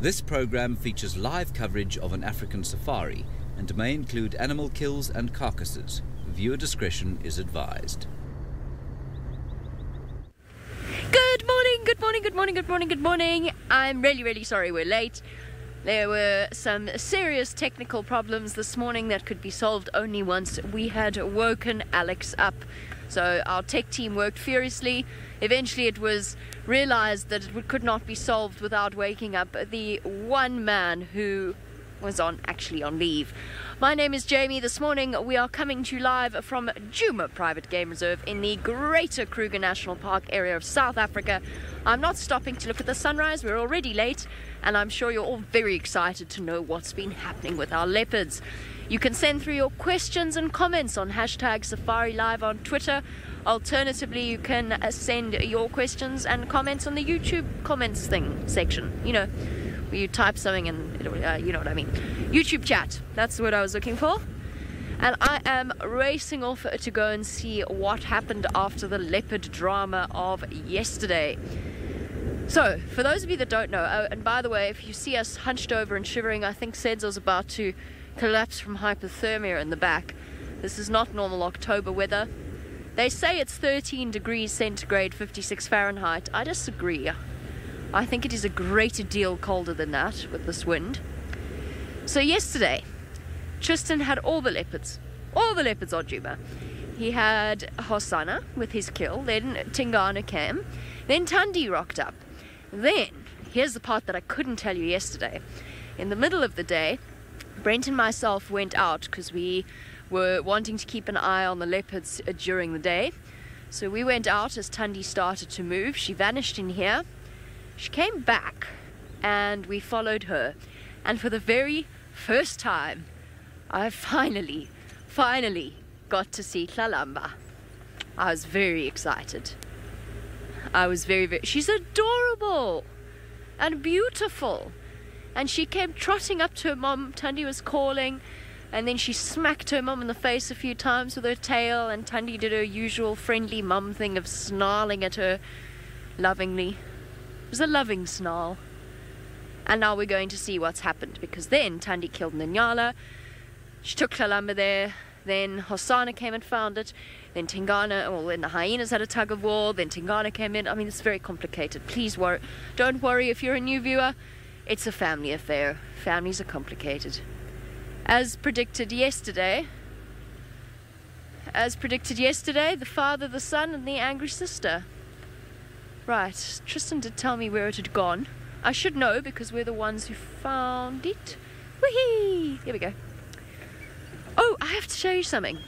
This program features live coverage of an African safari and may include animal kills and carcasses. Viewer discretion is advised. Good morning, good morning, good morning, good morning, good morning. I'm really sorry we're late. There were some serious technical problems this morning that could be solved only once we had woken Alex up. So our tech team worked furiously. Eventually it was realized that it could not be solved without waking up the one man who was actually on leave. My name is Jamie. This morning we are coming to you live from Djuma Private Game Reserve in the Greater Kruger National Park area of South Africa. I'm not stopping to look at the sunrise. We're already late, and I'm sure you're all very excited to know what's been happening with our leopards. You can send through your questions and comments on #SafariLive on Twitter. Alternatively, you can send your questions and comments on the YouTube comments section. You know, where you type something and you know what I mean. YouTube chat, that's what I was looking for. And I am racing off to go and see what happened after the leopard drama of yesterday. So, for those of you that don't know, and by the way, if you see us hunched over and shivering, I think Sedzo's about to collapse from hypothermia in the back. This is not normal October weather. They say it's 13 degrees centigrade, 56 Fahrenheit. I disagree. I think it is a great deal colder than that with this wind. So yesterday, Tristan had all the leopards on Djuma. He had Hosanna with his kill, then Tingana came, then Tandi rocked up. Then, here's the part that I couldn't tell you yesterday. In the middle of the day, Brent and myself went out because we were wanting to keep an eye on the leopards during the day. So we went out as Tandi started to move. She vanished in here. She came back and we followed her. And for the very first time, I finally got to see Tlalamba. I was very excited. I was very, she's adorable and beautiful. And she came trotting up to her mum. Tandi was calling, and then she smacked her mum in the face a few times with her tail, and Tandi did her usual friendly mum thing of snarling at her lovingly. It was a loving snarl. And now we're going to see what's happened, because then Tandi killed Nyala. She took Tlalamba there. Then Hosanna came and found it. Then Tingana, well, then the hyenas had a tug of war. Then Tingana came in. I mean, it's very complicated. Please don't worry if you're a new viewer. It's a family affair. Families are complicated. As predicted yesterday, the father, the son, and the angry sister. Right, Tristan did tell me where it had gone. I should know because we're the ones who found it. Whee! Here we go. Oh, I have to show you something.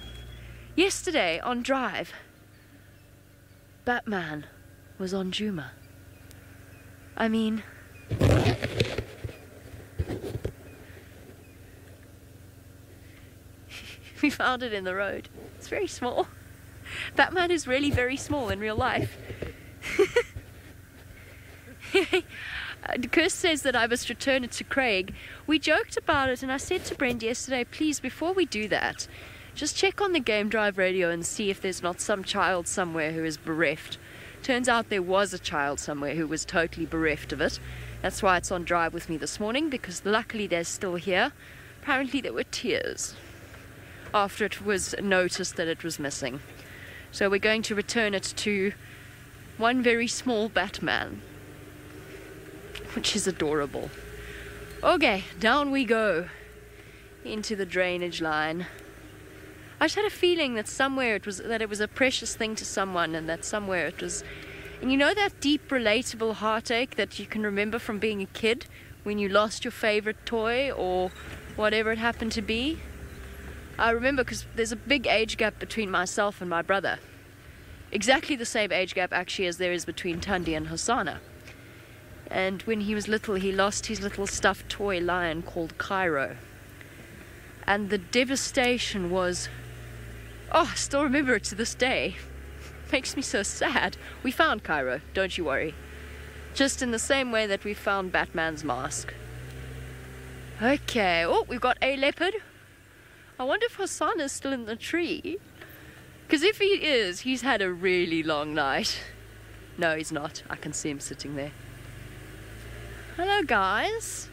Yesterday on Drive, Batman was on Djuma. I mean, we found it in the road. It's very small. Batman is really very small in real life. Kirst says that I must return it to Craig. We joked about it and I said to Brent yesterday, please, before we do that, just check on the Game Drive radio and see if there's not some child somewhere who is bereft. Turns out there was a child somewhere who was totally bereft of it. That's why it's on Drive with me this morning, because luckily they're still here. Apparently there were tears after it was noticed that it was missing. So we're going to return it to one very small Batman, which is adorable. Okay, down we go into the drainage line. I just had a feeling that somewhere it was a precious thing to someone, and that somewhere it was, and you know that deep relatable heartache that you can remember from being a kid when you lost your favorite toy or whatever it happened to be? I remember because there's a big age gap between myself and my brother. Exactly the same age gap actually as there is between Tandi and Hosanna. And when he was little, he lost his little stuffed toy lion called Cairo. And the devastation was, oh, I still remember it to this day. Makes me so sad. We found Cairo, don't you worry. Just in the same way that we found Batman's mask. Okay, oh, we've got a leopard. I wonder if Hosanna is still in the tree. Because if he is, he's had a really long night. No, he's not. I can see him sitting there. Hello guys.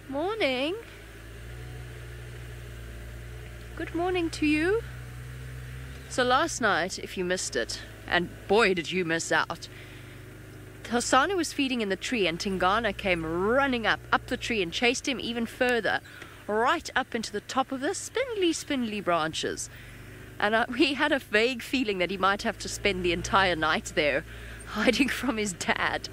Morning. Good morning to you. So last night, if you missed it, and boy did you miss out, Hosana was feeding in the tree and Tingana came running up the tree and chased him even further, right up into the top of the spindly branches. And we had a vague feeling that he might have to spend the entire night there, hiding from his dad.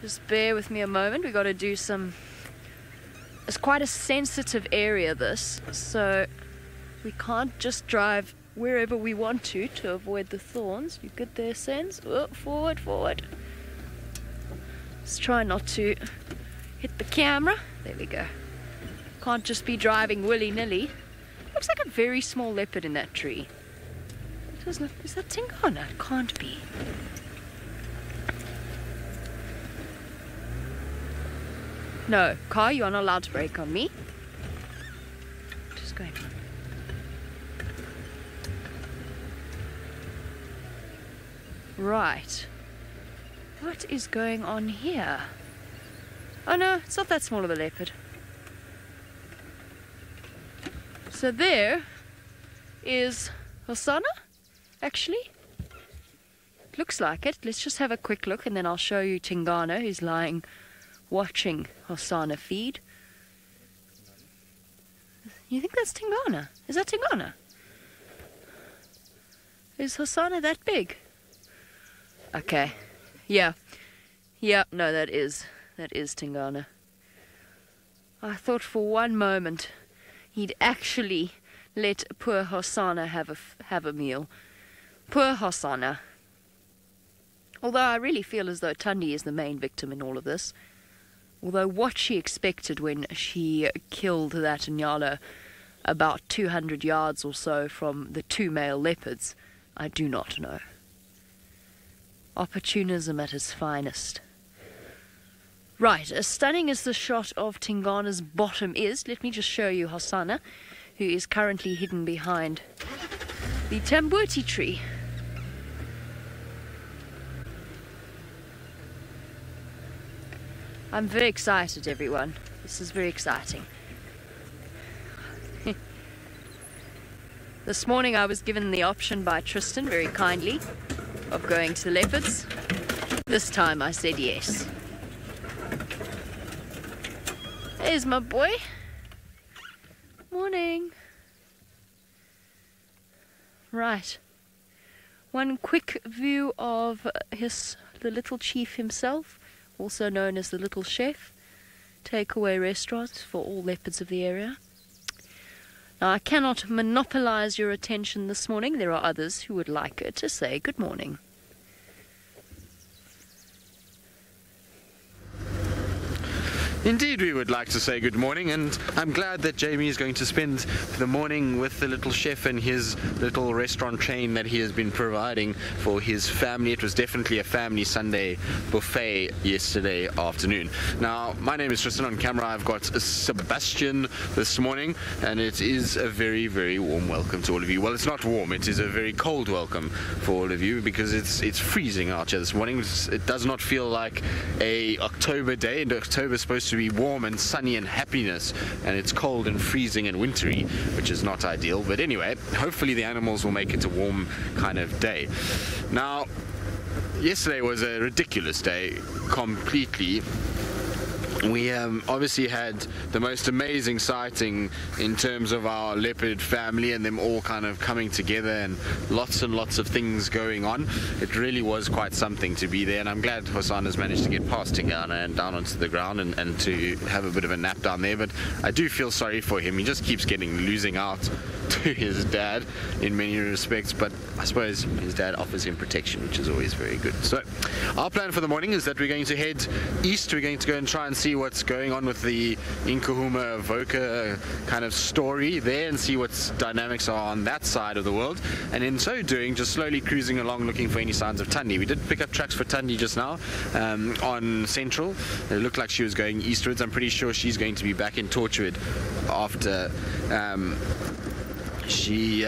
Just bear with me a moment, we got to do some... It's quite a sensitive area, this, so we can't just drive wherever we want to avoid the thorns. You good there, Sens? Oh, forward. Let's try not to hit the camera. There we go. Can't just be driving willy-nilly. Looks like a very small leopard in that tree. Is that Tingana? It can't be. No, car, you are not allowed to brake on me. Just going on. Right. What is going on here? Oh no, it's not that small of a leopard. So there is Hosana, actually. Looks like it. Let's just have a quick look and then I'll show you Tingana, who's lying watching Hosana feed. You think that's Tingana? Is that Tingana? Is Hosana that big? Okay. Yeah, no, that is Tingana. I thought for one moment he'd actually let poor Hosana have a meal. Poor Hosana. Although I really feel as though Tundi is the main victim in all of this. Although what she expected when she killed that Nyala about 200 yards or so from the two male leopards, I do not know. Opportunism at its finest. Right, as stunning as the shot of Tingana's bottom is, let me just show you Hosana, who is currently hidden behind the tambuti tree. I'm very excited, everyone. This is very exciting. This morning I was given the option by Tristan, very kindly, of going to the leopards. This time I said yes. There's my boy. Morning. Right. One quick view of the little chief himself, also known as the Little Chef, takeaway restaurant for all leopards of the area. Now, I cannot monopolize your attention this morning. There are others who would like to say good morning. Indeed, we would like to say good morning, and I'm glad that Jamie is going to spend the morning with the Little Chef and his little restaurant chain that he has been providing for his family. It was definitely a family Sunday buffet yesterday afternoon. Now, my name is Tristan. On camera I've got Sebastian this morning, and it is a very, very warm welcome to all of you. Well, it's not warm, it is a very cold welcome for all of you, because it's freezing out here this morning. It does not feel like a October day, and October is supposed to be warm and sunny and happiness, and it's cold and freezing and wintry, which is not ideal. But anyway, hopefully the animals will make it a warm kind of day. Now, yesterday was a ridiculous day completely. We obviously had the most amazing sighting in terms of our leopard family and them all kind of coming together, and lots of things going on. It really was quite something to be there, and I'm glad Hosana's managed to get past Tingana and down onto the ground and to have a bit of a nap down there. But I do feel sorry for him. He just keeps losing out to his dad in many respects, but I suppose his dad offers him protection, which is always very good. So our plan for the morning is that we're going to head east. We're going to go and try and see what's going on with the Inkahuma Voca kind of story there, and see what dynamics are on that side of the world, and in so doing just slowly cruising along looking for any signs of Tundi. We did pick up tracks for Tundi just now on Central. It looked like she was going eastwards. I'm pretty sure she's going to be back in Torchwood after she,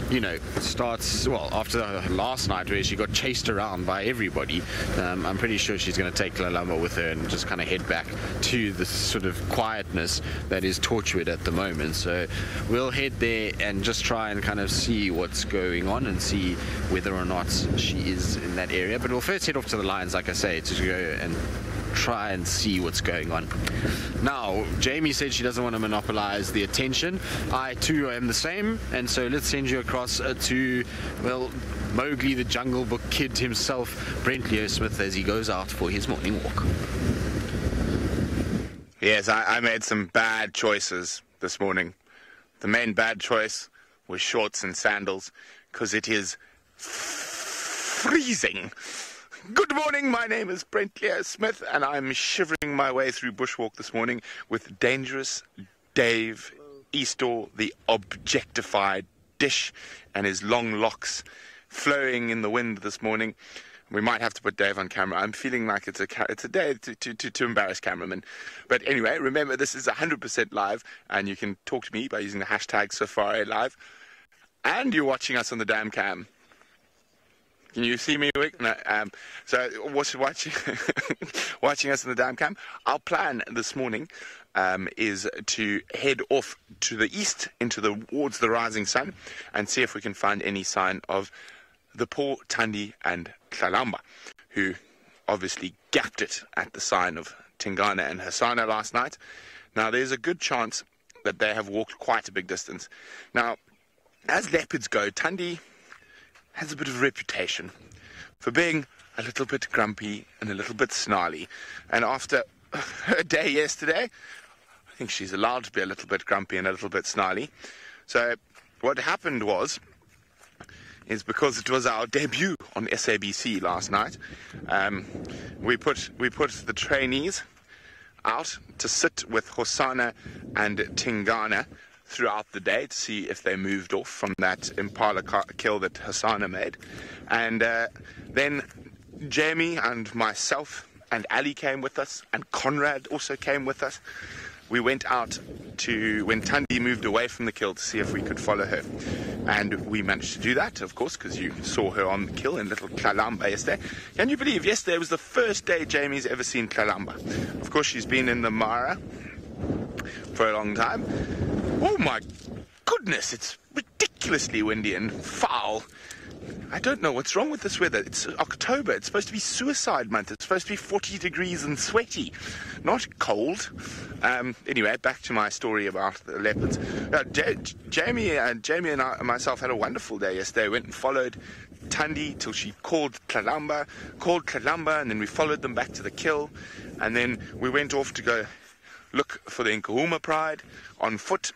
you know, starts, well, after last night where she got chased around by everybody, I'm pretty sure she's going to take Lalamba with her and just kind of head back to the sort of quietness that is Torchwood at the moment. So we'll head there and just try and kind of see what's going on and see whether or not she is in that area. But we'll first head off to the Lions, like I say, to go and try and see what's going on. Now, Jamie said she doesn't want to monopolize the attention. I too am the same, and so let's send you across to, well, Mowgli the Jungle Book Kid himself, Brent Leo Smith, as he goes out for his morning walk. Yes, I made some bad choices this morning. The main bad choice was shorts and sandals, because it is freezing. Good morning, my name is Brent Leo Smith, and I'm shivering my way through bushwalk this morning with Dangerous Dave Eastor, the objectified dish, and his long locks flowing in the wind this morning. We might have to put Dave on camera. I'm feeling like it's a day to embarrass cameramen. But anyway, remember, this is 100% live, and you can talk to me by using the hashtag SafariLive, and you're watching us on the damn cam. Can you see me, Wick? No, so watching us in the damn cam. Our plan this morning is to head off to the east towards the rising sun and see if we can find any sign of the poor Thandi and Lalamba, who obviously gapped it at the sign of Tingana and Hasana last night. Now, there's a good chance that they have walked quite a big distance. Now, as leopards go, Thandi has a bit of a reputation for being a little bit grumpy and a little bit snarly. And after her day yesterday, I think she's allowed to be a little bit grumpy and a little bit snarly. So what happened is because it was our debut on SABC last night, we put the trainees out to sit with Hosana and Tingana throughout the day to see if they moved off from that Impala kill that Hasana made. And then Jamie and myself and Ali came with us, and Conrad also came with us. We went out when Thandi moved away from the kill to see if we could follow her. And we managed to do that, of course, because you saw her on the kill in little Lalamba yesterday. Can you believe yesterday was the first day Jamie's ever seen Lalamba? Of course, she's been in the Mara for a long time. Oh my goodness, it's ridiculously windy and foul. I don't know what's wrong with this weather. It's October. It's supposed to be suicide month. It's supposed to be 40 degrees and sweaty, not cold. Anyway, back to my story about the leopards. Jamie and myself had a wonderful day yesterday. We went and followed Thandi till she called Lalamba, and then we followed them back to the kill. And then we went off to go look for the Nkahuma Pride on foot,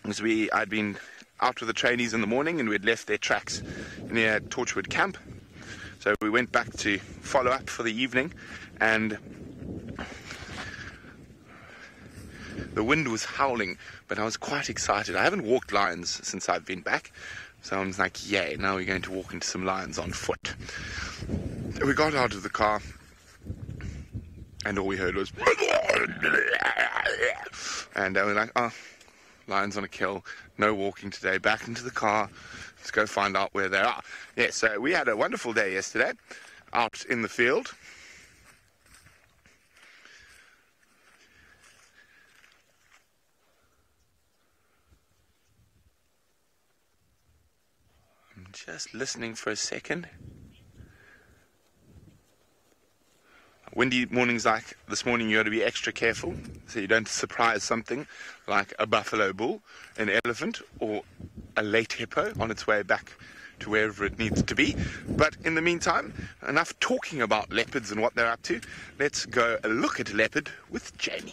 because I'd been out with the trainees in the morning and we'd left their tracks near Torchwood Camp. So we went back to follow up for the evening, and the wind was howling, but I was quite excited. I haven't walked lions since I've been back, so I was like, yay, now we're going to walk into some lions on foot. We got out of the car, and all we heard was and we're like, oh, lions on a kill, no walking today, back into the car, let's go find out where they are. Yeah, so we had a wonderful day yesterday out in the field. I'm just listening for a second. Windy mornings like this morning, you got to be extra careful so you don't surprise something like a buffalo bull, an elephant, or a late hippo on its way back to wherever it needs to be. But in the meantime, enough talking about leopards and what they're up to. Let's go look at a leopard with Jamie.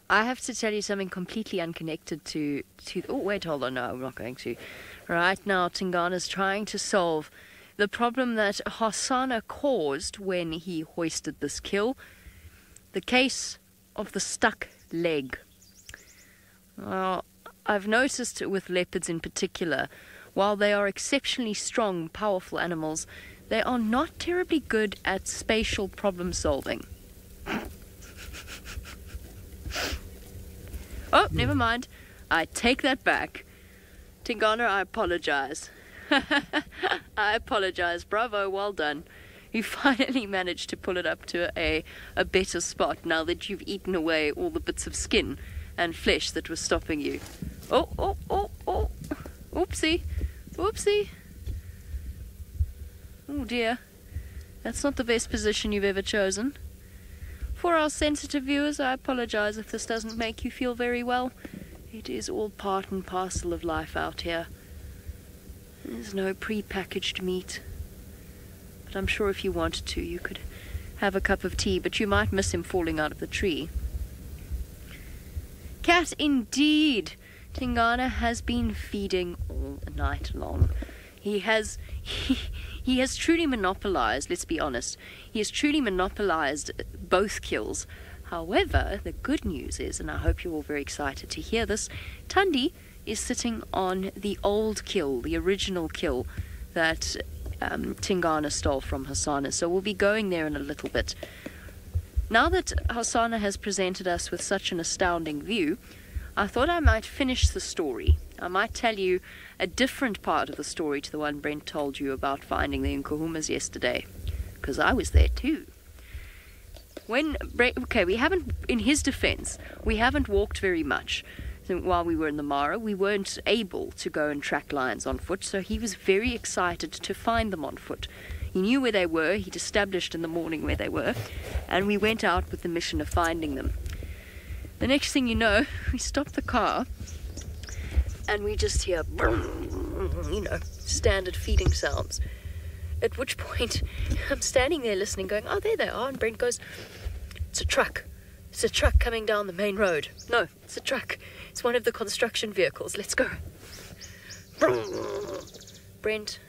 I have to tell you something completely unconnected to oh, wait, hold on, no, I'm not going to. Right now, Tingana's trying to solve the problem that Hasana caused when he hoisted this kill. The case of the stuck leg. Well, I've noticed with leopards in particular, while they are exceptionally strong, powerful animals, they are not terribly good at spatial problem solving. Oh, never mind. I take that back. Tingana, I apologize. I apologize. Bravo, well done. You finally managed to pull it up to a better spot now that you've eaten away all the bits of skin and flesh that was stopping you. Oh, oh, oh, oh. Oopsie. Oopsie. Oh dear. That's not the best position you've ever chosen. For our sensitive viewers, I apologize if this doesn't make you feel very well. It is all part and parcel of life out here. There's no pre-packaged meat. But I'm sure if you wanted to, you could have a cup of tea, but you might miss him falling out of the tree. Cat indeed! Tingana has been feeding all night long. He has truly monopolized, let's be honest, he has truly monopolized both kills. However, the good news is, and I hope you're all very excited to hear this, Tundi is sitting on the old kill, the original kill that Tingana stole from Hasana. So we'll be going there in a little bit. Now that Hasana has presented us with such an astounding view, I thought I might finish the story. I might tell you a different part of the story to the one Brent told you about finding the Nkuhumas yesterday, because I was there too. We haven't, in his defense, we haven't walked very much. While we were in the Mara, we weren't able to go and track lions on foot, so he was very excited to find them on foot. He knew where they were, he'd established in the morning where they were, and we went out with the mission of finding them. The next thing you know, we stop the car, and we just hear, standard feeding sounds. At which point, I'm standing there listening, going, oh, there they are, and Brent goes, it's a truck. It's a truck coming down the main road. No, it's a truck. It's one of the construction vehicles. Let's go. Brent,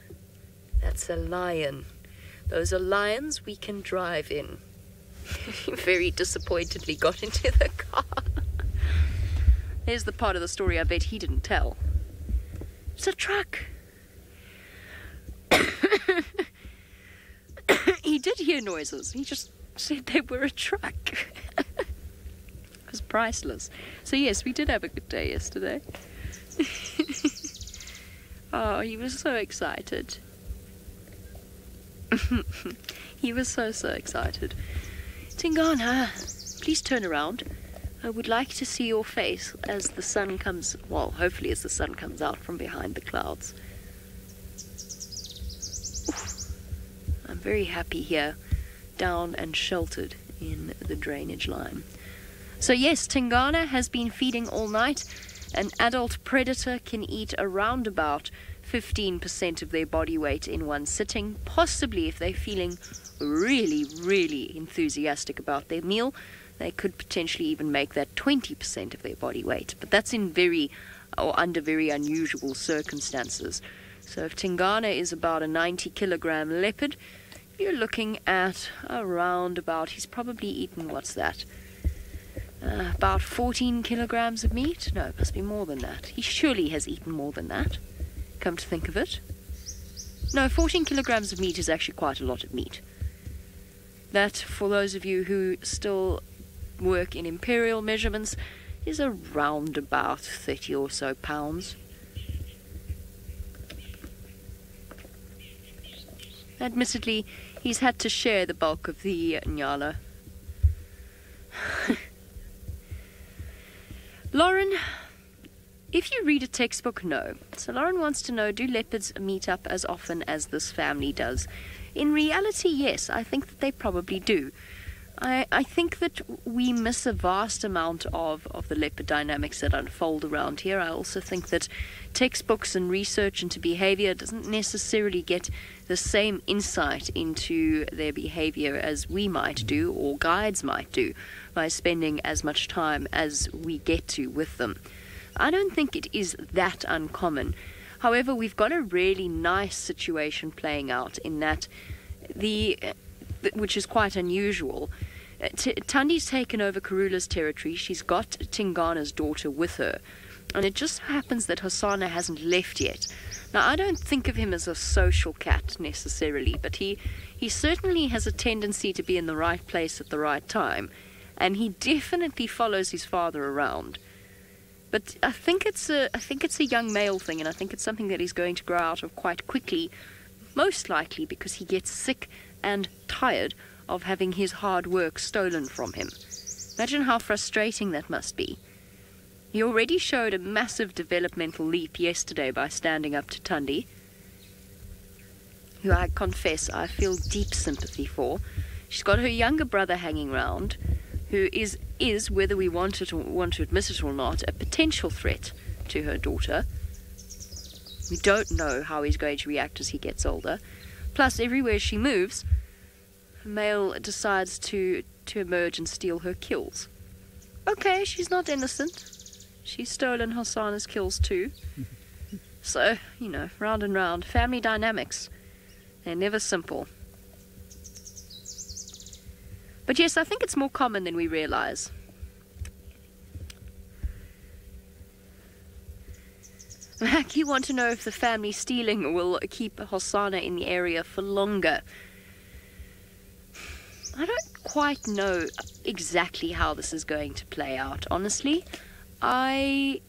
that's a lion. Those are lions we can drive in. He very disappointedly got into the car. Here's the part of the story I bet he didn't tell. It's a truck. He did hear noises. He just said they were a truck. It was priceless. So yes, we did have a good day yesterday. Oh, he was so excited. He was so excited. Tingana, please turn around. I would like to see your face as the sun comes, well, hopefully as the sun comes out from behind the clouds. Ooh, I'm very happy here, down and sheltered in the drainage line. So yes, Tingana has been feeding all night. An adult predator can eat around about 15% of their body weight in one sitting, possibly if they're feeling really enthusiastic about their meal. They could potentially even make that 20% of their body weight, but that's in under very unusual circumstances. So if Tingana is about a 90-kilogram leopard, you're looking at around about, he's probably eaten, what's that? About 14 kilograms of meat? No, it must be more than that. He surely has eaten more than that, come to think of it. No, 14 kilograms of meat is actually quite a lot of meat. That, for those of you who still work in imperial measurements, is around about 30 or so pounds. Admittedly, he's had to share the bulk of the nyala. Lauren, if you read a textbook, no. So Lauren wants to know, do leopards meet up as often as this family does? In reality, yes, I think that they probably do. I think that we miss a vast amount of the leopard dynamics that unfold around here. I also think that textbooks and research into behavior doesn't necessarily get the same insight into their behavior as we might do, or guides might do, by spending as much time as we get to with them. I don't think it is that uncommon. However, we've got a really nice situation playing out in that which is quite unusual. Tundi's taken over Karula's territory. She's got Tingana's daughter with her. And it just happens that Hasana hasn't left yet. Now, I don't think of him as a social cat necessarily, but he certainly has a tendency to be in the right place at the right time. And he definitely follows his father around. But I think it's a young male thing, and I think it's something that he's going to grow out of quite quickly, most likely because he gets sick and tired of having his hard work stolen from him. Imagine how frustrating that must be. He already showed a massive developmental leap yesterday by standing up to Tundi, who I confess I feel deep sympathy for. She's got her younger brother hanging round, who is whether we want to admit it or not, a potential threat to her daughter. We don't know how he's going to react as he gets older. Plus, everywhere she moves, a male decides to emerge and steal her kills. Okay, she's not innocent. She's stolen Hosanna's kills too. So, you know, round and round. Family dynamics. They're never simple. But yes, I think it's more common than we realize. Mac, you want to know if the family stealing will keep Hosanna in the area for longer. I don't quite know exactly how this is going to play out, honestly. I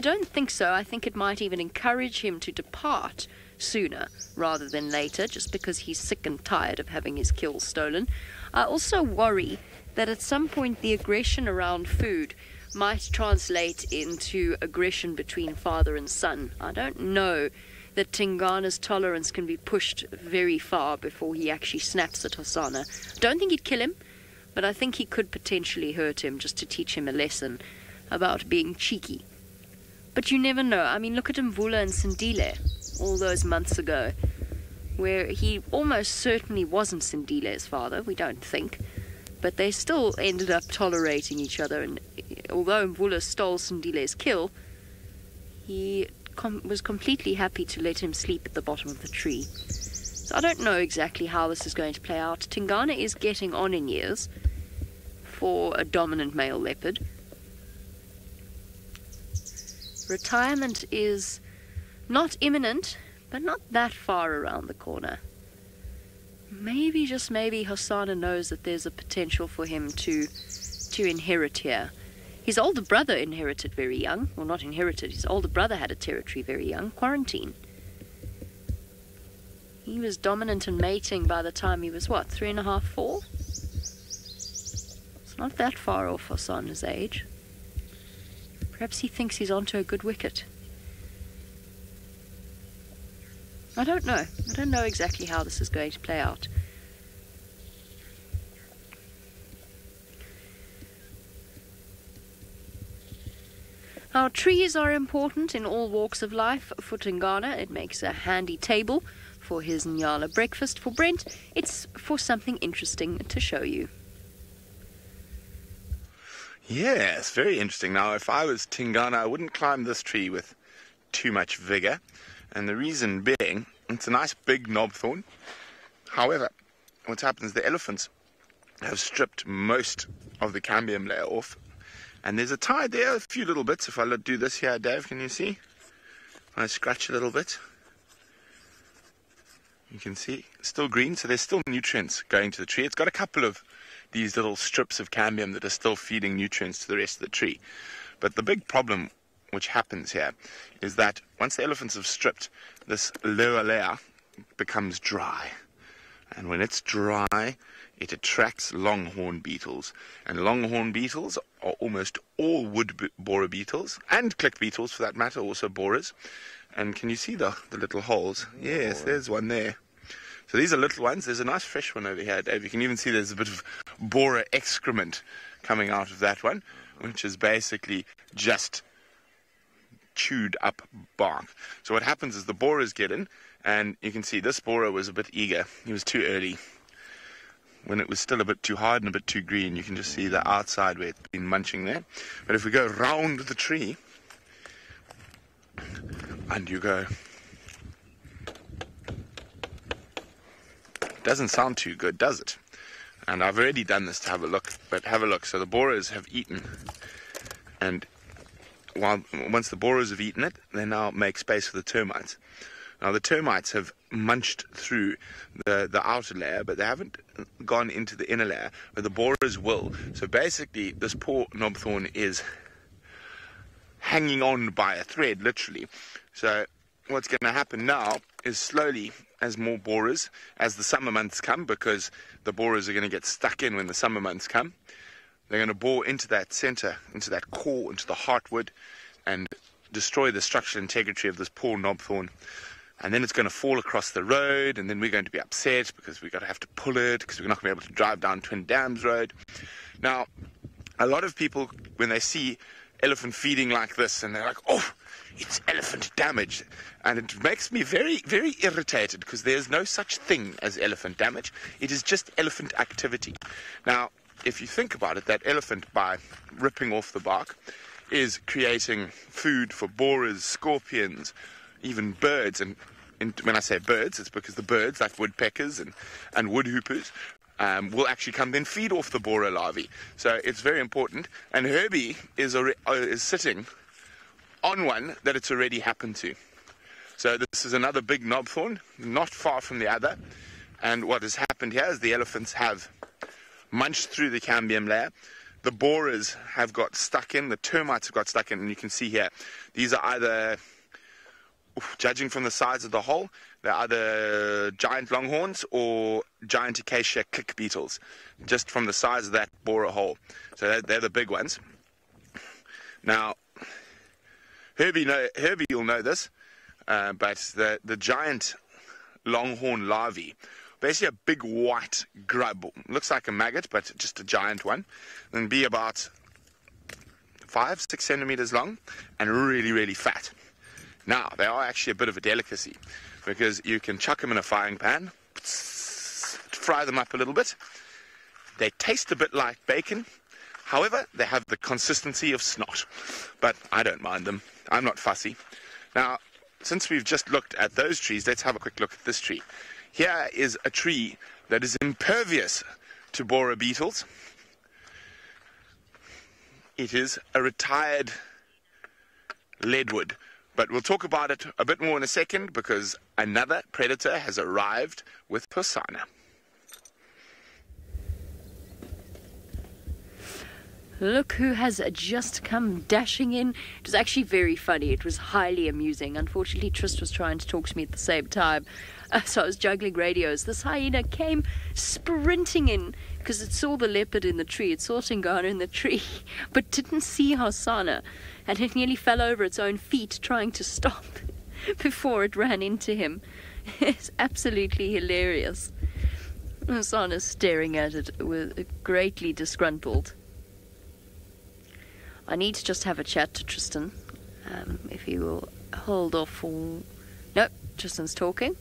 don't think so. I think it might even encourage him to depart sooner rather than later, just because he's sick and tired of having his kills stolen. I also worry that at some point the aggression around food might translate into aggression between father and son. I don't know that Tingana's tolerance can be pushed very far before he actually snaps at Hosanna. I don't think he'd kill him, but I think he could potentially hurt him just to teach him a lesson about being cheeky. But you never know. I mean, look at Mvula and Sindile all those months ago, where he almost certainly wasn't Sindile's father, we don't think, but they still ended up tolerating each other, and although Mvula stole Sindile's kill, he was completely happy to let him sleep at the bottom of the tree. So I don't know exactly how this is going to play out. Tingana is getting on in years for a dominant male leopard. Retirement is not imminent, but not that far around the corner. Maybe, just maybe, Hosanna knows that there's a potential for him to inherit here. His older brother inherited very young. Well, not inherited. His older brother had a territory very young. Quarantine. He was dominant and mating by the time he was, what, 3.5, 4? It's not that far off Hosanna's age. Perhaps he thinks he's onto a good wicket. I don't know. I don't know exactly how this is going to play out. Our trees are important in all walks of life for Tingana. It makes a handy table for his Nyala breakfast. For Brent, it's for something interesting to show you. Yes, very interesting. Now, if I was Tingana, I wouldn't climb this tree with too much vigor. And the reason being, it's a nice big knobthorn. However, what happens, the elephants have stripped most of the cambium layer off. And there's a tie there, a few little bits. If I do this here, Dave, can you see? I scratch a little bit. You can see, still green, so there's still nutrients going to the tree. It's got a couple of these little strips of cambium that are still feeding nutrients to the rest of the tree. But the big problem which happens here is that once the elephants have stripped, this lower layer becomes dry. And when it's dry, it attracts longhorn beetles. And longhorn beetles are almost all wood borer beetles, and click beetles for that matter, also borers. And can you see the little holes? Yes, there's one there. So these are little ones. There's a nice fresh one over here, Dave. You can even see there's a bit of borer excrement coming out of that one, which is basically just chewed up bark. So what happens is the borers get in, and you can see this borer was a bit eager. He was too early. When it was still a bit too hard and a bit too green, you can just see the outside where it's been munching there. But if we go round the tree, and you go, it doesn't sound too good, does it? And I've already done this to have a look, but have a look. So the borers have eaten, and once the borers have eaten it, they now make space for the termites. Now the termites have munched through the outer layer, but they haven't gone into the inner layer, but the borers will. So basically this poor knobthorn is hanging on by a thread, literally. So what's going to happen now is slowly, as more borers, as the summer months come, because the borers are going to get stuck in when the summer months come, they're going to bore into that center, into that core, into the heartwood, and destroy the structural integrity of this poor knobthorn. And then it's going to fall across the road, and then we're going to be upset because we're going to have to pull it, because we're not going to be able to drive down Twin Dams Road. Now, a lot of people, when they see elephant feeding like this, and they're like, oh, it's elephant damage. And it makes me very, very irritated, because there's no such thing as elephant damage. It is just elephant activity. Now, if you think about it, that elephant, by ripping off the bark, is creating food for borers, scorpions, even birds. And when I say birds, it's because the birds, like woodpeckers and woodhoopers, will actually come then feed off the borer larvae. So it's very important. And Herbie is sitting on one that it's already happened to. So this is another big knobthorn, not far from the other. And what has happened here is the elephants have munched through the cambium layer. The borers have got stuck in, the termites have got stuck in, and you can see here, these are either, judging from the size of the hole, they're either giant longhorns or giant acacia click beetles, just from the size of that borer hole. So they're the big ones. Now, Herbie will know this, but the giant longhorn larvae, basically a big white grub, looks like a maggot, but just a giant one, and be about 5-6 centimeters long and really, really fat. Now, they are actually a bit of a delicacy, because you can chuck them in a frying pan, fry them up a little bit. They taste a bit like bacon. However, they have the consistency of snot, but I don't mind them. I'm not fussy. Now, since we've just looked at those trees, let's have a quick look at this tree. Here is a tree that is impervious to borer beetles. It is a retired leadwood, but we'll talk about it a bit more in a second, because another predator has arrived with Hosanna. Look who has just come dashing in. It was actually very funny. It was highly amusing. Unfortunately, Trist was trying to talk to me at the same time, so I was juggling radios. This hyena came sprinting in because it saw the leopard in the tree. It saw Tingana in the tree, but didn't see Hosanna, and it nearly fell over its own feet trying to stop before it ran into him. It's absolutely hilarious. Hosanna's staring at it with greatly disgruntled. I need to just have a chat to Tristan, if he will hold off for... Nope, Tristan's talking.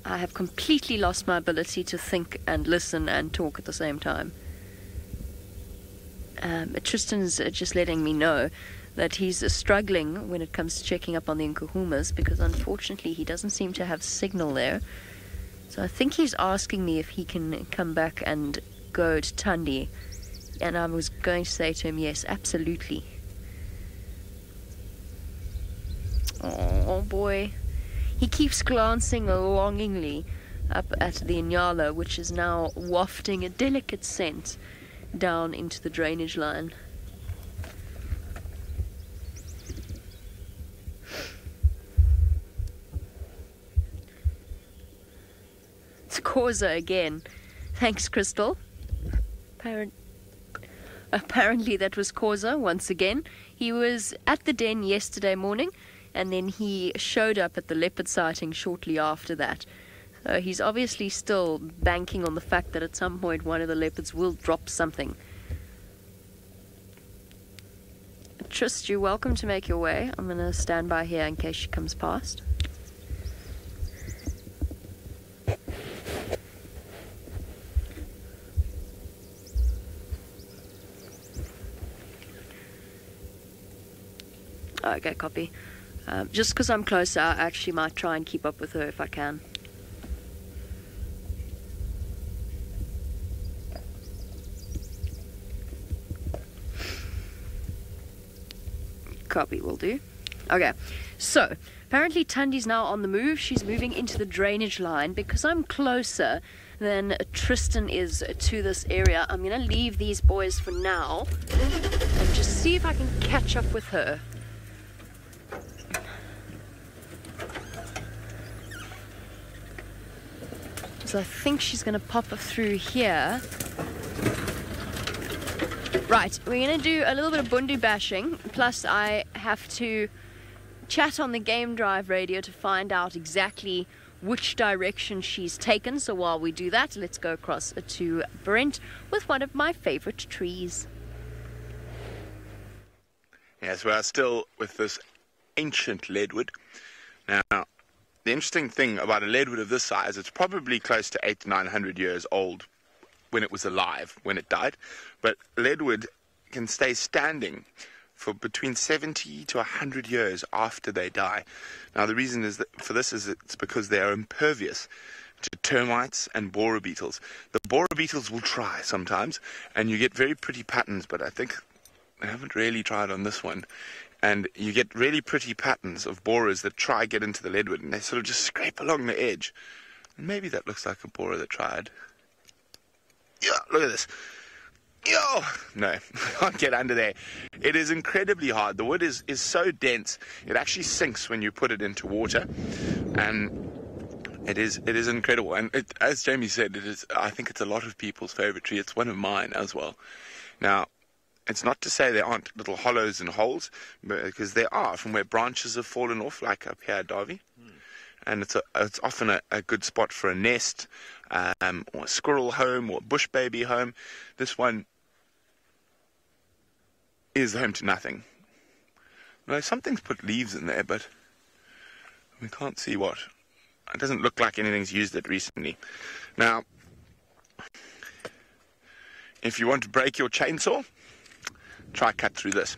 I have completely lost my ability to think and listen and talk at the same time. Tristan's just letting me know that he's struggling when it comes to checking up on the Nkuhumas, because unfortunately he doesn't seem to have signal there. So I think he's asking me if he can come back and go to Tundi. And I was going to say to him, yes, absolutely. Oh boy. He keeps glancing longingly up at the Inyala, which is now wafting a delicate scent down into the drainage line. It's Causa again. Thanks, Crystal. Apparently that was Causa once again. He was at the den yesterday morning, and then he showed up at the leopard sighting shortly after that. So he's obviously still banking on the fact that at some point one of the leopards will drop something. Trist, you're welcome to make your way. I'm going to stand by here in case she comes past. Okay, copy. Just because I'm closer, I actually might try and keep up with her if I can. Copy, will do. Okay, so apparently Tundi's now on the move. She's moving into the drainage line. Because I'm closer than Tristan is to this area, I'm going to leave these boys for now and just see if I can catch up with her. So I think she's going to pop through here. Right, we're going to do a little bit of bundu bashing, plus I have to chat on the game drive radio to find out exactly which direction she's taken. So while we do that, let's go across to Brent with one of my favorite trees. Yes, we are still with this ancient leadwood. Now, the interesting thing about a leadwood of this size, it's probably close to 800 to 900 years old when it was alive, when it died. But leadwood can stay standing for between 70 to 100 years after they die. Now, the reason is that for this is it's because they are impervious to termites and borer beetles. The borer beetles will try sometimes, and you get very pretty patterns, but I think I haven't really tried on this one. And you get really pretty patterns of borers that try get into the leadwood, and they sort of just scrape along the edge. And maybe that looks like a borer that tried. Yeah, look at this. Yo! No, I can't get under there. It is incredibly hard. The wood is so dense, it actually sinks when you put it into water. And it is incredible. And as Jamie said, I think it's a lot of people's favorite tree. It's one of mine as well. Now, it's not to say there aren't little hollows and holes, because there are, from where branches have fallen off, like up here at Derby. And it's often a good spot for a nest, or a squirrel home, or a bush baby home. This one is home to nothing. No, something's put leaves in there, but we can't see what. It doesn't look like anything's used it recently. Now, if you want to break your chainsaw, try cut through this.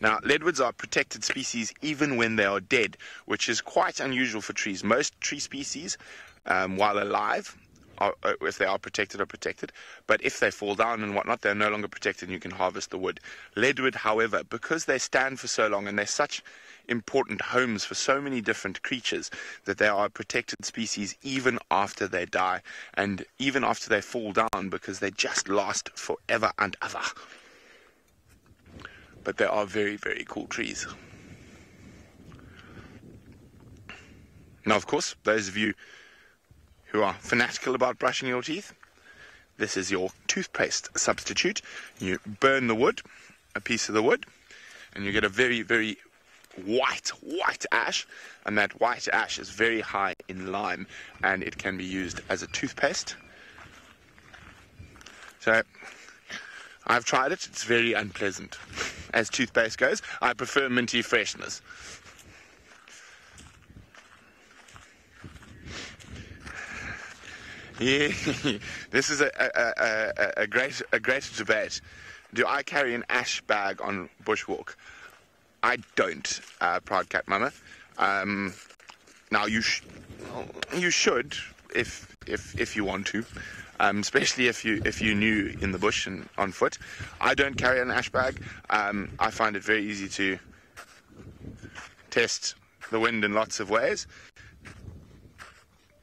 Now, leadwoods are protected species even when they are dead, which is quite unusual for trees. Most tree species, while alive, if they are protected, are protected. But if they fall down and whatnot, they're no longer protected and you can harvest the wood. Leadwood, however, because they stand for so long and they're such important homes for so many different creatures, that they are a protected species even after they die and even after they fall down, because they just last forever and ever. But they are very, very cool trees. Now, of course, those of you who are fanatical about brushing your teeth, this is your toothpaste substitute. You burn the wood, a piece of the wood, and you get a very, very white ash, and that white ash is very high in lime, and it can be used as a toothpaste. So, I've tried it. It's very unpleasant. As toothpaste goes, I prefer minty freshness. Yeah, this is a great debate. Do I carry an ash bag on bushwalk? I don't, Proud Cat Mama. Now you should, if you want to. Especially if you're new in the bush and on foot. I don't carry an ash bag. I find it very easy to test the wind in lots of ways.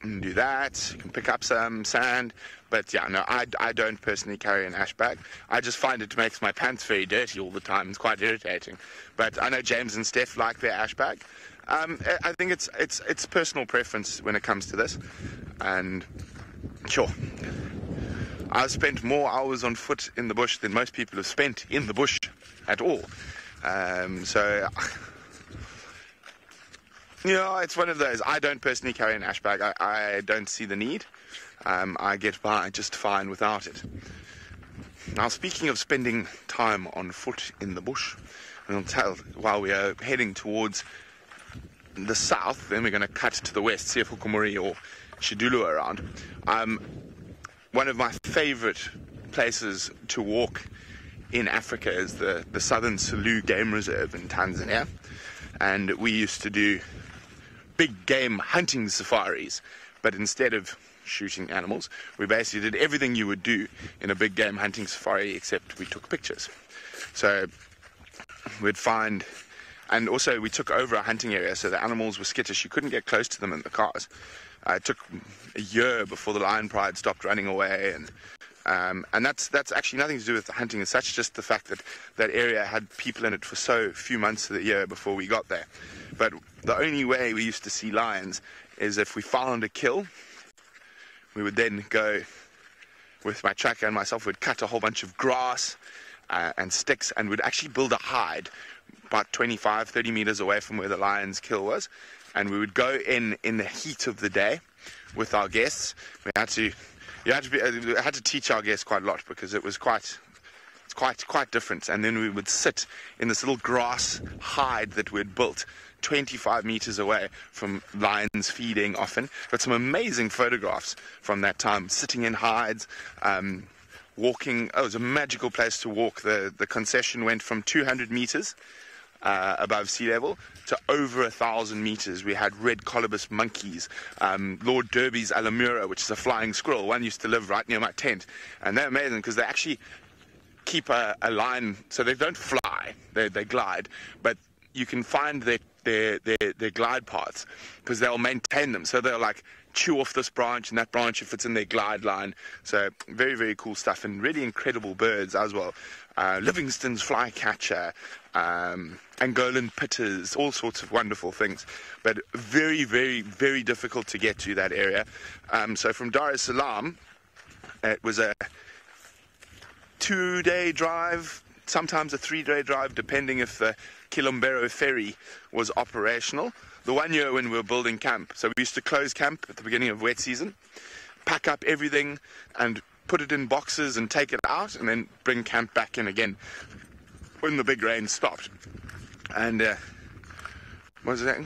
And do that. You can pick up some sand. But yeah, no, I don't personally carry an ash bag. I just find it makes my pants very dirty all the time. It's quite irritating. But I know James and Steph like their ash bag. I think it's personal preference when it comes to this. And sure, I've spent more hours on foot in the bush than most people have spent in the bush at all. So, you know, it's one of those. I don't personally carry an ash bag. I don't see the need. I get by just fine without it. Now, speaking of spending time on foot in the bush, and I'll tell while we are heading towards the south, then we're going to cut to the west, see if Hukumuri or Shidulu are around. One of my favorite places to walk in Africa is the Southern Selous Game Reserve in Tanzania. And we used to do big game hunting safaris, but instead of shooting animals, we basically did everything you would do in a big game hunting safari, except we took pictures. So we'd find, and also we took over a hunting area, so the animals were skittish. You couldn't get close to them in the cars. It took a year before the lion pride stopped running away, and And that's actually nothing to do with the hunting as such, just the fact that that area had people in it for so few months of the year before we got there. But the only way we used to see lions is if we found a kill. We would then go with my tracker and myself, would cut a whole bunch of grass and sticks, and would actually build a hide about 25-30 meters away from where the lion's kill was, and we would go in the heat of the day with our guests. We had to teach our guests quite a lot, because it was quite different. And then we would sit in this little grass hide that we'd built 25 meters away from lions feeding often. Got some amazing photographs from that time, sitting in hides, walking. Oh, it was a magical place to walk. The concession went from 200 meters above sea level to over 1,000 meters. We had red colobus monkeys, Lord Derby's alamura, which is a flying squirrel. One used to live right near my tent, and they're amazing because they actually keep a line, so they don't fly, they glide, but you can find their glide paths because they'll maintain them. So they'll like chew off this branch and that branch if it's in their glide line. So very, very cool stuff, and really incredible birds as well. Livingston's flycatcher, Angolan pitters, all sorts of wonderful things, but very, very, very difficult to get to that area. So from Dar es Salaam, it was a 2-day drive, sometimes a 3-day drive, depending if the Kilombero ferry was operational. The one year when we were building camp, so we used to close camp at the beginning of wet season, pack up everything and put it in boxes and take it out, and then bring camp back in again when the big rain stopped. And what was that?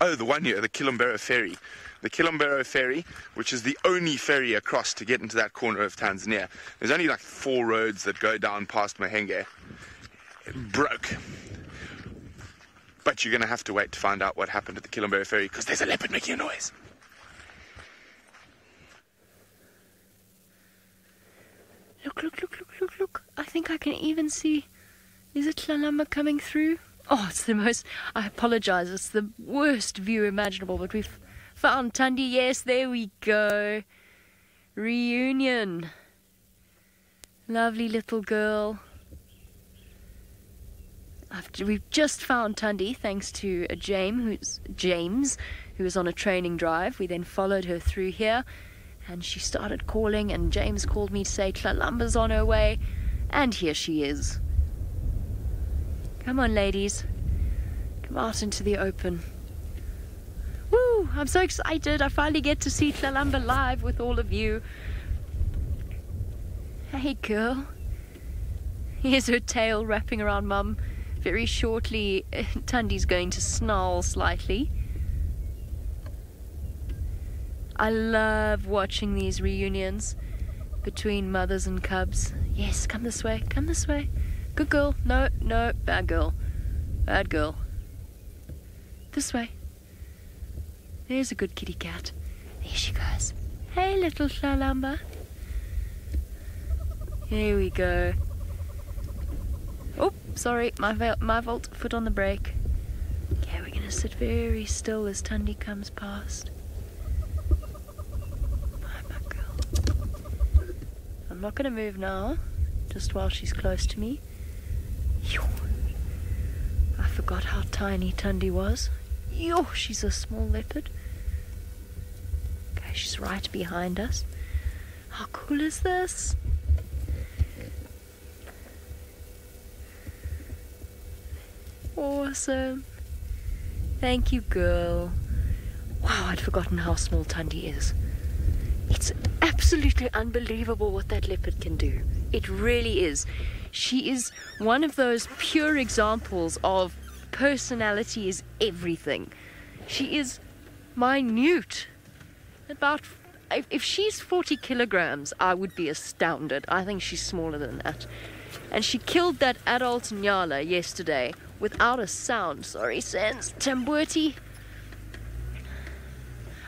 Oh, the one year, the Kilombero ferry. The Kilombero ferry, which is the only ferry across to get into that corner of Tanzania. There's only like 4 roads that go down past Mahenge. It broke. But you're going to have to wait to find out what happened at the Kilombero ferry, because there's a leopard making a noise. Look, look, look, look, look, look. I think I can even see... Is it Tlalamba coming through? Oh, it's the most... I apologize. It's the worst view imaginable, but we've found Tundi. Yes, there we go. Reunion. Lovely little girl. We've just found Tundi thanks to James, who was on a training drive. We then followed her through here, and she started calling, and James called me to say Tlalamba's on her way, and here she is. Come on, ladies. Come out into the open. Woo! I'm so excited. I finally get to see Tlalamba live with all of you. Hey, girl. Here's her tail wrapping around Mum. Very shortly, Tundi's going to snarl slightly. I love watching these reunions between mothers and cubs. Yes, come this way, come this way. Good girl. No, no, bad girl. Bad girl. This way. There's a good kitty cat. There she goes. Hey, little Tlalamba. Here we go. Oh, sorry, my fault. Foot on the brake. Okay, we're gonna sit very still as Tundi comes past. Hi, my girl. I'm not gonna move now, just while she's close to me. I forgot how tiny Tundi was. Yo, she's a small leopard. Okay, she's right behind us. How cool is this? Awesome. Thank you, girl. Wow, I'd forgotten how small Tundi is. It's absolutely unbelievable what that leopard can do. It really is. She is one of those pure examples of personality is everything. She is minute. If she's 40 kilograms, I would be astounded. I think she's smaller than that. And she killed that adult Nyala yesterday without a sound. Sorry, Sans Tambuti.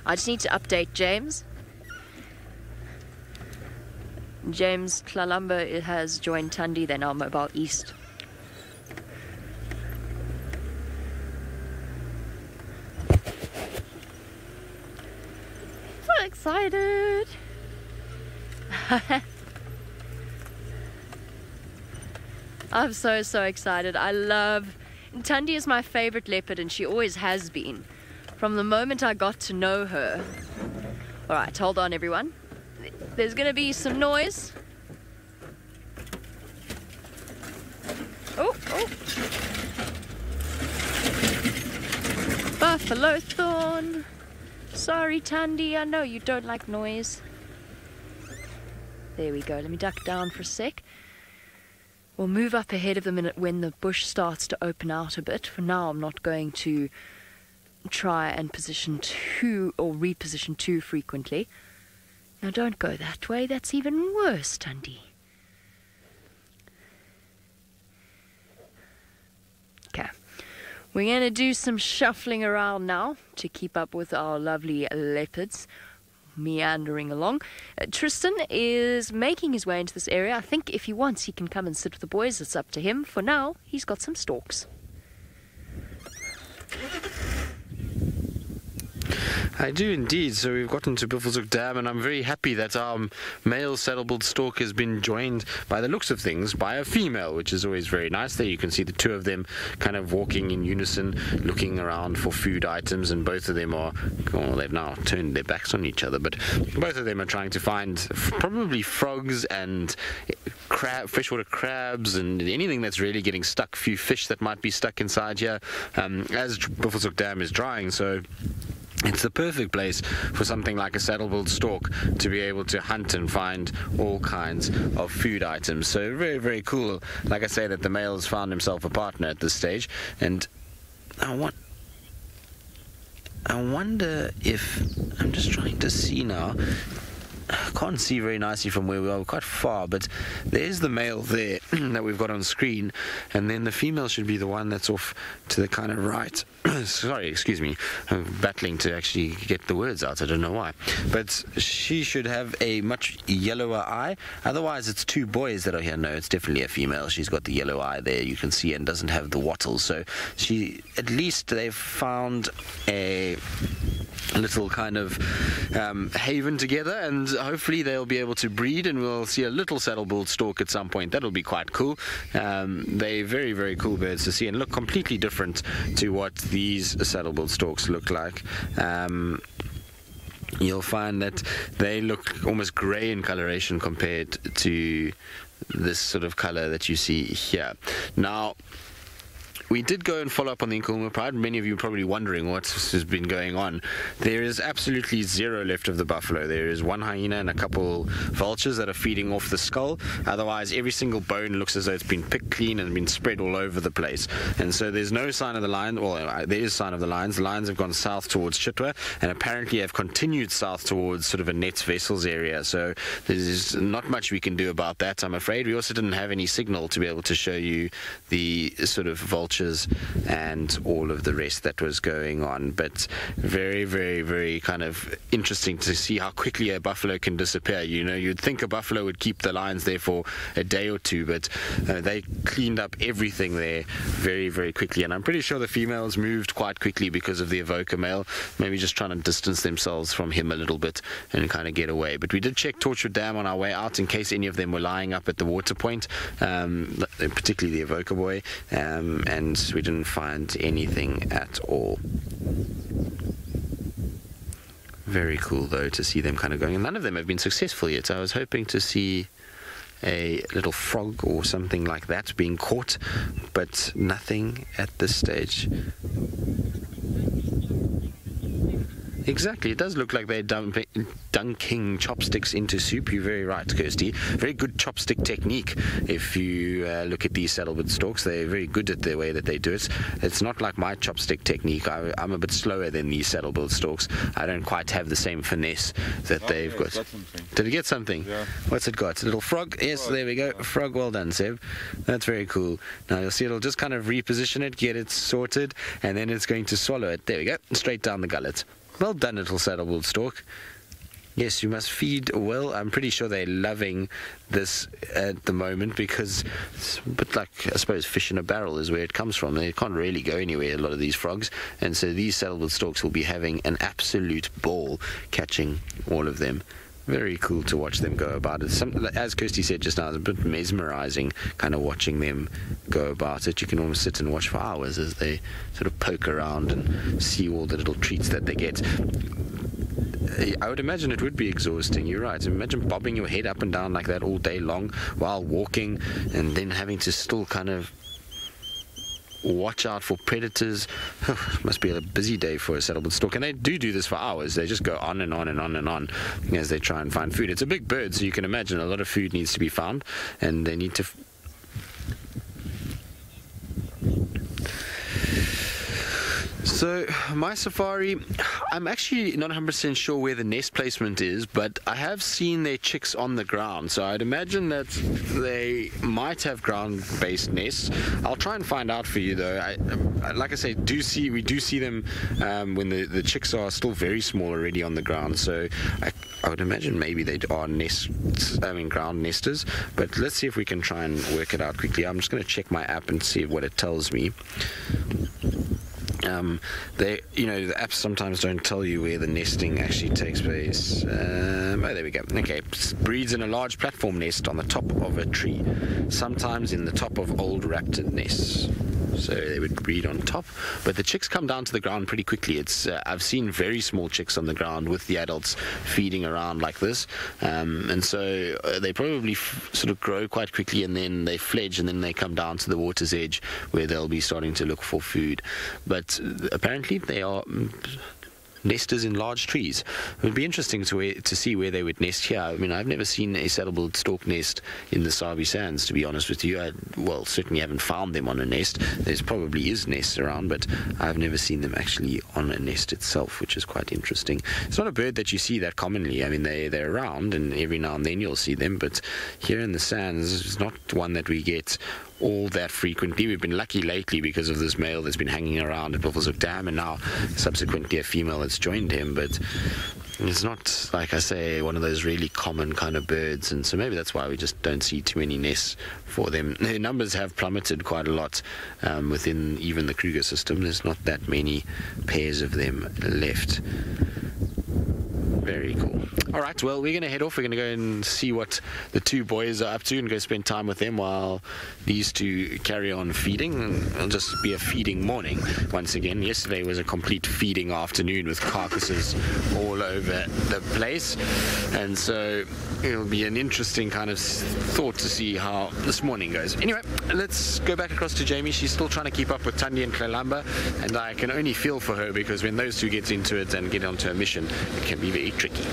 I just need to update James. James Tlalamba has joined Tundi. They're now mobile east. So excited. I'm so excited. Tundi is my favorite leopard, and she always has been from the moment I got to know her. All right, hold on, everyone. There's going to be some noise. Oh. Buffalo thorn. Sorry, Tundi, I know you don't like noise. There we go. Let me duck down for a sec. We'll move up ahead of them when the bush starts to open out a bit. For now, I'm not going to try and position too or reposition too frequently. Now, don't go that way. That's even worse, Tundi. Okay. We're going to do some shuffling around now to keep up with our lovely leopards meandering along. Tristan is making his way into this area. I think if he wants, he can come and sit with the boys. It's up to him. For now, he's got some stalks. I do indeed. So we've gotten to Buffelshoek Dam, and I'm very happy that our male saddle-billed stork has been joined, by the looks of things, by a female, which is always very nice. There you can see the two of them kind of walking in unison, looking around for food items, and both of them are, well, they've now turned their backs on each other, but both of them are trying to find probably frogs and freshwater crabs and anything that's really getting stuck, few fish that might be stuck inside here, as Buffelshoek Dam is drying. So it's the perfect place for something like a saddle-billed stork to be able to hunt and find all kinds of food items. So very, very cool. Like I say, that the male has found himself a partner at this stage. And I wonder if, I'm just trying to see now, I can't see very nicely from where we are, we're quite far, but there's the male there that we've got on screen, and then the female should be the one that's off to the kind of right. Sorry, excuse me, I'm battling to actually get the words out, I don't know why, but she should have a much yellower eye. Otherwise it's two boys that are here. No, it's definitely a female. She's got the yellow eye there, you can see, and doesn't have the wattles. So she, at least they've found a little kind of haven together, and hopefully they'll be able to breed, and we'll see a little saddle-billed stork at some point. That'll be quite cool. They're very, very cool birds to see, and look completely different to what these saddle-billed storks look like. You'll find that they look almost grey in coloration compared to this sort of colour that you see here. Now, we did go and follow up on the Nkulma Pride. Many of you are probably wondering what has been going on. There is absolutely zero left of the buffalo. There is one hyena and a couple vultures that are feeding off the skull. Otherwise, every single bone looks as though it's been picked clean and been spread all over the place. And so there's no sign of the lion. Well, there is sign of the lions. The lions have gone south towards Chitwa, and apparently have continued south towards sort of a Nets Vessels area. So there's not much we can do about that, I'm afraid. We also didn't have any signal to be able to show you the sort of vultures and all of the rest that was going on, but very, very, very kind of interesting to see how quickly a buffalo can disappear. You know, you'd think a buffalo would keep the lions there for a day or two, but they cleaned up everything there very, very quickly, and I'm pretty sure the females moved quite quickly because of the Evoker male, maybe just trying to distance themselves from him a little bit and kind of get away. But we did check Torchwood Dam on our way out in case any of them were lying up at the water point, particularly the Evoker boy, and we didn't find anything at all. Very cool though to see them kind of going, and none of them have been successful yet. I was hoping to see a little frog or something like that being caught, but nothing at this stage. Exactly, it does look like they're dunking chopsticks into soup. You're very right, Kirsty. Very good chopstick technique. If you look at these saddle-billed storks, they're very good at the way that they do it. It's not like my chopstick technique. I'm a bit slower than these saddle-billed storks. I don't quite have the same finesse that they've got. Did it get something? Yeah. What's it got? A little frog? Yes, there we go. Frog, well done, Seb. That's very cool. Now you'll see it'll just kind of reposition it, get it sorted, and then it's going to swallow it. There we go. Straight down the gullet. Well done, little saddle-billed stork. Yes, you must feed well. I'm pretty sure they're loving this at the moment, because it's a bit like, I suppose, fish in a barrel is where it comes from. They can't really go anywhere, a lot of these frogs, and so these saddle-billed storks will be having an absolute ball catching all of them. very cool to watch them go about it. As Kirsty said just now, it's a bit mesmerizing kind of watching them go about it. You can almost sit and watch for hours as they sort of poke around and see all the little treats that they get. I would imagine it would be exhausting. You're right. Imagine bobbing your head up and down like that all day long while walking, and then having to still kind of watch out for predators. Must be a busy day for a saddlebred stork, and they do this for hours. They just go on and on and on and on as they try and find food. It's a big bird, so you can imagine a lot of food needs to be found, and they need to So my safari, I'm actually not 100% sure where the nest placement is, but I have seen their chicks on the ground, so I'd imagine that they might have ground-based nests. I'll try and find out for you, though. Like I say, we do see them when the chicks are still very small already on the ground, so I would imagine maybe they are ground nesters, but let's see if we can try and work it out quickly. I'm just going to check my app and see what it tells me. The apps sometimes don't tell you where the nesting actually takes place. Oh, there we go. Okay, breeds in a large platform nest on the top of a tree, sometimes in the top of old raptor nests. So they would breed on top, but the chicks come down to the ground pretty quickly. I've seen very small chicks on the ground with the adults feeding around like this, and so they probably sort of grow quite quickly, and then they fledge, and then they come down to the water's edge where they'll be starting to look for food. But apparently they are nesters in large trees. It would be interesting to see where they would nest here. I mean, I've never seen a saddlebald stork nest in the Sabi Sands, to be honest with you. Certainly haven't found them on a nest. There's probably is nests around, but I've never seen them actually on a nest itself, which is quite interesting. It's not a bird that you see that commonly. I mean, they're around, and every now and then you'll see them, but here in the sands, it's not one that we get all that frequently. We've been lucky lately because of this male that's been hanging around at Buffelshoek Dam, and now subsequently a female that's joined him, but it's not, like I say, one of those really common kind of birds, and so maybe that's why we just don't see too many nests for them. Their numbers have plummeted quite a lot within even the Kruger system. There's not that many pairs of them left. Very cool. All right, well, we're going to head off. We're going to go and see what the two boys are up to and go spend time with them while these two carry on feeding. It'll just be a feeding morning once again. Yesterday was a complete feeding afternoon with carcasses all over the place, and so it'll be an interesting kind of thought to see how this morning goes. Anyway, let's go back across to Jamie. She's still trying to keep up with Thandi and Kalamba, and I can only feel for her because when those two get into it and get onto a mission, it can be very tricky.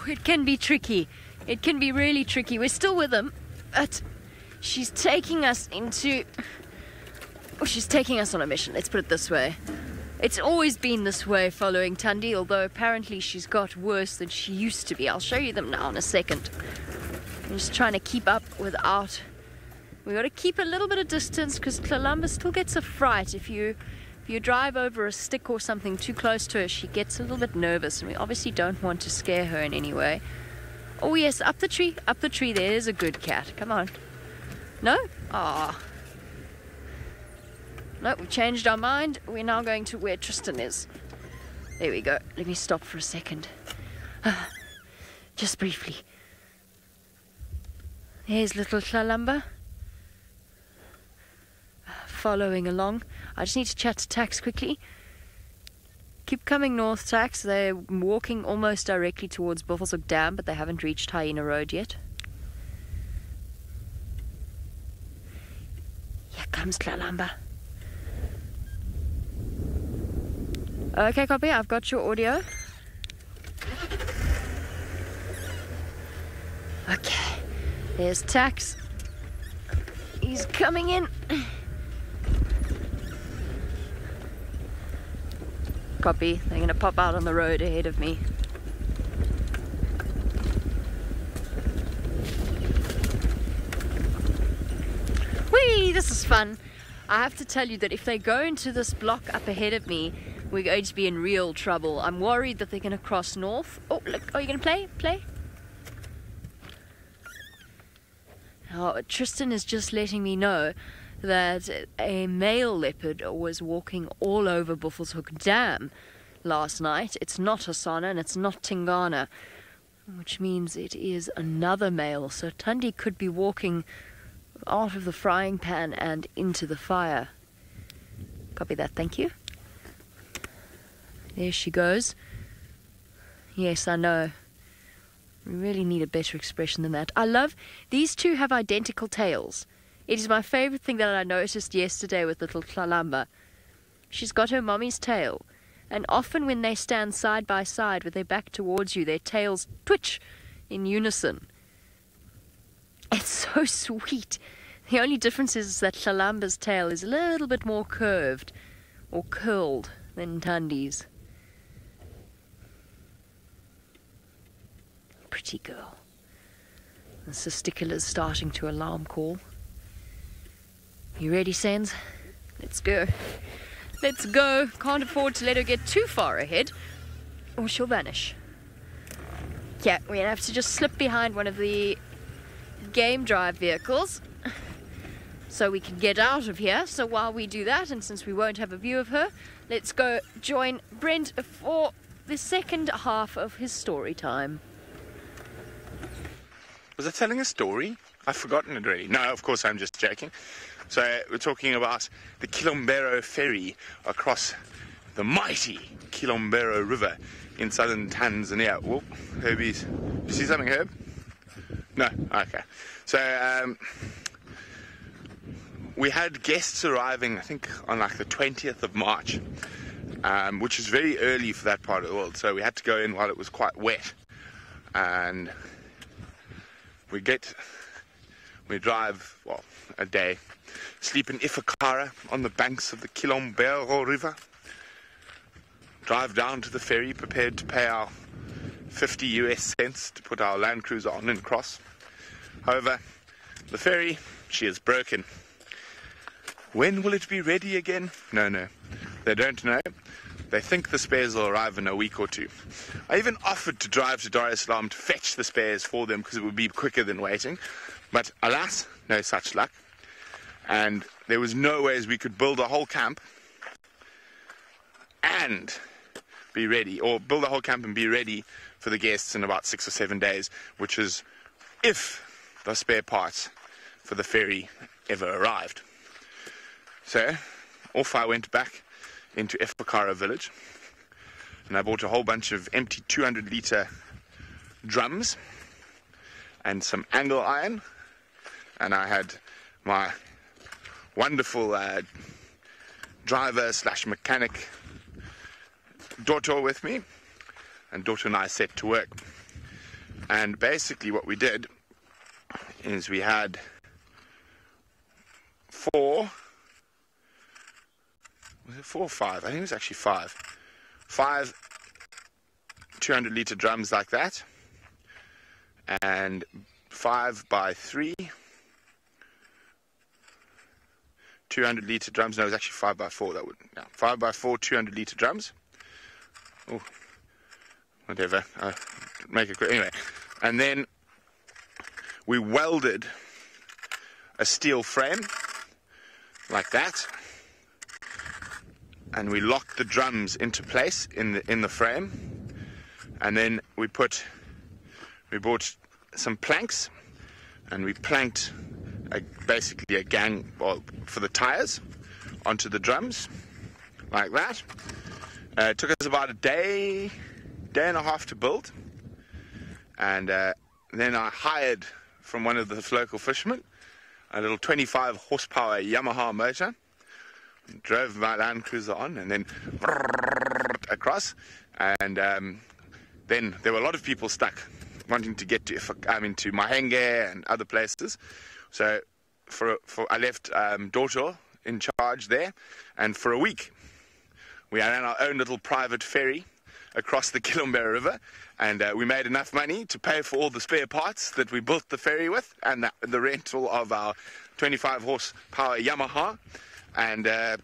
It can be tricky. It can be really tricky. We're still with them, but she's taking us into... she's taking us on a mission, let's put it this way. It's always been this way following Thandi, although apparently she's got worse than she used to be. I'll show you them now in a second. I'm just trying to keep up without... We've got to keep a little bit of distance because Kalamba still gets a fright. If you drive over a stick or something too close to her, she gets a little bit nervous, and we obviously don't want to scare her in any way. Oh yes, up the tree, there's a good cat. Come on. No? Ah. No, we've changed our mind. We're now going to where Tristan is. There we go. Let me stop for a second. Just briefly. There's little Kalamba. Following along. I just need to chat to Tax quickly. Keep coming north, Tax. They're walking almost directly towards Buffelshoek Dam, but they haven't reached Hyena Road yet. Here comes Kalamba. Okay, copy. I've got your audio. Okay. There's Tax. He's coming in. Copy. They're going to pop out on the road ahead of me. Whee! This is fun. I have to tell you that if they go into this block up ahead of me, we're going to be in real trouble. I'm worried that they're going to cross north. Oh, look. Are you going to play? Play? Oh, Tristan is just letting me know that a male leopard was walking all over Buffelshoek Dam last night. It's not Hasana and it's not Tingana, which means it is another male. So Tundi could be walking out of the frying pan and into the fire. Copy that, thank you. There she goes. Yes, I know. We really need a better expression than that. I love, these two have identical tails. It is my favorite thing that I noticed yesterday with little Tlalamba. She's got her mommy's tail. And often when they stand side by side with their back towards you, their tails twitch in unison. It's so sweet. The only difference is that Tlalamba's tail is a little bit more curved or curled than Tundi's. Pretty girl. The Sisticula's starting to alarm call. You ready, Sands? Let's go. Let's go. Can't afford to let her get too far ahead, or she'll vanish. Yeah, we're gonna have to just slip behind one of the game drive vehicles so we can get out of here. So while we do that, and since we won't have a view of her, let's go join Brent for the second half of his story time. Was I telling a story? I've forgotten it already. No, of course I'm just joking. So we're talking about the Kilombero ferry across the mighty Kilombero River in southern Tanzania. Whoa, Herbie's. You see something, Herb? No? Okay. So we had guests arriving, I think, on like the 20th of March, which is very early for that part of the world. So we had to go in while it was quite wet. And we drive, well, a day, sleep in Ifakara on the banks of the Kilombero River, drive down to the ferry, prepared to pay our 50 US cents to put our Land Cruiser on and cross. However, the ferry, she is broken. When will it be ready again? No, they don't know. They think the spares will arrive in a week or two. I even offered to drive to Dar es Salaam to fetch the spares for them because it would be quicker than waiting. But alas, no such luck. And there was no ways we could build a whole camp and be ready, or build a whole camp and be ready for the guests in about 6 or 7 days, which is if the spare parts for the ferry ever arrived. So off I went back into Ifakara village, and I bought a whole bunch of empty 200-litre drums and some angle iron, and I had my wonderful driver / mechanic Dotto with me, and Dotto and I set to work. And basically what we did is we had 4 or 5? I think it was actually 5. 5 200-litre drums like that, and 5 by 3 200-litre drums. No, it was actually 5 by 4. That would, yeah, 5 by 4 200-litre drums. Oh, whatever. I'll make it quick. Anyway, and then we welded a steel frame like that, and we locked the drums into place in the frame, and then we bought some planks, and we planked basically a gang, well, for the tires onto the drums like that. It took us about a day and a half to build, and then I hired from one of the local fishermen a little 25 horsepower Yamaha motor, drove my Land Cruiser on, and then across, and then there were a lot of people stuck wanting to get to to Mahenge and other places. So I left Dotto in charge there, and for a week we ran our own little private ferry across the Kilombero River, and we made enough money to pay for all the spare parts that we built the ferry with, and the rental of our 25 horsepower Yamaha, and then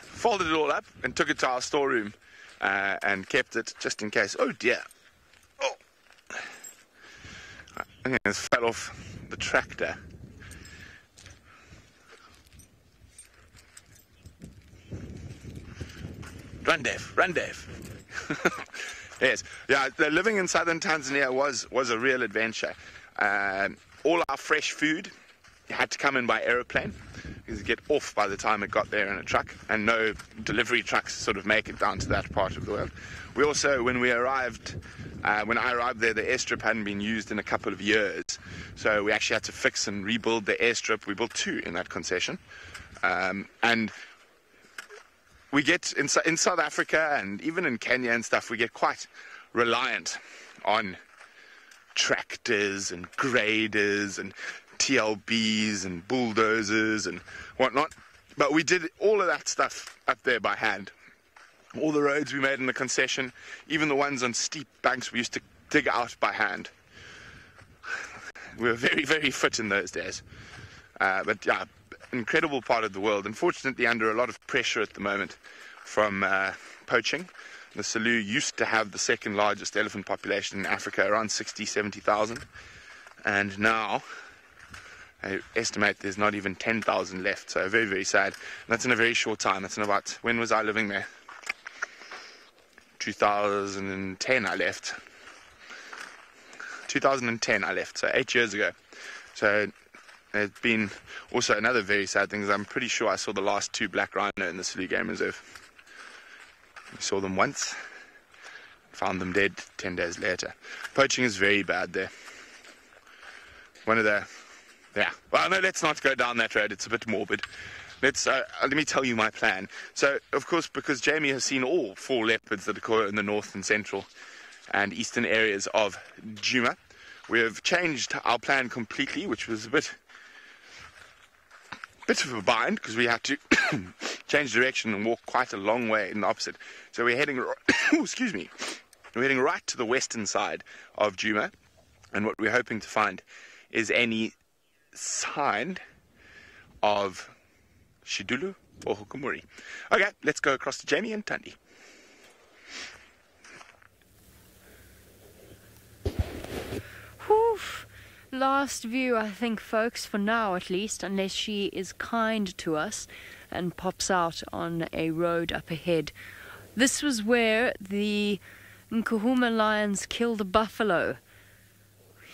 folded it all up and took it to our storeroom and kept it just in case. Oh dear. Oh, I think it fell off the tractor. Run, Dave. Run, Dave. Yes. Yeah, living in southern Tanzania was a real adventure. All our fresh food had to come in by aeroplane because it get off by the time it got there in a truck, and no delivery trucks sort of make it down to that part of the world. We also, when I arrived there, the airstrip hadn't been used in a couple of years, so we actually had to fix and rebuild the airstrip. We built 2 in that concession, and we get in South Africa and even in Kenya and stuff, we get quite reliant on tractors and graders and TLBs and bulldozers and whatnot, but we did all of that stuff up there by hand. All the roads we made in the concession, even the ones on steep banks, we used to dig out by hand. We were very, very fit in those days. But yeah, incredible part of the world. Unfortunately, under a lot of pressure at the moment from poaching. The Selous used to have the second largest elephant population in Africa, around 70,000. And now, I estimate there's not even 10,000 left. So very, very sad. And that's in a very short time. That's in about, when was I living there? 2010 I left. 2010 I left, so 8 years ago. So there's been also another very sad thing is I'm pretty sure I saw the last 2 black rhino in the Selous Game Reserve. We saw them once, found them dead 10 days later. Poaching is very bad there. One of the, yeah, well no, let's not go down that road, it's a bit morbid. Let me tell you my plan. So, of course, because Jamie has seen all 4 leopards that occur in the north and central and eastern areas of Djuma, we have changed our plan completely, which was a bit of a bind because we had to change direction and walk quite a long way in the opposite. So we're heading, excuse me, we're heading right to the western side of Djuma, and what we're hoping to find is any sign of Shidulu or Hukumuri. Okay, let's go across to Jamie and Tundi. Whew. Last view, I think, folks, for now at least, unless she is kind to us and pops out on a road up ahead. This was where the Nkuhuma lions killed a buffalo.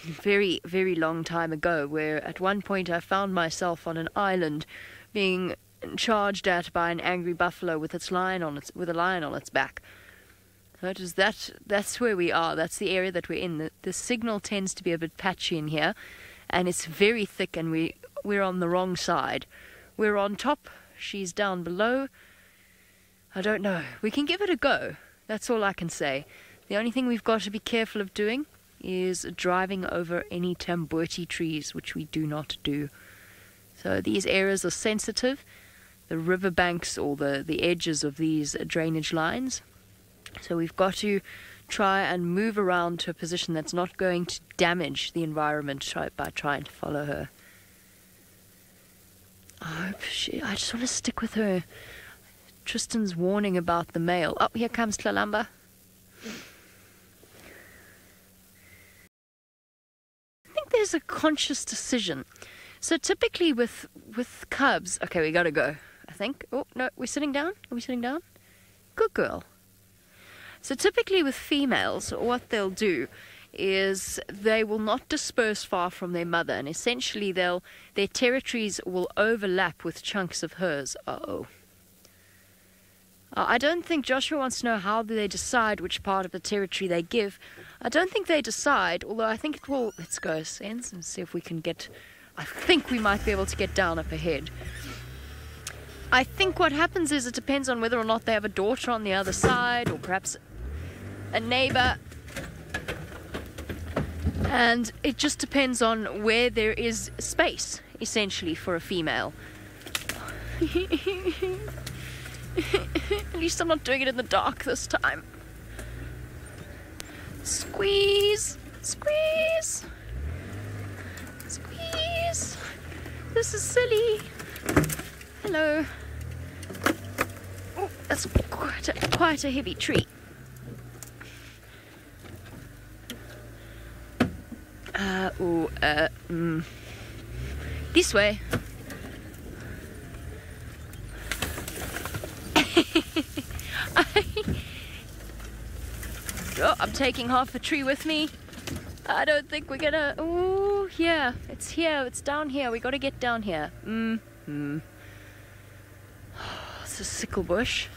Very, very long time ago, where at one point I found myself on an island being charged at by an angry buffalo with a lion on its back. So it is that's where we are. That's the area that we're in. The signal tends to be a bit patchy in here, and it's very thick, and we're on the wrong side. We're on top, she's down below. I don't know. We can give it a go. That's all I can say. The only thing we've got to be careful of doing is driving over any tamboti trees, which we do not do. So these areas are sensitive, the riverbanks or the edges of these drainage lines. So we've got to try and move around to a position that's not going to damage the environment by trying to follow her. I just want to stick with her. Tristan's warning about the male. Oh, here comes Tlalamba. I think there's a conscious decision. So typically with cubs, okay, we gotta go, I think. Oh, no, we're sitting down? Are we sitting down? Good girl. So typically with females, what they'll do is they will not disperse far from their mother, and essentially their territories will overlap with chunks of hers. Uh-oh. I don't think Joshua wants to know how they decide which part of the territory they give. I don't think they decide, although I think it will... Let's go, Sens, and see if we can get... I think we might be able to get down up ahead. I think what happens is it depends on whether or not they have a daughter on the other side, or perhaps a neighbor. And it just depends on where there is space, essentially, for a female. At least I'm not doing it in the dark this time. Squeeze! Squeeze! Squeeze! This is silly. Hello. Oh, that's quite a heavy tree. This way. Oh, I'm taking half a tree with me. I don't think we're gonna... Oh, here. It's here. It's down here. We gotta get down here. It's a sickle bush.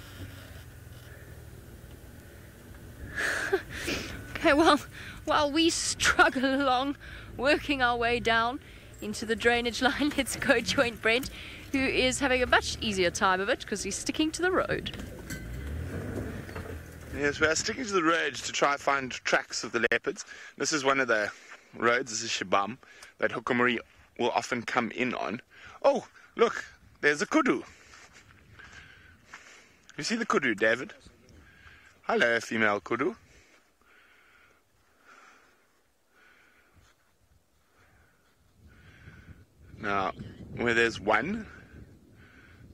Okay, well, while we struggle along, working our way down into the drainage line, let's go join Brent, who is having a much easier time of it because he's sticking to the road. Yes, we are sticking to the road to try and find tracks of the leopards. This is one of the roads, this is Shibam, that Hukumari will often come in on. Oh, look, there's a kudu. You see the kudu, David? Hello, female kudu. Now, where there's one,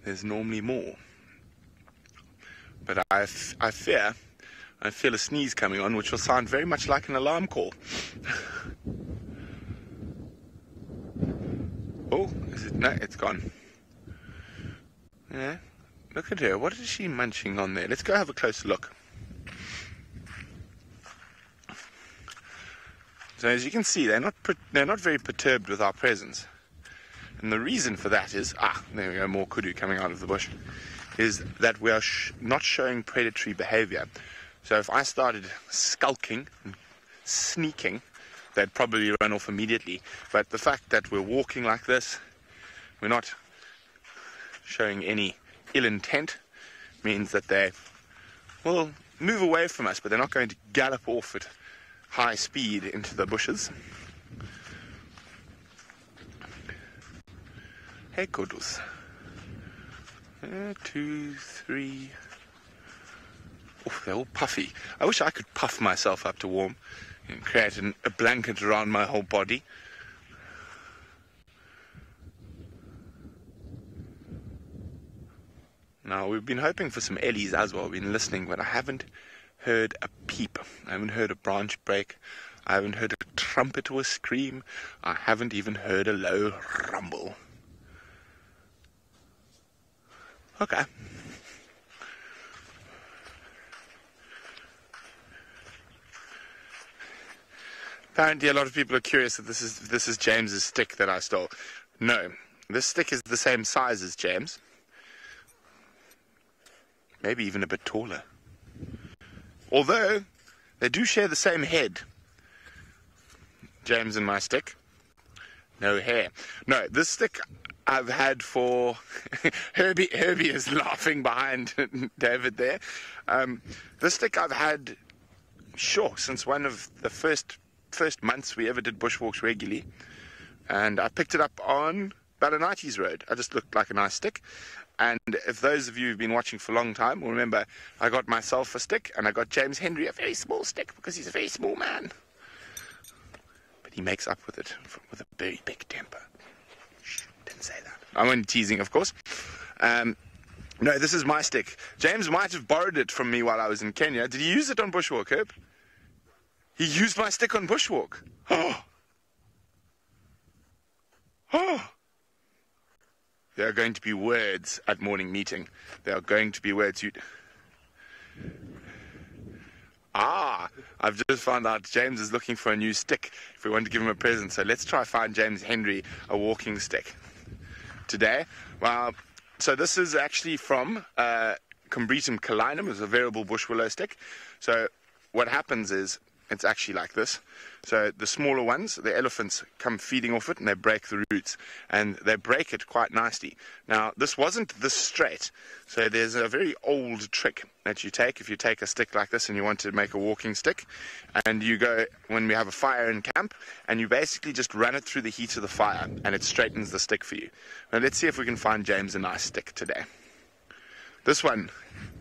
there's normally more. But I feel a sneeze coming on, which will sound very much like an alarm call. Oh, is it? No, it's gone. Yeah, look at her. What is she munching on there? Let's go have a closer look. So as you can see, they're not very perturbed with our presence. And the reason for that is, there we go, more kudu coming out of the bush, is that we are not showing predatory behavior. So if I started skulking and sneaking, they'd probably run off immediately. But the fact that we're walking like this, we're not showing any ill intent, means that they will move away from us, but they're not going to gallop off at high speed into the bushes. Hey, kudus. 2, 3. Oh, they're all puffy. I wish I could puff myself up to warm and create a blanket around my whole body. Now, we've been hoping for some ellies as well. We've been listening, but I haven't heard a peep. I haven't heard a branch break. I haven't heard a trumpet or a scream. I haven't even heard a low rumble. Okay. Apparently a lot of people are curious that this is James's stick that I stole. No, this stick is the same size as James. Maybe even a bit taller. Although, they do share the same head. James and my stick. No hair. No, this stick I've had for... Herbie is laughing behind David there. This stick I've had, since one of the first months we ever did bushwalks regularly. And I picked it up on Balanites Road. I just looked like a nice stick. And if those of you who've been watching for a long time will remember, I got myself a stick and I got James Henry a very small stick because he's a very small man. But he makes up with it with a very big temper. Didn't say that. I'm only teasing, of course. No, this is my stick. James might have borrowed it from me while I was in Kenya. Did he use it on bushwalk, Herb? He used my stick on bushwalk. Oh. There are going to be words at morning meeting. There are going to be words. I've just found out James is looking for a new stick if we want to give him a present. So let's try find James Henry a walking stick today. Well, so this is actually from Combretum calinum. It's a variable bush willow stick. So what happens is it's actually like this. So the smaller ones, the elephants, come feeding off it and they break the roots. And they break it quite nicely. Now, this wasn't this straight. So there's a very old trick that you take if you take a stick like this and you want to make a walking stick. And you go, when we have a fire in camp, and you basically just run it through the heat of the fire and it straightens the stick for you. Now, let's see if we can find James a nice stick today. This one,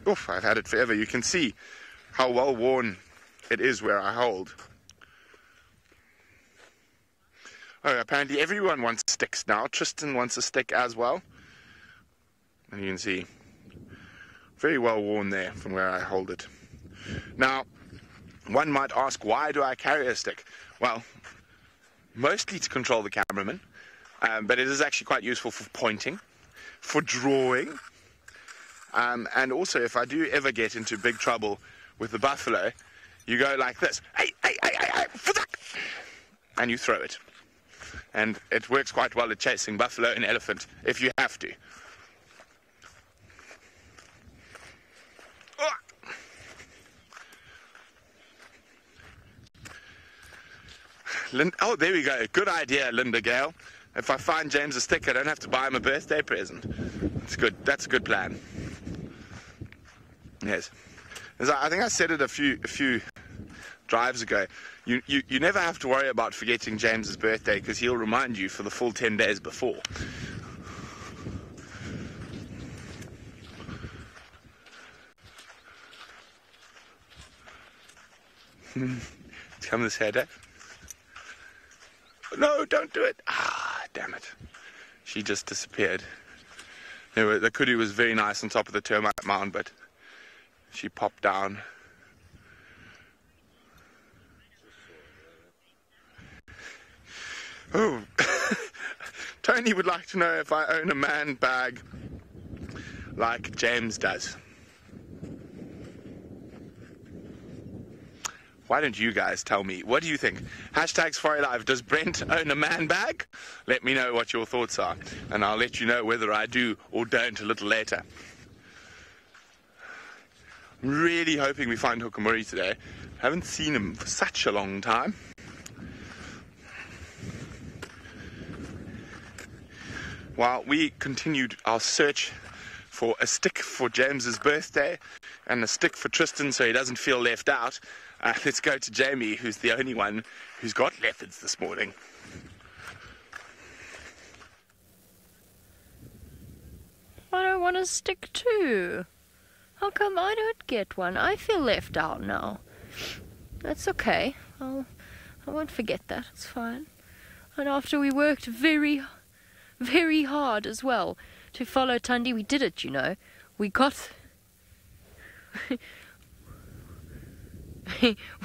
I've had it forever. You can see how well worn it is where I hold. Oh, apparently everyone wants sticks now. Tristan wants a stick as well. And you can see, very well worn there from where I hold it. Now, one might ask, why do I carry a stick? Well, mostly to control the cameraman, but it is actually quite useful for pointing, for drawing, and also if I do ever get into big trouble with the buffalo, you go like this. Hey, hey, hey, hey, hey, fuck! And you throw it. And it works quite well at chasing buffalo and elephant, if you have to. Oh, there we go. Good idea, Linda Gale. If I find James a stick, I don't have to buy him a birthday present. That's good. That's a good plan. Yes. As I think I said it a few drives ago. You never have to worry about forgetting James's birthday because he'll remind you for the full 10 days before. Come this head, eh? No, don't do it. Ah, damn it. She just disappeared. The kudu was very nice on top of the termite mound, but she popped down. Oh, Tony would like to know if I own a man bag like James does. Why don't you guys tell me? What do you think? Hashtag SafariLive. Does Brent own a man bag? Let me know what your thoughts are, and I'll let you know whether I do or don't a little later. I'm really hoping we find Hukamuri today. Haven't seen him for such a long time. While we continued our search for a stick for James's birthday and a stick for Tristan so he doesn't feel left out, let's go to Jamie, who's the only one who's got leopards this morning. I don't want a stick too. How come I don't get one? I feel left out now. That's okay. I won't forget that. It's fine. And after we worked very, very hard as well to follow Tundi, we did it, you know. We got...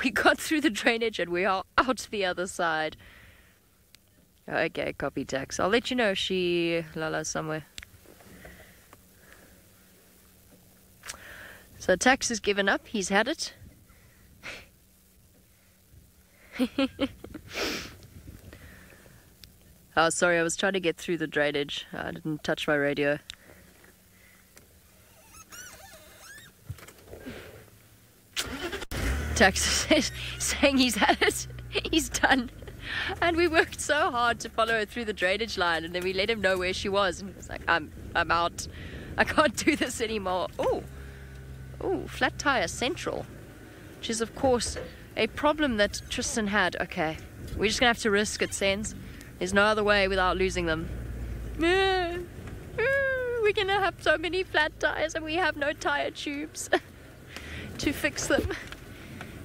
we got through the drainage and we are out the other side. Okay, copy Tax. I'll let you know if she lala's somewhere. So Tax has given up. He's had it. Oh, sorry, I was trying to get through the drainage. I didn't touch my radio. Tax is saying he's had it. He's done. And we worked so hard to follow her through the drainage line, and then we let him know where she was, and he was like, I'm out. I can't do this anymore. Oh, flat tire central, which is of course a problem that Tristan had. Okay, we're just gonna have to risk it, Sens. There's no other way without losing them. We're gonna have so many flat tires and we have no tire tubes to fix them.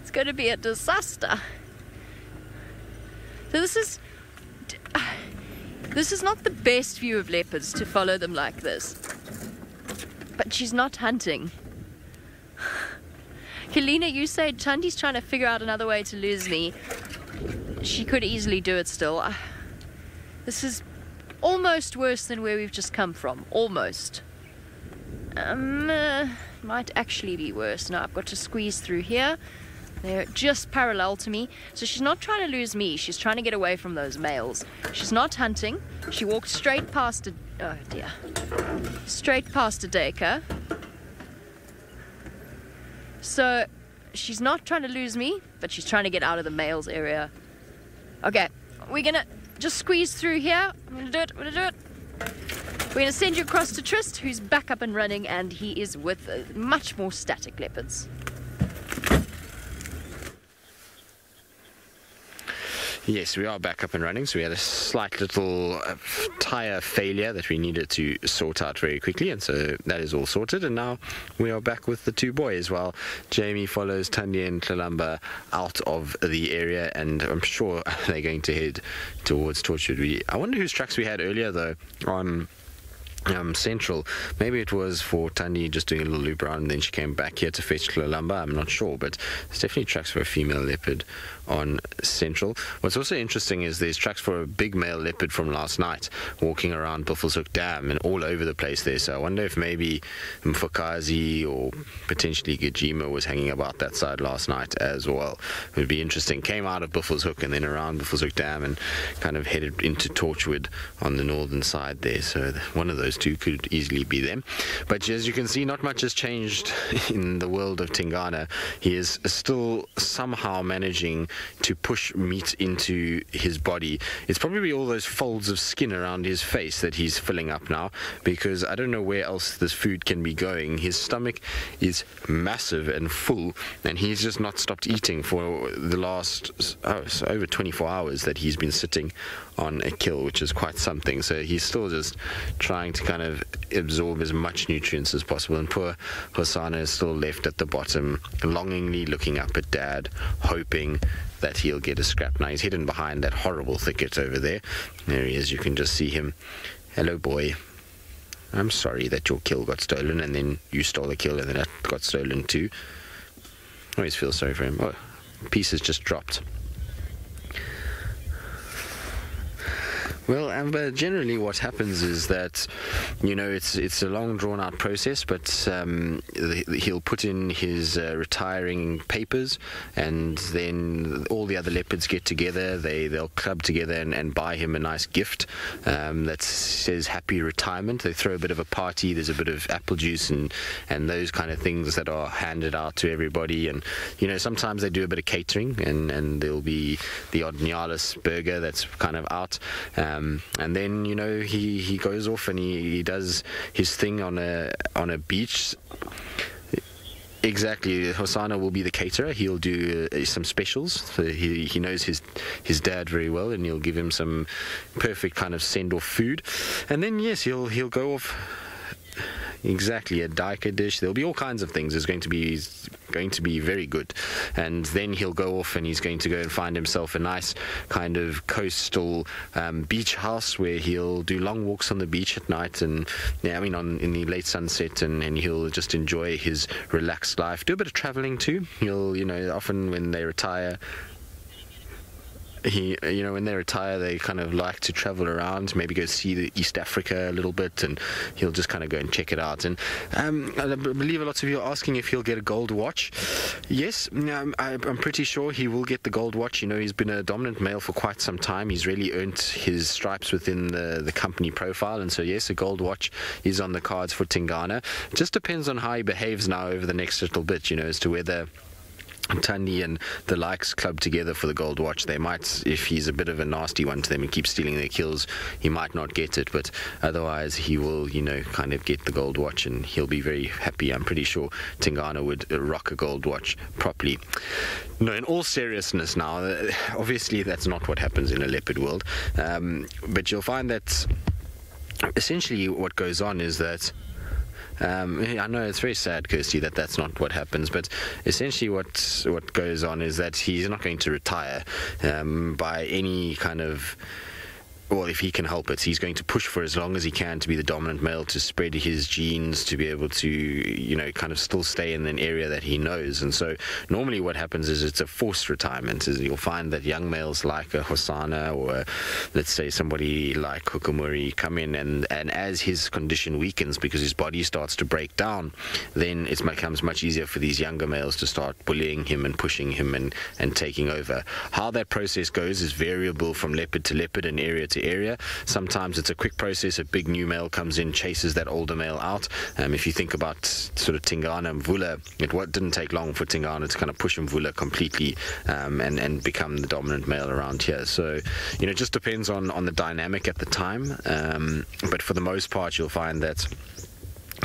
It's gonna be a disaster. So this is not the best view of leopards to follow them like this. But she's not hunting. Kalina, you say Chandi's trying to figure out another way to lose me. She could easily do it still. This is almost worse than where we've just come from. Almost. Might actually be worse. Now I've got to squeeze through here. They're just parallel to me. So she's not trying to lose me. She's trying to get away from those males. She's not hunting. She walked straight past a... Oh dear. Straight past a Dacre. So she's not trying to lose me, but she's trying to get out of the males area. Okay, we're gonna just squeeze through here. I'm gonna do it. We're gonna send you across to Trist, who's back up and running, and he is with much more static leopards. Yes, we are back up and running, so we had a slight little tyre failure that we needed to sort out very quickly, and so that is all sorted, and now we are back with the two boys while Jamie follows Tandi and Kalamba out of the area, and I'm sure they're going to head towards Torchwood. I wonder whose tracks we had earlier, though, on Central. Maybe it was for Tandi just doing a little loop around and then she came back here to fetch Lalamba. I'm not sure, but there's definitely tracks for a female leopard on Central. What's also interesting is there's tracks for a big male leopard from last night walking around Buffelshoek Dam and all over the place there. So I wonder if maybe Mfokazi or potentially Gajima was hanging about that side last night as well. It would be interesting. Came out of Buffelshoek and then around Buffelshoek Dam and kind of headed into Torchwood on the northern side there. So one of those two could easily be them. But as you can see, not much has changed in the world of Tingana. He is still somehow managing to push meat into his body. It's probably all those folds of skin around his face that he's filling up now, because I don't know where else this food can be going. His stomach is massive and full, and he's just not stopped eating for the last over 24 hours that he's been sitting on a kill, which is quite something. So he's still just trying to kind of absorb as much nutrients as possible, and poor Hosanna is still left at the bottom, longingly looking up at Dad, hoping that he'll get a scrap. Now he's hidden behind that horrible thicket over there. There he is, you can just see him. Hello, boy. I'm sorry that your kill got stolen, and then you stole a kill, and then that got stolen too. I always feel sorry for him. Oh, pieces just dropped. Well, Amber, generally what happens is that, you know, it's a long drawn-out process, but he'll put in his retiring papers, and then all the other leopards get together. They'll club together and buy him a nice gift that says happy retirement. They throw a bit of a party. There's a bit of apple juice and those kind of things that are handed out to everybody. And, you know, sometimes they do a bit of catering, and there'll be the odd Nyalis burger that's kind of out. And then, you know, he goes off and he does his thing on a beach. Exactly, Hosanna will be the caterer. He'll do some specials. So he knows his dad very well, and he'll give him some perfect kind of send-off food. And then, yes, he'll go off. Exactly, a daika dish. There'll be all kinds of things. It's going to be very good. And then he'll go off and he's going to go and find himself a nice kind of coastal beach house where he'll do long walks on the beach at night, and yeah, I mean in the late sunset, and he'll just enjoy his relaxed life. Do a bit of traveling too. He'll, you know, often when they retire, when they retire, they kind of like to travel around, maybe go see the East Africa a little bit, and he'll just kind of go and check it out. And I believe lots of you are asking if he'll get a gold watch. Yes, I'm pretty sure he will get the gold watch. You know, he's been a dominant male for quite some time. He's really earned his stripes within the company profile, and so yes, a gold watch is on the cards for Tingana. It just depends on how he behaves now over the next little bit, you know, as to whether Tandi and the likes club together for the gold watch. They might, if he's a bit of a nasty one to them and keeps stealing their kills, he might not get it, but otherwise he will, you know, kind of get the gold watch, and he'll be very happy. I'm pretty sure Tingana would rock a gold watch properly. No, in all seriousness now, obviously that's not what happens in a leopard world, but you'll find that essentially what goes on is that I know it's very sad, Kirsty, that that's not what happens, but essentially what goes on is that he's not going to retire by any kind of... Well, if he can help it, he's going to push for as long as he can to be the dominant male, to spread his genes, to be able to, you know, kind of still stay in an area that he knows. And so normally what happens is it's a forced retirement. Is you'll find that young males like a Hosanna or let's say somebody like Hukumuri come in, and as his condition weakens because his body starts to break down, then it becomes much easier for these younger males to start bullying him and pushing him and taking over. How that process goes is variable from leopard to leopard and area to area. Sometimes it's a quick process. A big new male comes in, chases that older male out. If you think about sort of Tingana and Mvula, it didn't take long for Tingana to kind of push Mvula completely and become the dominant male around here. So, you know, it just depends on the dynamic at the time. But for the most part, you'll find that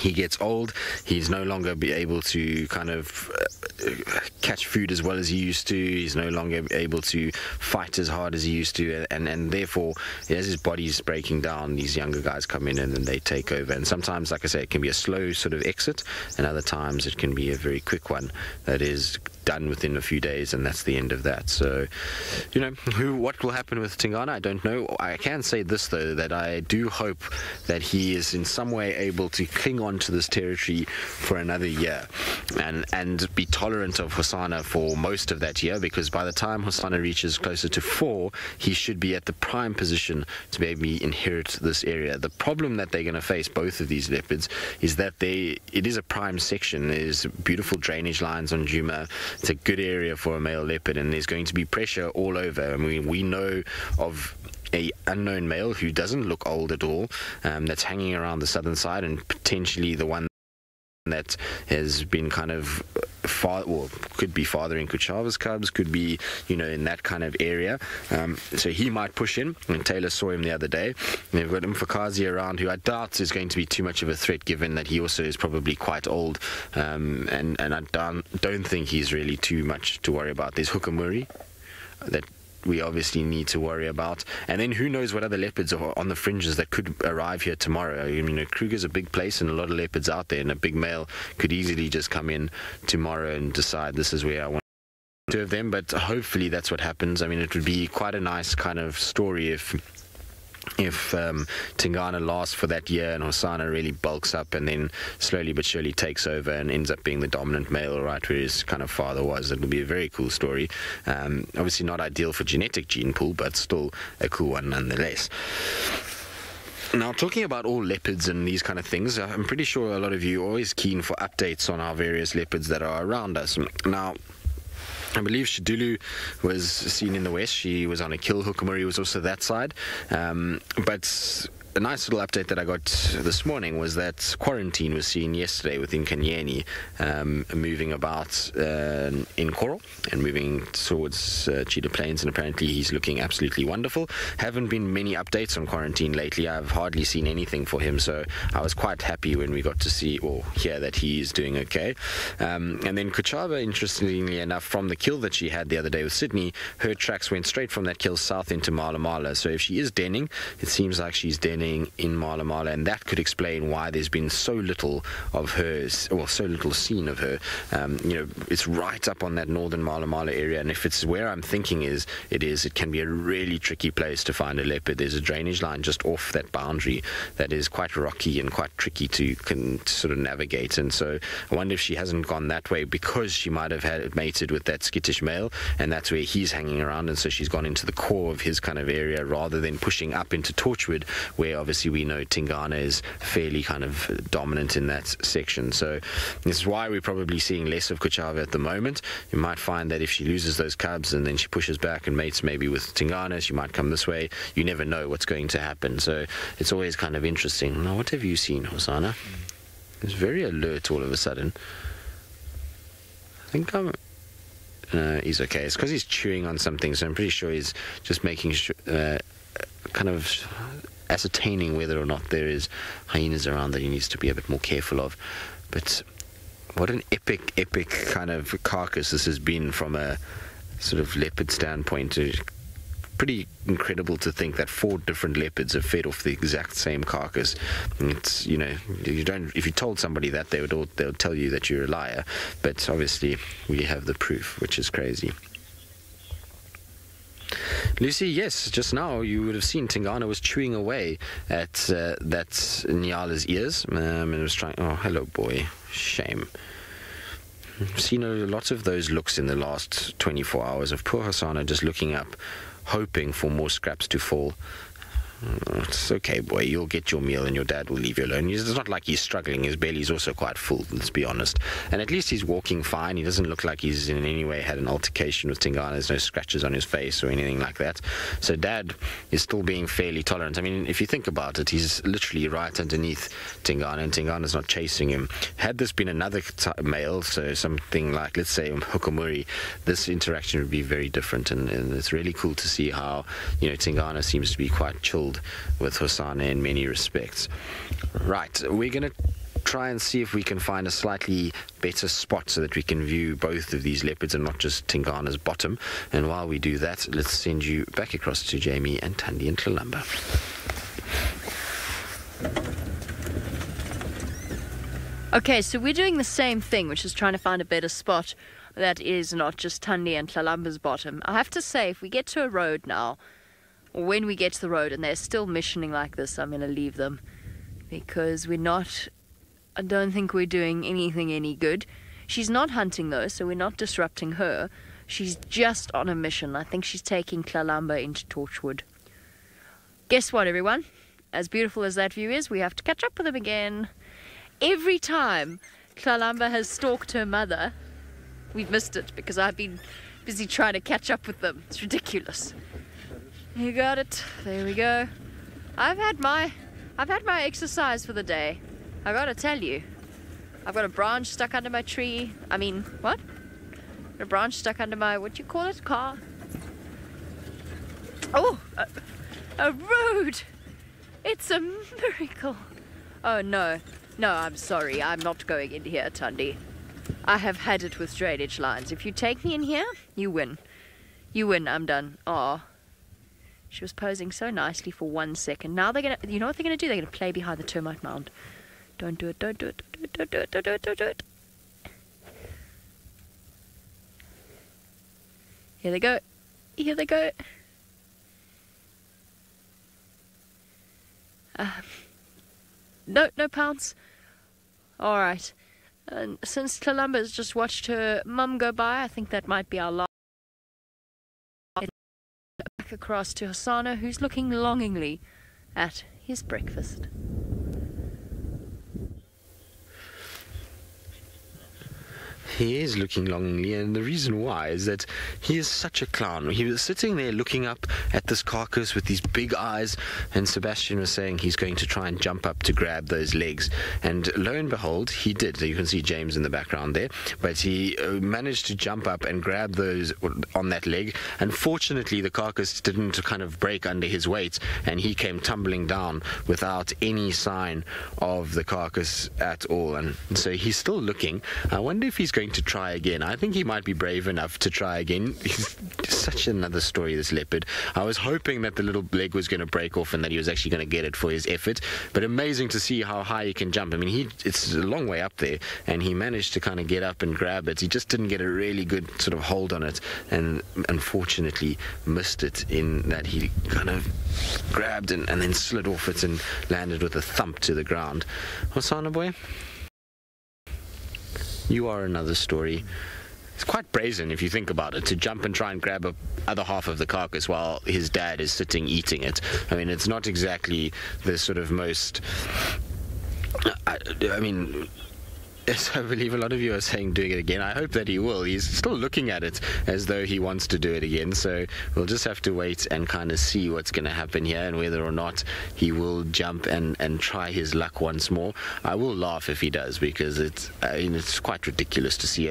he gets old, he's no longer be able to kind of catch food as well as he used to, he's no longer able to fight as hard as he used to, and therefore, as his body's breaking down, these younger guys come in and then they take over. And sometimes, like I say, it can be a slow sort of exit, and other times it can be a very quick one that is done within a few days, and that's the end of that. So, you know, what will happen with Tingana, I don't know. I can say this, though, that I do hope that he is in some way able to cling on to this territory for another year and be tolerant of Hosana for most of that year, because by the time Hosana reaches closer to 4, he should be at the prime position to maybe inherit this area. The problem that they're going to face, both of these leopards, is that it is a prime section. There's beautiful drainage lines on Djuma. It's a good area for a male leopard, and there's going to be pressure all over. I mean, we know of a unknown male who doesn't look old at all, that's hanging around the southern side, and potentially the one that has been kind of could be fathering Kuchava's cubs, could be, you know, in that kind of area. So he might push in, and Taylor saw him the other day. And they've got Mfakazi around, who I doubt is going to be too much of a threat, given that he also is probably quite old, and I don't think he's really too much to worry about. There's Hukamuri that we obviously need to worry about, and then who knows what other leopards are on the fringes that could arrive here tomorrow. I mean, Kruger's a big place and a lot of leopards out there, and a big male could easily just come in tomorrow and decide this is where I want to have them. But hopefully that's what happens. I mean, it would be quite a nice kind of story if Tingana lasts for that year and Hosana really bulks up and then slowly but surely takes over and ends up being the dominant male, right where his kind of father was. It would be a very cool story. Obviously not ideal for genetic gene pool, but still a cool one nonetheless. Now, talking about all leopards and these kind of things, I'm pretty sure a lot of you are always keen for updates on our various leopards that are around us. Now, I believe Shidulu was seen in the west. She was on a kill. Hukamuri was also that side. But a nice little update that I got this morning was that Quarantine was seen yesterday within Kanyeni, moving about in Coral and moving towards Cheetah Plains, and apparently he's looking absolutely wonderful. Haven't been many updates on Quarantine lately. I've hardly seen anything for him, so I was quite happy when we got to see or hear that he's doing okay. And then Kuchava, interestingly enough, from the kill that she had the other day with Sydney, her tracks went straight from that kill south into Mala Mala. So if she is denning, it seems like she's denning in Mala Mala, and that could explain why there's been so little of her, or so little seen of her. You know, it's right up on that northern Mala Mala area, and if it's where I'm thinking it can be a really tricky place to find a leopard. There's a drainage line just off that boundary that is quite rocky and quite tricky to sort of navigate, and so I wonder if she hasn't gone that way because she might have had mated with that skittish male, and that's where he's hanging around, and so she's gone into the core of his kind of area rather than pushing up into Torchwood, where obviously we know Tingana is fairly kind of dominant in that section. So this is why we're probably seeing less of Kuchava at the moment. You might find that if she loses those cubs and then she pushes back and mates maybe with Tingana, she might come this way. You never know what's going to happen. So it's always kind of interesting. Now, what have you seen, Hosana? He's very alert all of a sudden. I think he's okay. It's because he's chewing on something, so I'm pretty sure he's just making sure, kind of ascertaining whether or not there is hyenas around that he needs to be a bit more careful of. But what an epic kind of carcass this has been from a sort of leopard standpoint. Pretty incredible to think that 4 different leopards have fed off the exact same carcass. It's, you know, if you told somebody that, they'll tell you that you're a liar, but obviously we have the proof, which is crazy. Lucy, yes, just now you would have seen Tingana was chewing away at that Nyala's ears, and was trying. Oh, hello, boy. Shame. I've seen a lot of those looks in the last 24 hours of poor Hosana just looking up, hoping for more scraps to fall. It's okay, boy, you'll get your meal and your dad will leave you alone. It's not like he's struggling. His belly's also quite full, let's be honest. And at least he's walking fine. He doesn't look like he's in any way had an altercation with Tingana. There's no scratches on his face or anything like that. So dad is still being fairly tolerant. I mean, if you think about it, he's literally right underneath Tingana, and Tingana's not chasing him. Had this been another male, so something like, let's say, Hukamuri, this interaction would be very different. And it's really cool to see how, you know, Tingana seems to be quite chilled with Hosana in many respects. Right, we're going to try and see if we can find a slightly better spot so that we can view both of these leopards and not just Tingana's bottom. And while we do that, let's send you back across to Jamie and Thandi and Tlalamba. Okay, so we're doing the same thing, which is trying to find a better spot. that is not just Tundi and Tlalamba's bottom. I have to say, if we get to a road now, or when we get to the road and they're still missioning like this, I'm going to leave them. Because I don't think we're doing anything any good. She's not hunting though, so we're not disrupting her. She's just on a mission. I think she's taking Tlalamba into Torchwood. Guess what, everyone? As beautiful as that view is, we have to catch up with them again. Every time Tlalamba has stalked her mother, we've missed it because I've been busy trying to catch up with them. It's ridiculous. You got it. There we go. I've had my exercise for the day. I gotta tell you. I've got a branch stuck under my tree. I mean, what? A branch stuck under my, what do you call it? Car? Oh, a road. It's a miracle. Oh, no. No, I'm sorry. I'm not going in here, Tundi. I have had it with drainage lines. If you take me in here, you win. You win. I'm done. Aw. She was posing so nicely for 1 second. Now they're going to, you know what they're going to do? They're going to play behind the termite mound. Don't do it, don't do it, don't do it, don't do it, don't do it. Here they go. Here they go. No pounce. Alright. And since Tlalamba's just watched her mum go by, I think that might be our last. Back across to Hasana, who's looking longingly at his breakfast. He is looking longingly, and the reason why is that he is such a clown. He was sitting there looking up at this carcass with these big eyes, and Sebastian was saying he's going to try and jump up to grab those legs. And lo and behold, he did. You can see James in the background there, but he managed to jump up and grab those on that leg. Unfortunately, the carcass didn't kind of break under his weight, and he came tumbling down without any sign of the carcass at all. And so he's still looking. I wonder if he's going to try again. I think he might be brave enough to try again. He's such another story, this leopard. I was hoping that the little leg was going to break off and that he was actually going to get it for his effort, but amazing to see how high he can jump. I mean, it's a long way up there, and he managed to kind of get up and grab it. He just didn't get a really good sort of hold on it, and unfortunately missed it in that he kind of grabbed and then slid off it and landed with a thump to the ground. Hosana boy, you are another story. It's quite brazen if you think about it, to jump and try and grab the other half of the carcass while his dad is sitting eating it. I mean, it's not exactly the sort of most... I mean... Yes, I believe a lot of you are saying doing it again. I hope that he will. He's still looking at it as though he wants to do it again. So we'll just have to wait and kind of see what's going to happen here and whether or not he will jump and try his luck once more. I will laugh if he does, because it's quite ridiculous to see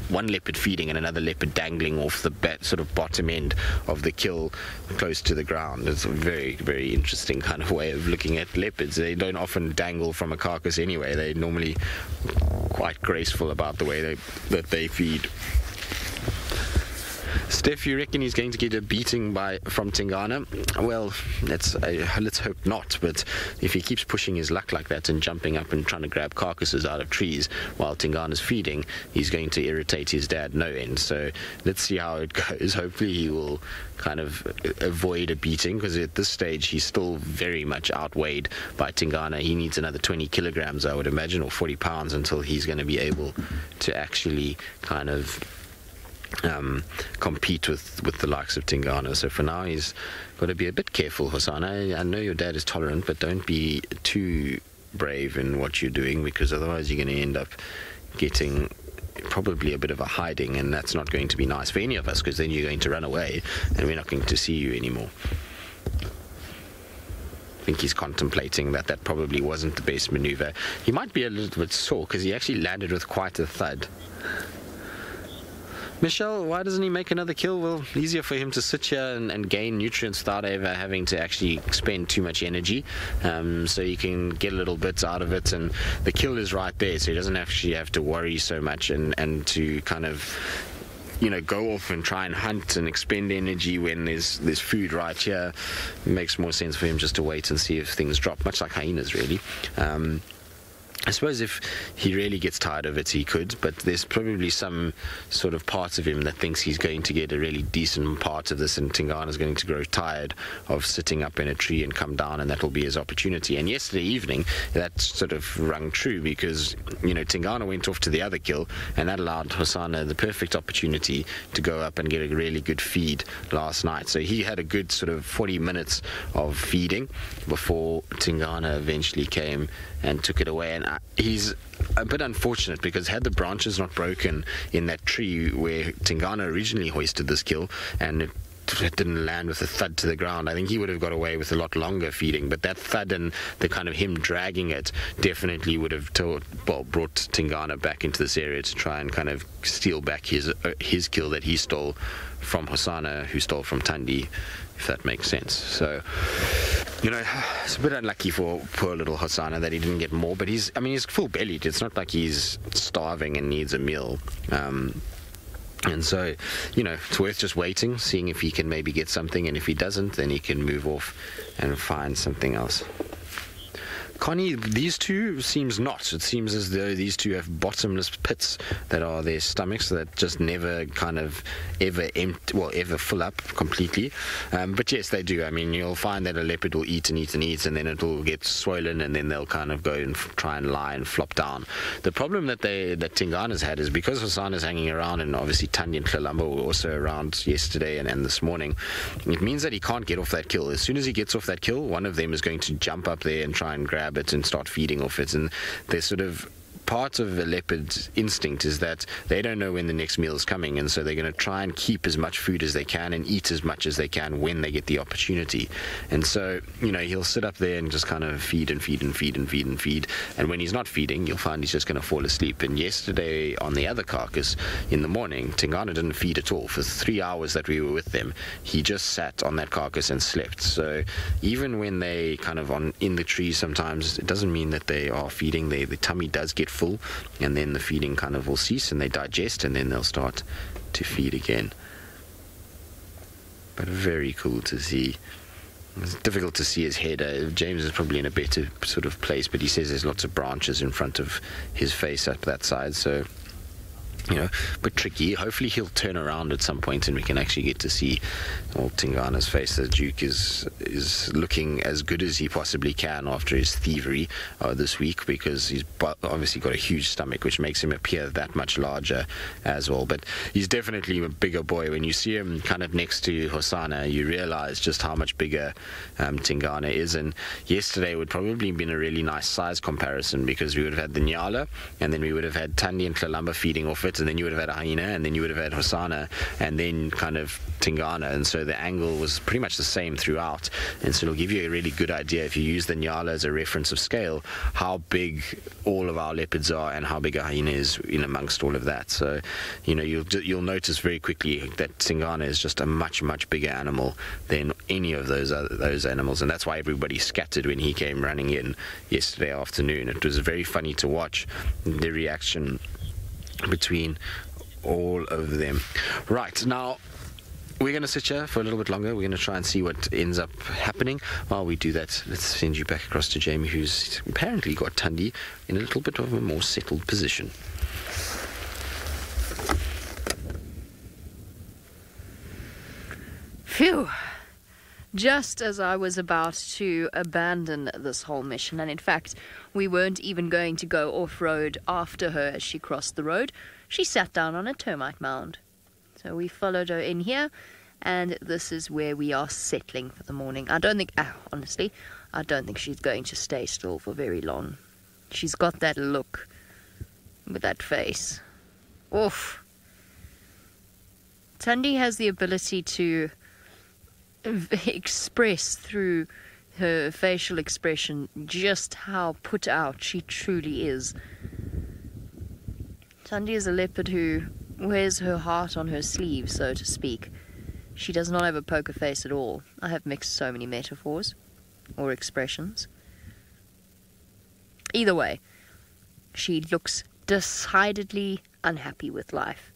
one leopard feeding and another leopard dangling off the sort of bottom end of the kill close to the ground. It's a very, very interesting kind of way of looking at leopards. They don't often dangle from a carcass anyway. They're normally quite graceful about the way that they feed. Steph, you reckon he's going to get a beating from Tingana? Well, let's hope not, but if he keeps pushing his luck like that and jumping up and trying to grab carcasses out of trees while Tingana's feeding, he's going to irritate his dad no end. So let's see how it goes. Hopefully he will kind of avoid a beating, because at this stage he's still very much outweighed by Tingana. He needs another 20 kilograms, I would imagine, or 40 pounds until he's going to be able to actually kind of compete with the likes of Tingana. So for now he's got to be a bit careful, Hosana. I know your dad is tolerant, but don't be too brave in what you're doing, because otherwise you're going to end up getting probably a bit of a hiding, and that's not going to be nice for any of us, because then you're going to run away and we're not going to see you anymore. I think he's contemplating that probably wasn't the best maneuver. He might be a little bit sore because he actually landed with quite a thud. Michelle, why doesn't he make another kill? Well, easier for him to sit here and gain nutrients without ever having to actually expend too much energy. So you can get a little bit out of it, and the kill is right there, so he doesn't actually have to worry so much and to kind of, you know, go off and try and hunt and expend energy when there's food right here. It makes more sense for him just to wait and see if things drop, much like hyenas really. I suppose if he really gets tired of it, he could, but there's probably some sort of part of him that thinks he's going to get a really decent part of this, and Tingana's going to grow tired of sitting up in a tree and come down, and that'll be his opportunity. And yesterday evening, that sort of rung true, because, you know, Tingana went off to the other kill, and that allowed Hosana the perfect opportunity to go up and get a really good feed last night. So he had a good sort of 40 minutes of feeding before Tingana eventually came and took it away. And he's a bit unfortunate, because had the branches not broken in that tree where Tingana originally hoisted this kill, and it didn't land with a thud to the ground, I think he would have got away with a lot longer feeding. But that thud and the kind of him dragging it definitely would have brought Tingana back into this area to try and kind of steal back his kill that he stole from Hosana, who stole from Thandi, if that makes sense. So, you know, it's a bit unlucky for poor little Hosana that he didn't get more, but he's full bellied. It's not like he's starving and needs a meal. And so, you know, it's worth just waiting, seeing if he can maybe get something, and if he doesn't, then he can move off and find something else. Connie, these two seems not. It seems as though these two have bottomless pits that are their stomachs that just never kind of ever ever fill up completely. But yes, they do. I mean, you'll find that a leopard will eat and eat and eat, and then it'll get swollen, and then they'll kind of go and try and lie and flop down. The problem that Tingana's had is because Hosana's hanging around, and obviously Thandi and Tlalamba were also around yesterday and this morning, it means that he can't get off that kill. As soon as he gets off that kill, one of them is going to jump up there and try and grab it and start feeding off it. And they're sort of part of a leopard's instinct is that they don't know when the next meal is coming, and so they're going to try and keep as much food as they can and eat as much as they can when they get the opportunity. And so, you know, he'll sit up there and just kind of feed and feed and feed and feed and feed, and when he's not feeding, you'll find he's just going to fall asleep. And yesterday on the other carcass in the morning, Tingana didn't feed at all for 3 hours that we were with them. He just sat on that carcass and slept. So even when they kind of in the trees, sometimes it doesn't mean that they are feeding. The tummy does get full, and then the feeding kind of will cease, and they digest, and then they'll start to feed again. But very cool to see. It's difficult to see his head. James is probably in a better sort of place, but he says there's lots of branches in front of his face up that side, so, you know, but tricky. Hopefully he'll turn around at some point and we can actually get to see old Tingana's face. The Duke is looking as good as he possibly can after his thievery this week, because he's obviously got a huge stomach, which makes him appear that much larger as well. But he's definitely a bigger boy. When you see him kind of next to Hosana, you realize just how much bigger Tingana is. And yesterday would probably been a really nice size comparison, because we would have had the Nyala, and then we would have had Thandi and Tlalamba feeding off it, and then you would have had a hyena, and then you would have had Hosana, and then kind of Tingana. And so the angle was pretty much the same throughout, and so it'll give you a really good idea, if you use the Nyala as a reference of scale, how big all of our leopards are and how big a hyena is in amongst all of that. So, you know, you'll notice very quickly that Tingana is just a much bigger animal than any of those animals, and that's why everybody scattered when he came running in yesterday afternoon. It was very funny to watch the reaction between all of them. Right, now we're going to sit here for a little bit longer. We're going to try and see what ends up happening. While we do that, let's send you back across to Jamie, who's apparently got Thandi in a little bit of a more settled position. Phew. Just as I was about to abandon this whole mission, and in fact, we weren't even going to go off-road after her as she crossed the road, she sat down on a termite mound. So we followed her in here, and this is where we are settling for the morning. Honestly, I don't think she's going to stay still for very long. She's got that look with that face. Oof. Thandi has the ability to express through her facial expression just how put out she truly is. Thandi is a leopard who wears her heart on her sleeve, so to speak. She does not have a poker face at all. I have mixed so many metaphors or expressions. Either way, she looks decidedly unhappy with life.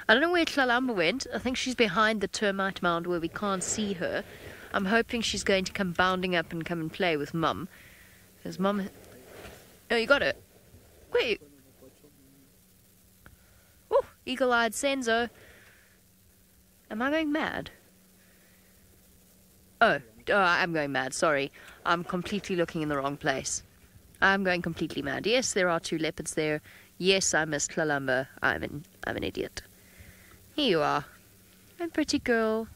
I don't know where Tlalamba went. I think she's behind the termite mound where we can't see her. I'm hoping she's going to come bounding up and come and play with Mum, because Mum No, you got it. Wait. Oh, eagle-eyed Senzo. Am I going mad? Oh, I'm going mad, sorry. I'm completely looking in the wrong place. I'm going completely mad. Yes, there are 2 leopards there. Yes, I missed Lalamba. I'm an idiot. Here you are. My pretty girl.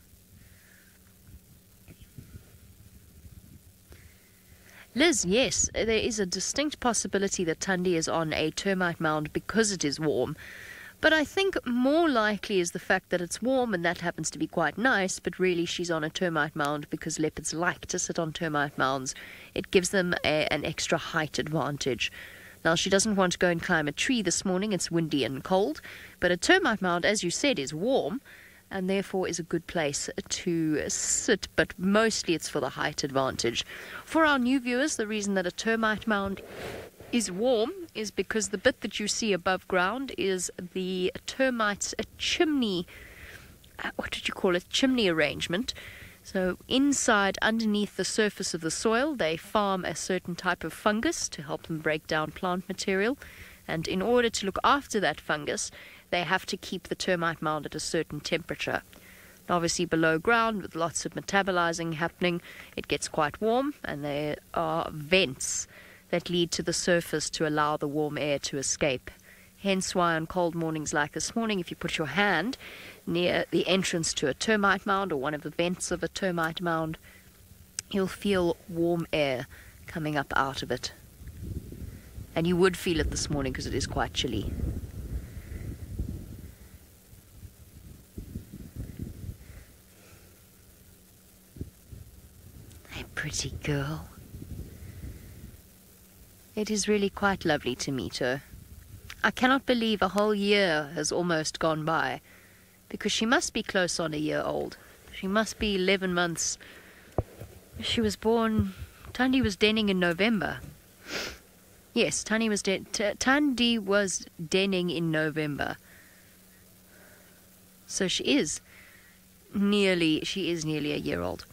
Liz, yes, there is a distinct possibility that Tundi is on a termite mound because it is warm. But I think more likely is the fact that it's warm and that happens to be quite nice, but really she's on a termite mound because leopards like to sit on termite mounds. It gives them an extra height advantage. Now, she doesn't want to go and climb a tree this morning. It's windy and cold. But a termite mound, as you said, is warm and therefore is a good place to sit. But mostly it's for the height advantage. For our new viewers, the reason that a termite mound is warm is because the bit that you see above ground is the termites' chimney, what did you call it, chimney arrangement. So inside, underneath the surface of the soil, they farm a certain type of fungus to help them break down plant material. And in order to look after that fungus, they have to keep the termite mound at a certain temperature. Obviously below ground, with lots of metabolizing happening, it gets quite warm, and there are vents that lead to the surface to allow the warm air to escape. Hence why on cold mornings like this morning, if you put your hand near the entrance to a termite mound or one of the vents of a termite mound, you'll feel warm air coming up out of it. And you would feel it this morning because it is quite chilly. Hey, pretty girl. It is really quite lovely to meet her. I cannot believe a whole year has almost gone by, because she must be close on a year old. She must be 11 months. She was born, Tundi was denning in November. Yes, Tundi was denning in November. So she is nearly a year old.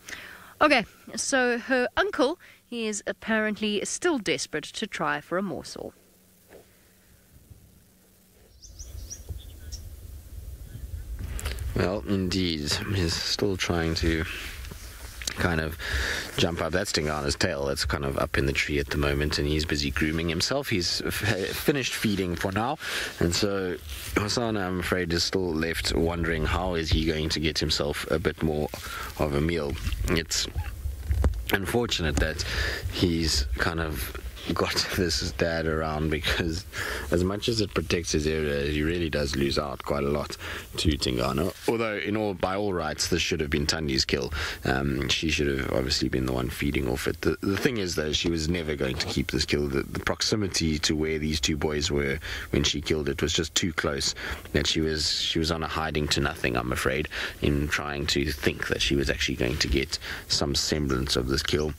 Okay, so her uncle is apparently still desperate to try for a morsel. Well, indeed, he's still trying to kind of jump up. That's Tingana's tail. That's kind of up in the tree at the moment, and he's busy grooming himself. He's finished feeding for now, and so Hosanna, I'm afraid, is still left wondering how is he going to get himself a bit more of a meal. It's unfortunate that he's kind of got this dad around, because as much as it protects his area, he really does lose out quite a lot to Tingana. Although by all rights this should have been Tundi's kill. She should have obviously been the one feeding off it. The thing is, though, she was never going to keep this kill. The proximity to where these 2 boys were when she killed it was just too close, that she was on a hiding to nothing, I'm afraid, in trying to think that she was actually going to get some semblance of this kill.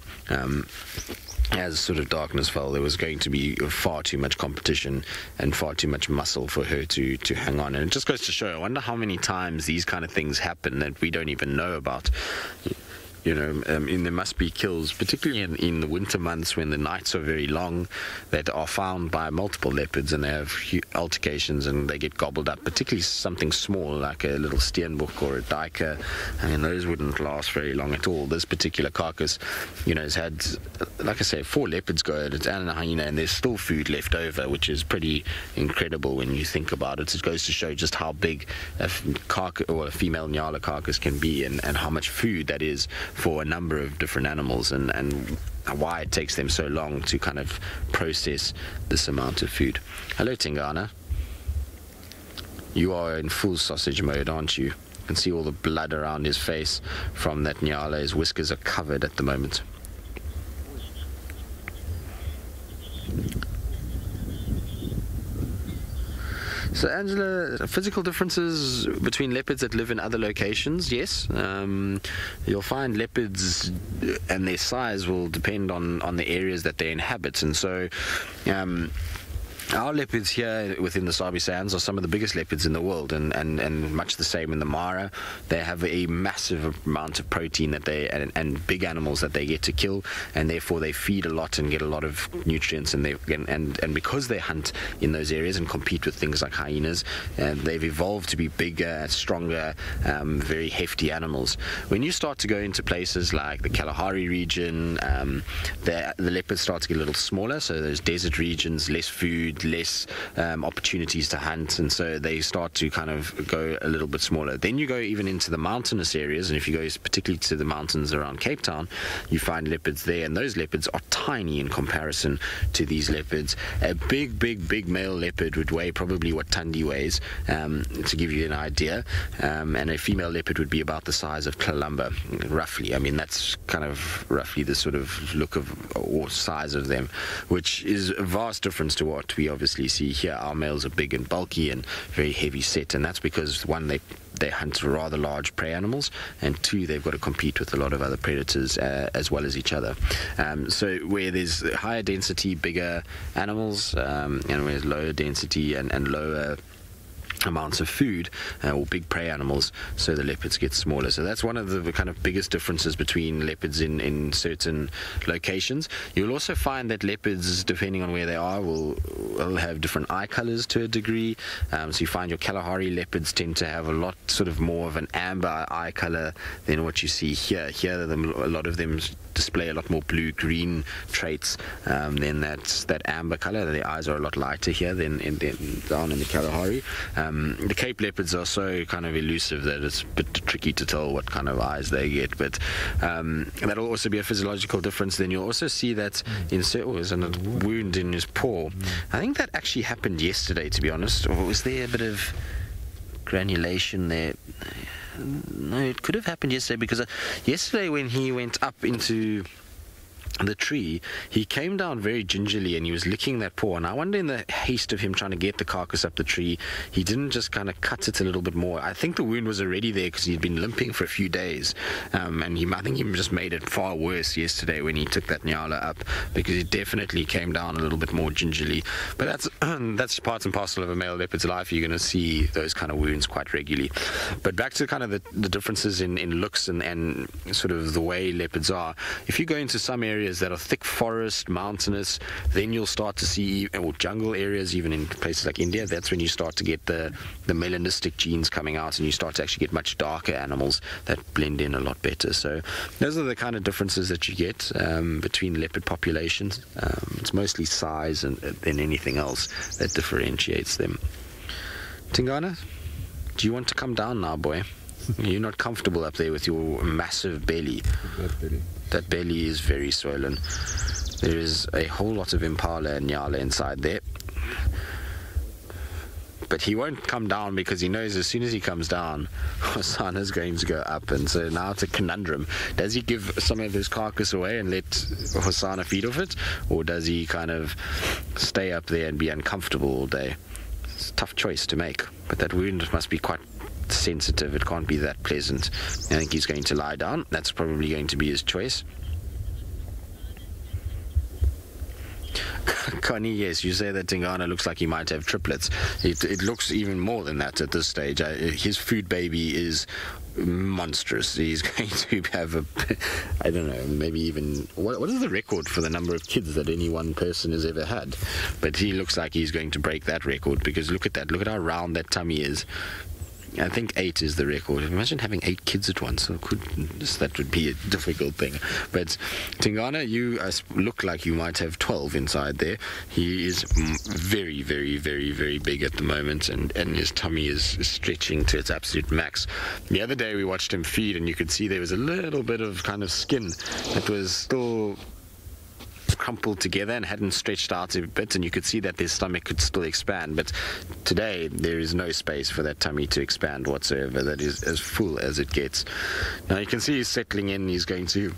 As sort of darkness fell, there was going to be far too much competition and far too much muscle for her to hang on. And it just goes to show, I wonder how many times these kind of things happen that we don't even know about. You know, and there must be kills, particularly in the winter months when the nights are very long, that are found by multiple leopards, and they have altercations and they get gobbled up, particularly something small like a little steenbok or a duiker. I mean, those wouldn't last very long at all. This particular carcass, you know, has had, like I say, 4 leopards go at it and a hyena, and there's still food left over, which is pretty incredible when you think about it. It goes to show just how big a female nyala carcass can be, and how much food that is for a number of different animals, and why it takes them so long to kind of process this amount of food. Hello, Tingana. You are in full sausage mode, aren't you? You can see all the blood around his face from that nyala. His whiskers are covered at the moment. So, Angela, physical differences between leopards that live in other locations, yes. You'll find leopards and their size will depend on the areas that they inhabit. And so Our leopards here within the Sabi Sands are some of the biggest leopards in the world, and much the same in the Mara. They have a massive amount of protein that and big animals that they get to kill, and therefore they feed a lot and get a lot of nutrients, and because they hunt in those areas and compete with things like hyenas, they've evolved to be bigger, stronger, very hefty animals. When you start to go into places like the Kalahari region, the leopards start to get a little smaller, so those desert regions, less food, less opportunities to hunt, and so they start to kind of go a little bit smaller. Then you go even into the mountainous areas, and if you go particularly to the mountains around Cape Town, you find leopards there, and those leopards are tiny in comparison to these leopards. A big male leopard would weigh probably what Tundi weighs, to give you an idea, and a female leopard would be about the size of Columba, roughly. I mean, that's kind of roughly the sort of look of or size of them, which is a vast difference to what we obviously see here. Our males are big and bulky and very heavy set, and that's because one, they hunt rather large prey animals, and two, they've got to compete with a lot of other predators as well as each other. So where there's higher density, bigger animals, and where there's lower density and lower amounts of food or big prey animals, so the leopards get smaller. So that's one of the kind of biggest differences between leopards in certain locations. You'll also find that leopards, depending on where they are, will have different eye colors to a degree. So you find your Kalahari leopards tend to have a lot sort of more of an amber eye color than what you see here. Here, a lot of them display a lot more blue-green traits than that amber color. The eyes are a lot lighter here than down in the Kalahari. The Cape leopards are so kind of elusive that it's a bit tricky to tell what kind of eyes they get, but that'll also be a physiological difference. Then you'll also see that there's a wound in his paw. I think that actually happened yesterday, to be honest. Or was there a bit of granulation there? No, it could have happened yesterday, because yesterday when he went up into the tree, he came down very gingerly and he was licking that paw, and I wonder, in the haste of him trying to get the carcass up the tree, he didn't just kind of cut it a little bit more. I think the wound was already there because he'd been limping for a few days, and I think he just made it far worse yesterday when he took that nyala up, because he definitely came down a little bit more gingerly. But that's part and parcel of a male leopard's life. You're going to see those kind of wounds quite regularly. But back to kind of the differences in looks and sort of the way leopards are. If you go into some areas that are thick forest, mountainous, then you'll start to see, or jungle areas, even in places like India, that's when you start to get the melanistic genes coming out, and you start to actually get much darker animals that blend in a lot better. So those are the kind of differences that you get between leopard populations. It's mostly size than anything else that differentiates them. Tingana, do you want to come down now, boy? You're not comfortable up there with your massive belly. That belly is very swollen. There is a whole lot of impala and nyala inside there. But he won't come down because he knows as soon as he comes down, Hosana's going to go up. And so now it's a conundrum. Does he give some of his carcass away and let Hosana feed off it? Or does he kind of stay up there and be uncomfortable all day? It's a tough choice to make. But that wound must be quite sensitive. It can't be that pleasant. I think he's going to lie down. That's probably going to be his choice. Connie, yes, you say that Tingana looks like he might have triplets. It looks even more than that at this stage. His food baby is monstrous. He's going to have I don't know, maybe even, what is the record for the number of kids that any one person has ever had? But he looks like he's going to break that record, because look at that. Look at how round that tummy is. I think 8 is the record. Imagine having 8 kids at once. That would be a difficult thing. But Tingana, you look like you might have 12 inside there. He is very, very, very, very big at the moment, and his tummy is stretching to its absolute max. The other day we watched him feed, and you could see there was a little bit of kind of skin that was still crumpled together and hadn't stretched out a bit, and you could see that their stomach could still expand. But today there is no space for that tummy to expand whatsoever. That is as full as it gets. Now you can see he's settling in. He's going to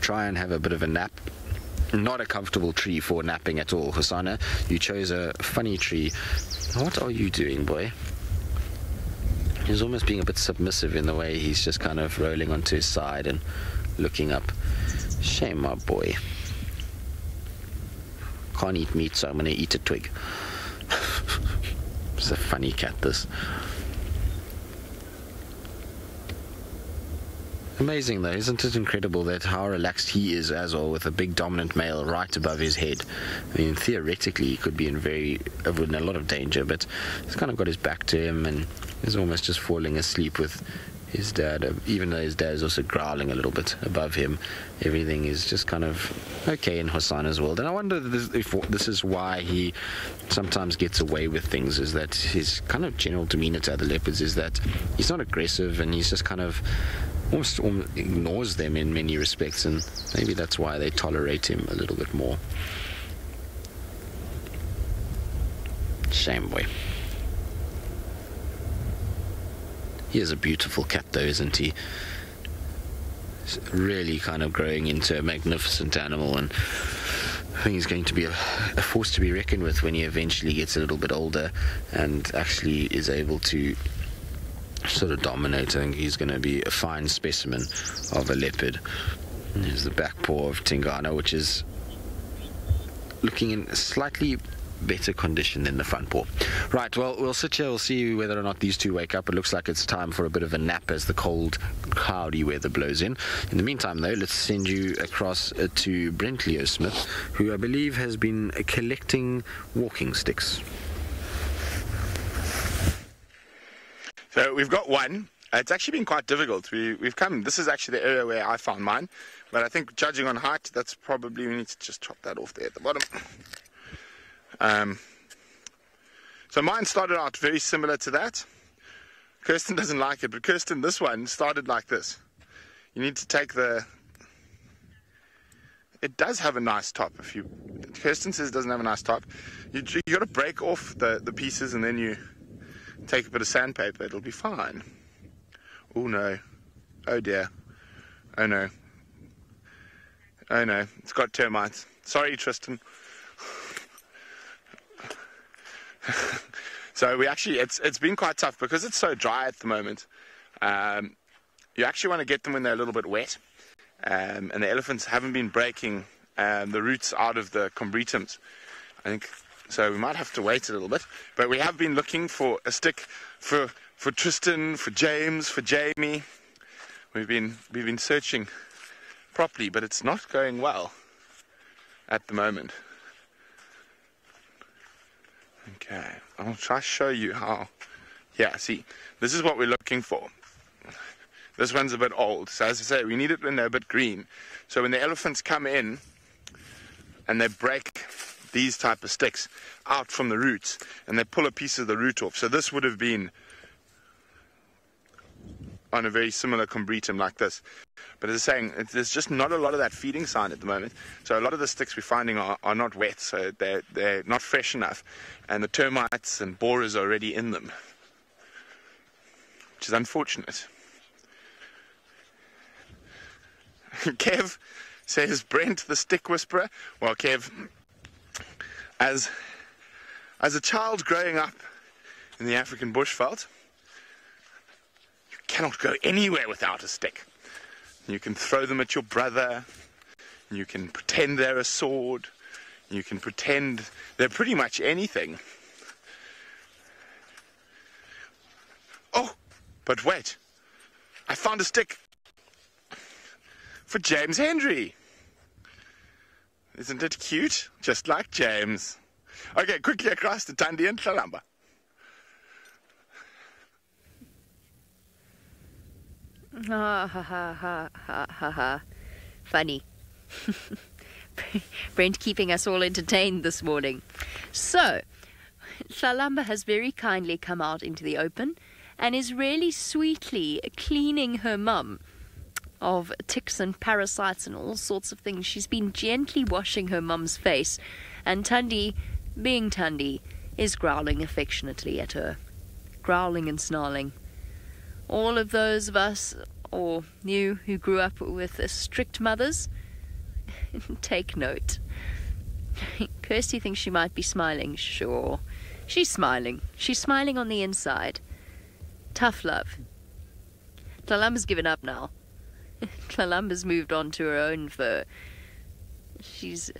try and have a bit of a nap. Not a comfortable tree for napping at all. Hosana, you chose a funny tree. What are you doing, boy? He's almost being a bit submissive in the way he's just kind of rolling onto his side and looking up. Shame, my boy. Can't eat meat, so I'm going to eat a twig. It's a funny cat, this. Amazing though, isn't it incredible that how relaxed he is as well, with a big dominant male right above his head. I mean, theoretically he could be in a lot of danger, but he's kind of got his back to him and is almost just falling asleep with his dad, even though his dad is also growling a little bit above him. Everything is just kind of okay in Hosanna's world, and I wonder if this is why he sometimes gets away with things, is that his kind of general demeanor to other leopards is that he's not aggressive, and he's just kind of almost ignores them in many respects, and maybe that's why they tolerate him a little bit more. Shame boy. He is a beautiful cat though, isn't he? He's really kind of growing into a magnificent animal, and I think he's going to be a force to be reckoned with when he eventually gets a little bit older and actually is able to sort of dominate. I think he's going to be a fine specimen of a leopard. And here's the back paw of Tingana, which is looking in slightly better condition than the front paw. Right, well, we'll sit here, we'll see whether or not these two wake up. It looks like it's time for a bit of a nap as the cold, cloudy weather blows in. In the meantime, though, let's send you across to Brent Leo Smith, who I believe has been collecting walking sticks. So we've got one. It's actually been quite difficult. We've come, this is actually the area where I found mine, but I think judging on height, that's probably, we need to just chop that off there at the bottom. So mine started out very similar to that. Kirsten doesn't like it, but Kirsten, this one started like this. You need to take it does have a nice top. Kirsten says it doesn't have a nice top. You got to break off the pieces, and then you take a bit of sandpaper. It'll be fine. Oh no. Oh dear. Oh no. Oh no. It's got termites. Sorry, Tristan. So we actually, it's been quite tough because it's so dry at the moment. You actually want to get them when they're a little bit wet, and the elephants haven't been breaking the roots out of the combretums. I think so. We might have to wait a little bit, but we have been looking for a stick for Tristan, for James, for Jamie. We've been searching properly, but it's not going well at the moment. Okay, I'll try to show you how. Yeah, see, this is what we're looking for. This one's a bit old, so as I say, we need it when they're a bit green. So when the elephants come in and they break these type of sticks out from the roots and they pull a piece of the root off. So this would have been on a very similar combretum like this. But as I'm saying, there's just not a lot of that feeding sign at the moment. So a lot of the sticks we're finding are not wet, so they're not fresh enough. And the termites and borers are already in them, which is unfortunate. Kev says, Brent, the stick whisperer. Well, Kev, as a child growing up in the African bushveld, you cannot go anywhere without a stick. You can throw them at your brother, you can pretend they're a sword, you can pretend they're pretty much anything. Oh, but wait, I found a stick for James Henry. Isn't it cute? Just like James. Okay, quickly across to Thandi and Tlalamba. Ha ha ha ha ha ha ha. Funny. Brent keeping us all entertained this morning. So, Tlalamba has very kindly come out into the open and is really sweetly cleaning her mum of ticks and parasites and all sorts of things. She's been gently washing her mum's face, and Thandi, being Thandi, is growling affectionately at her. Growling and snarling. All of those of us, or you, who grew up with strict mothers, take note. Kirsty thinks she might be smiling. Sure. She's smiling. She's smiling on the inside. Tough love. Tlalamba's given up now. Tlalamba's moved on to her own fur. She's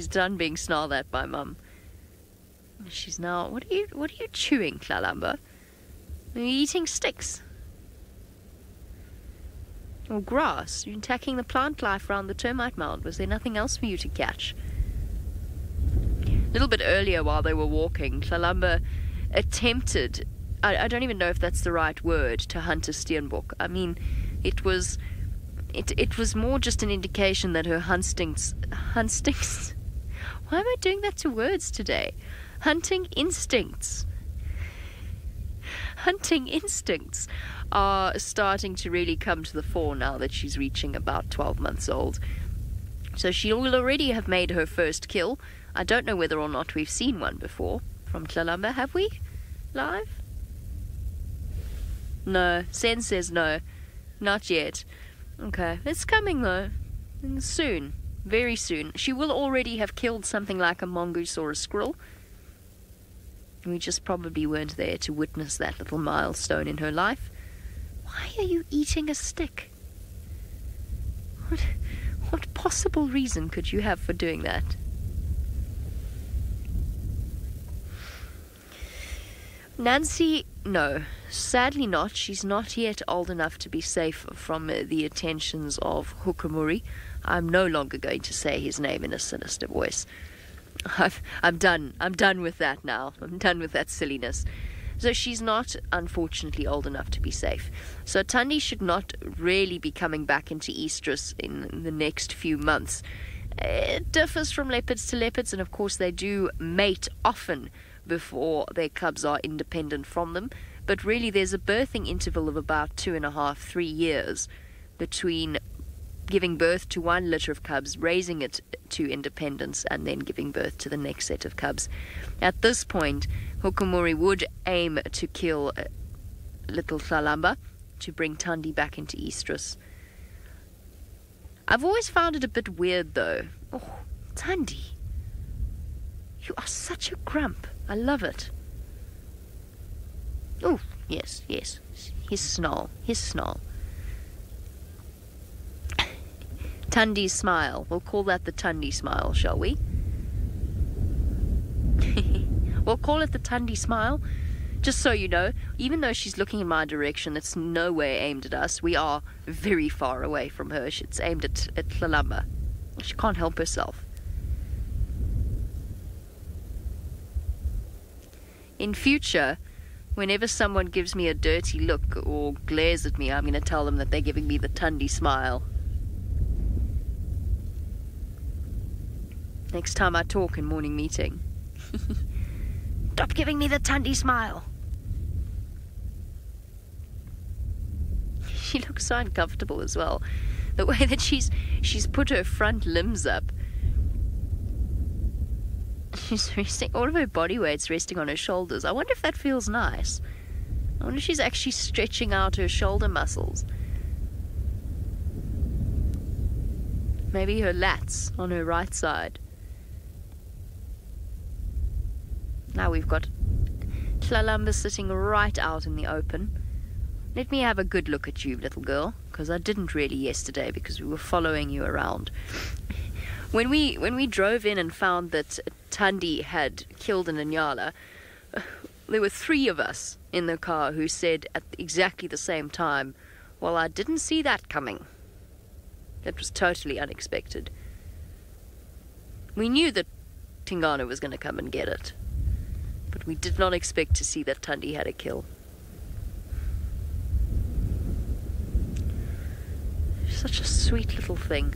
done being snarled at by Mum. She's now... What are you chewing, Tlalamba? Are you eating sticks? Or grass? You're attacking the plant life around the termite mound. Was there nothing else for you to catch? A little bit earlier while they were walking, Tlalamba attempted... I don't even know if that's the right word, to hunt a steenbok. I mean, it was more just an indication that her instincts... Why am I doing that to words today? Hunting instincts are starting to really come to the fore now that she's reaching about 12 months old. So she will already have made her first kill. I don't know whether or not we've seen one before from Tlalamba. Have we? Live? No. Sen says no. Not yet. Okay. It's coming though. Soon. Very soon. She will already have killed something like a mongoose or a squirrel. We just probably weren't there to witness that little milestone in her life. Why are you eating a stick? What possible reason could you have for doing that? Nancy, no. Sadly not. She's not yet old enough to be safe from the attentions of Hukumuri. I'm no longer going to say his name in a sinister voice. I'm done with that now. I'm done with that silliness. So she's not, unfortunately, old enough to be safe. So Tundi should not really be coming back into estrus in the next few months. It differs from leopards to leopards, and of course they do mate often before their cubs are independent from them. But really there's a birthing interval of about 2.5-3 years between giving birth to one litter of cubs, raising it to independence, and then giving birth to the next set of cubs. At this point, Hukumuri would aim to kill little Tlalamba to bring Tundi back into estrus. I've always found it a bit weird, though. Oh, Tundi, you are such a grump. I love it. Oh, yes. His snarl. Tundi's smile. We'll call that the Tundi smile, shall we? We'll call it the Tundi smile. Just so you know, even though she's looking in my direction, it's no way aimed at us. We are very far away from her. It's aimed at Tlalamba. She can't help herself. In future, whenever someone gives me a dirty look or glares at me, I'm going to tell them that they're giving me the Tundi smile. Next time I talk in morning meeting. Stop giving me the Tundi smile. She looks so uncomfortable as well. The way that she's put her front limbs up. She's resting, all of her body weight's resting on her shoulders. I wonder if that feels nice. I wonder if she's actually stretching out her shoulder muscles. Maybe her lats on her right side. Now we've got Tlalamba sitting right out in the open. Let me have a good look at you, little girl, because I didn't really yesterday because we were following you around. When we drove in and found that Tundi had killed an Inyala, there were 3 of us in the car who said at exactly the same time, well, I didn't see that coming. That was totally unexpected. We knew that Tingana was going to come and get it, but we did not expect to see that Tundi had a kill. Such a sweet little thing.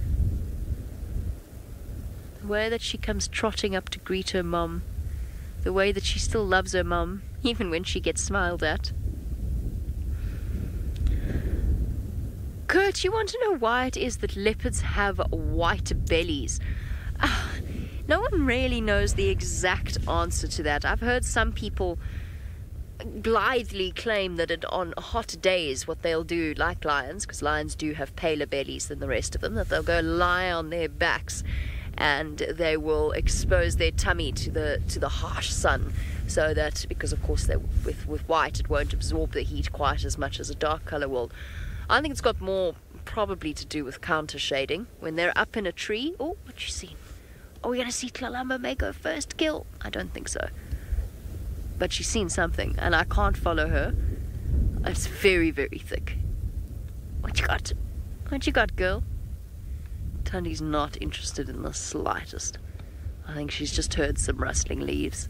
The way that she comes trotting up to greet her mum. The way that she still loves her mum, even when she gets smiled at. Kurt, you want to know why it is that leopards have white bellies? No one really knows the exact answer to that. I've heard some people blithely claim that on hot days what they'll do, like lions, because lions do have paler bellies than the rest of them, that they'll go lie on their backs and they will expose their tummy to the harsh sun, so that, because of course with white it won't absorb the heat quite as much as a dark color will. I think it's got more probably to do with counter shading. When they're up in a tree, oh, what you seen? Are we going to see Tlalamba make her first kill? I don't think so. but she's seen something, and I can't follow her. It's very, very thick. What you got? What you got, girl? Tundi's not interested in the slightest. I think she's just heard some rustling leaves.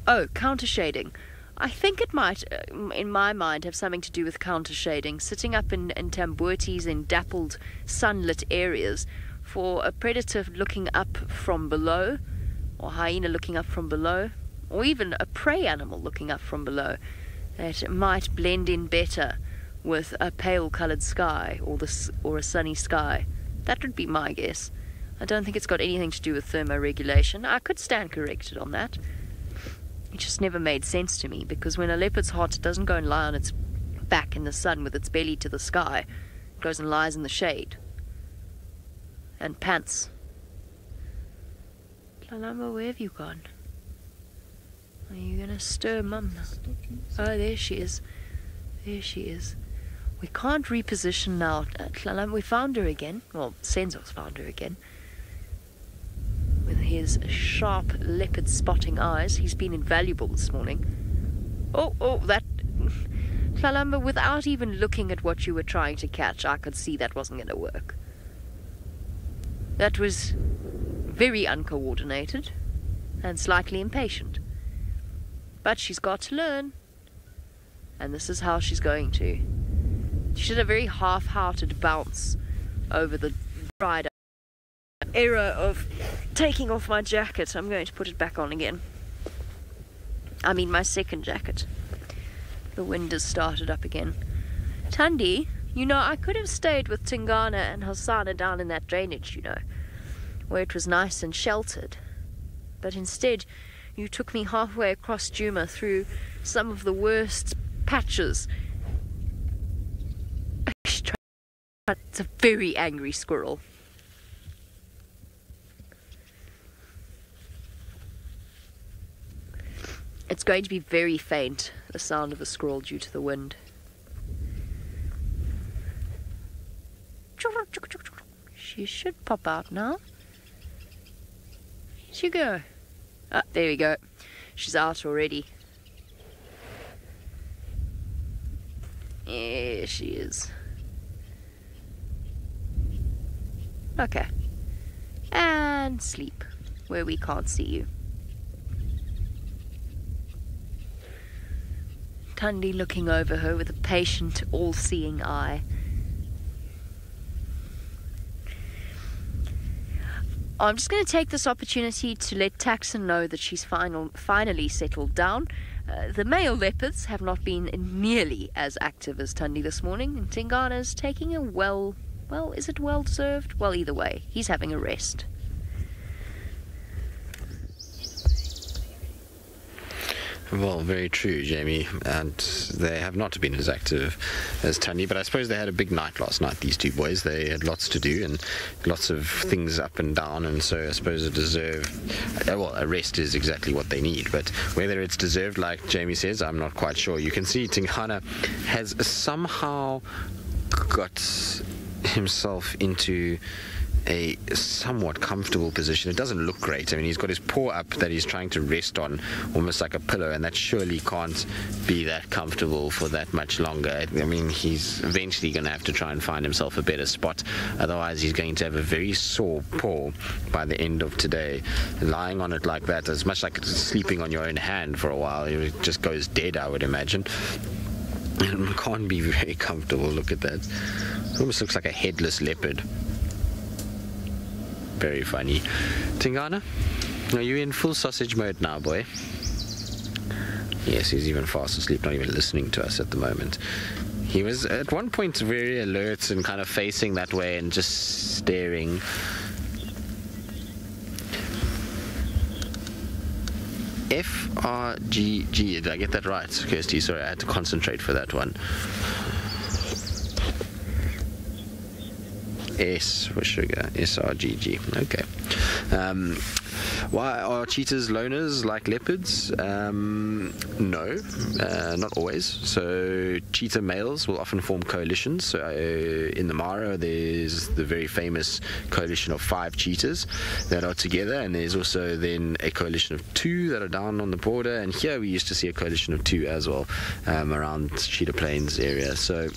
Oh, counter shading. I think it might, in my mind, have something to do with counter shading. Sitting up in tambourtis in dappled, sunlit areas, for a predator looking up from below, or hyena looking up from below, or even a prey animal looking up from below, that might blend in better with a pale-coloured sky or a sunny sky. That would be my guess. I don't think it's got anything to do with thermoregulation. I could stand corrected on that. It just never made sense to me, because when a leopard's hot, it doesn't go and lie on its back in the sun with its belly to the sky. It goes and lies in the shade. And pants. Lalamba, where have you gone? Are you going to stir Mum? Oh, there she is. There she is. We can't reposition now. Lalamba, we found her again. Well, Senzo's found her again. With his sharp leopard spotting eyes. He's been invaluable this morning. Oh, that... Lalamba, without even looking at what you were trying to catch, I could see that wasn't going to work. That was very uncoordinated and slightly impatient. But she's got to learn. And this is how she's going to. She did a very half-hearted bounce over the rider. Error of taking off my jacket. I'm going to put it back on again. I mean my second jacket. The wind has started up again. Tundi, you know, I could have stayed with Tingana and Hosanna down in that drainage, you know, where it was nice and sheltered. But instead, you took me halfway across Djuma through some of the worst patches. It's a very angry squirrel. It's going to be very faint, the sound of a squirrel, due to the wind. She should pop out now. Here she go. Ah, there we go. She's out already. There she is. Okay. And sleep, where we can't see you. Tundi looking over her with a patient, all-seeing eye. I'm just going to take this opportunity to let Taxon know that she's finally settled down. The male leopards have not been nearly as active as Tundi this morning, and Tingana's taking a well, is it well-deserved? Well, either way, he's having a rest. Well, very true, Jamie, and they have not been as active as Tundi, but I suppose they had a big night last night, these two boys. They had lots to do and lots of things up and down, and so I suppose a rest is exactly what they need, but whether it's deserved, like Jamie says, I'm not quite sure. You can see Tingana has somehow got himself into a somewhat comfortable position. It doesn't look great. I mean, he's got his paw up that he's trying to rest on, almost like a pillow, and that surely can't be that comfortable for that much longer. I mean, he's eventually going to have to try and find himself a better spot. Otherwise, he's going to have a very sore paw by the end of today. Lying on it like that, as much like sleeping on your own hand for a while, it just goes dead, I would imagine. It can't be very comfortable. Look at that. It almost looks like a headless leopard. Very funny. Tingana, are you in full sausage mode now, boy? Yes, he's even fast asleep, not even listening to us at the moment. He was at one point very alert and kind of facing that way and just staring. FRGG, did I get that right, Kirsty? Sorry, I had to concentrate for that one. S for sugar. SRGG. Okay. Why are cheetahs loners like leopards? No, not always. So cheetah males will often form coalitions. So in the Mara, there's the very famous coalition of 5 cheetahs that are together, and there's also then a coalition of 2 that are down on the border. And here we used to see a coalition of 2 as well around Cheetah Plains area. So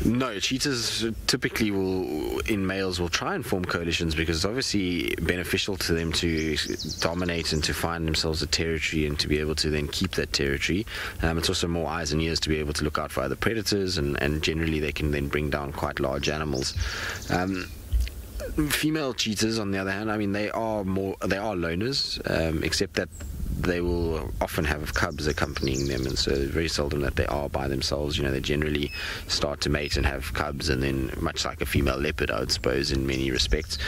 no, cheetahs typically in males will try and form coalitions because it's obviously beneficial to them to dominate and to find themselves a territory and to be able to then keep that territory. It's also more eyes and ears to be able to look out for other predators, and generally they can then bring down quite large animals. Female cheetahs, on the other hand, I mean, they are loners, except that they will often have cubs accompanying them, and so very seldom that they are by themselves. They generally start to mate and have cubs, and then much like a female leopard, I would suppose, in many respects.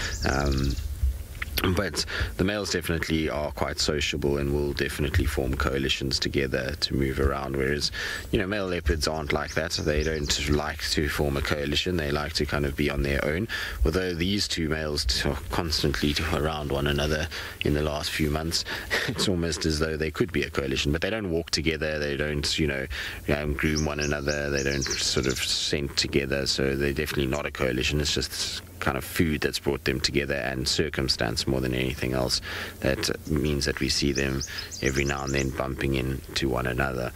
But the males definitely are quite sociable and will definitely form coalitions together to move around, whereas male leopards aren't like that. They don't like to form a coalition. They like to kind of be on their own, although these 2 males are constantly around one another in the last few months. It's almost as though they could be a coalition, but they don't walk together. They don't groom one another. They don't sort of scent together, so they're definitely not a coalition. It's just kind of food that's brought them together, and circumstance more than anything else that means that we see them every now and then bumping into one another.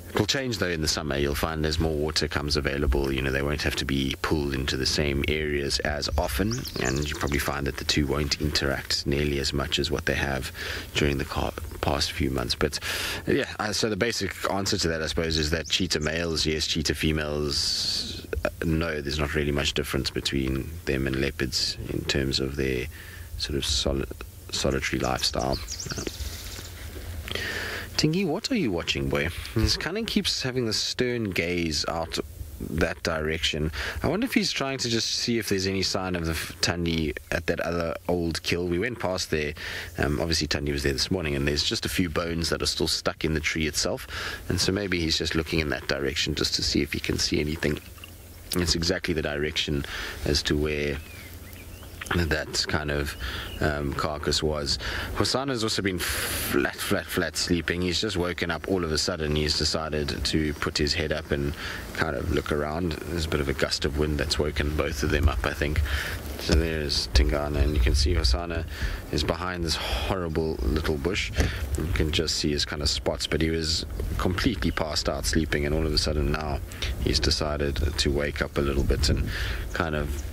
It will change though in the summer. You'll find as more water comes available, they won't have to be pulled into the same areas as often, and you probably find that the 2 won't interact nearly as much as what they have during the past few months. But yeah, so the basic answer to that, I suppose, is that cheetah males, yes; cheetah females, no. There's not really much difference between them and leopards in terms of their sort of solitary lifestyle. Tingy, what are you watching, boy? He kind of keeps having the stern gaze out that direction. I wonder if he's trying to just see if there's any sign of the Tundi at that other old kill. We went past there. Obviously, Tundi was there this morning, and there's just a few bones that are still stuck in the tree itself. And so maybe he's just looking in that direction just to see if he can see anything. It's exactly the direction as to where that kind of carcass was. Hosana's also been flat sleeping. He's just woken up all of a sudden. He's decided to put his head up and kind of look around. There's a bit of a gust of wind that's woken both of them up, I think. So there's Tingana, and you can see Hosana is behind this horrible little bush. You can just see his kind of spots, but he was completely passed out sleeping, and all of a sudden now he's decided to wake up a little bit and kind of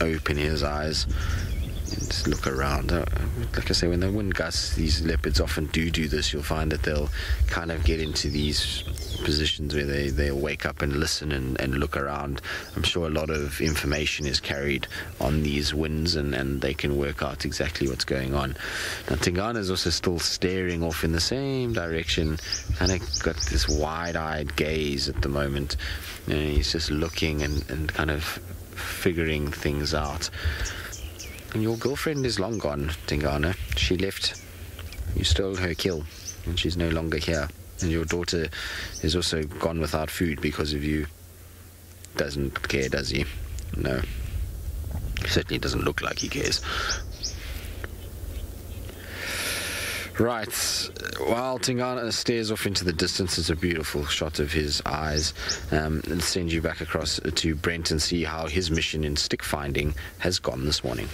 open his eyes and just look around. Like I say, when the wind gusts, these leopards often do this. You'll find that they'll kind of get into these positions where they'll wake up and listen and look around. I'm sure a lot of information is carried on these winds, and they can work out exactly what's going on. Now Tingana is also still staring off in the same direction, kind of got this wide-eyed gaze at the moment. He's just looking and kind of figuring things out. And your girlfriend is long gone, Tingana. She left. You stole her kill, and she's no longer here. And your daughter is also gone without food because of you. Doesn't care, does he? No. Certainly doesn't look like he cares. Right, while Tingana stares off into the distance, it's a beautiful shot of his eyes. And send you back across to Brent and see how his mission in stick finding has gone this morning.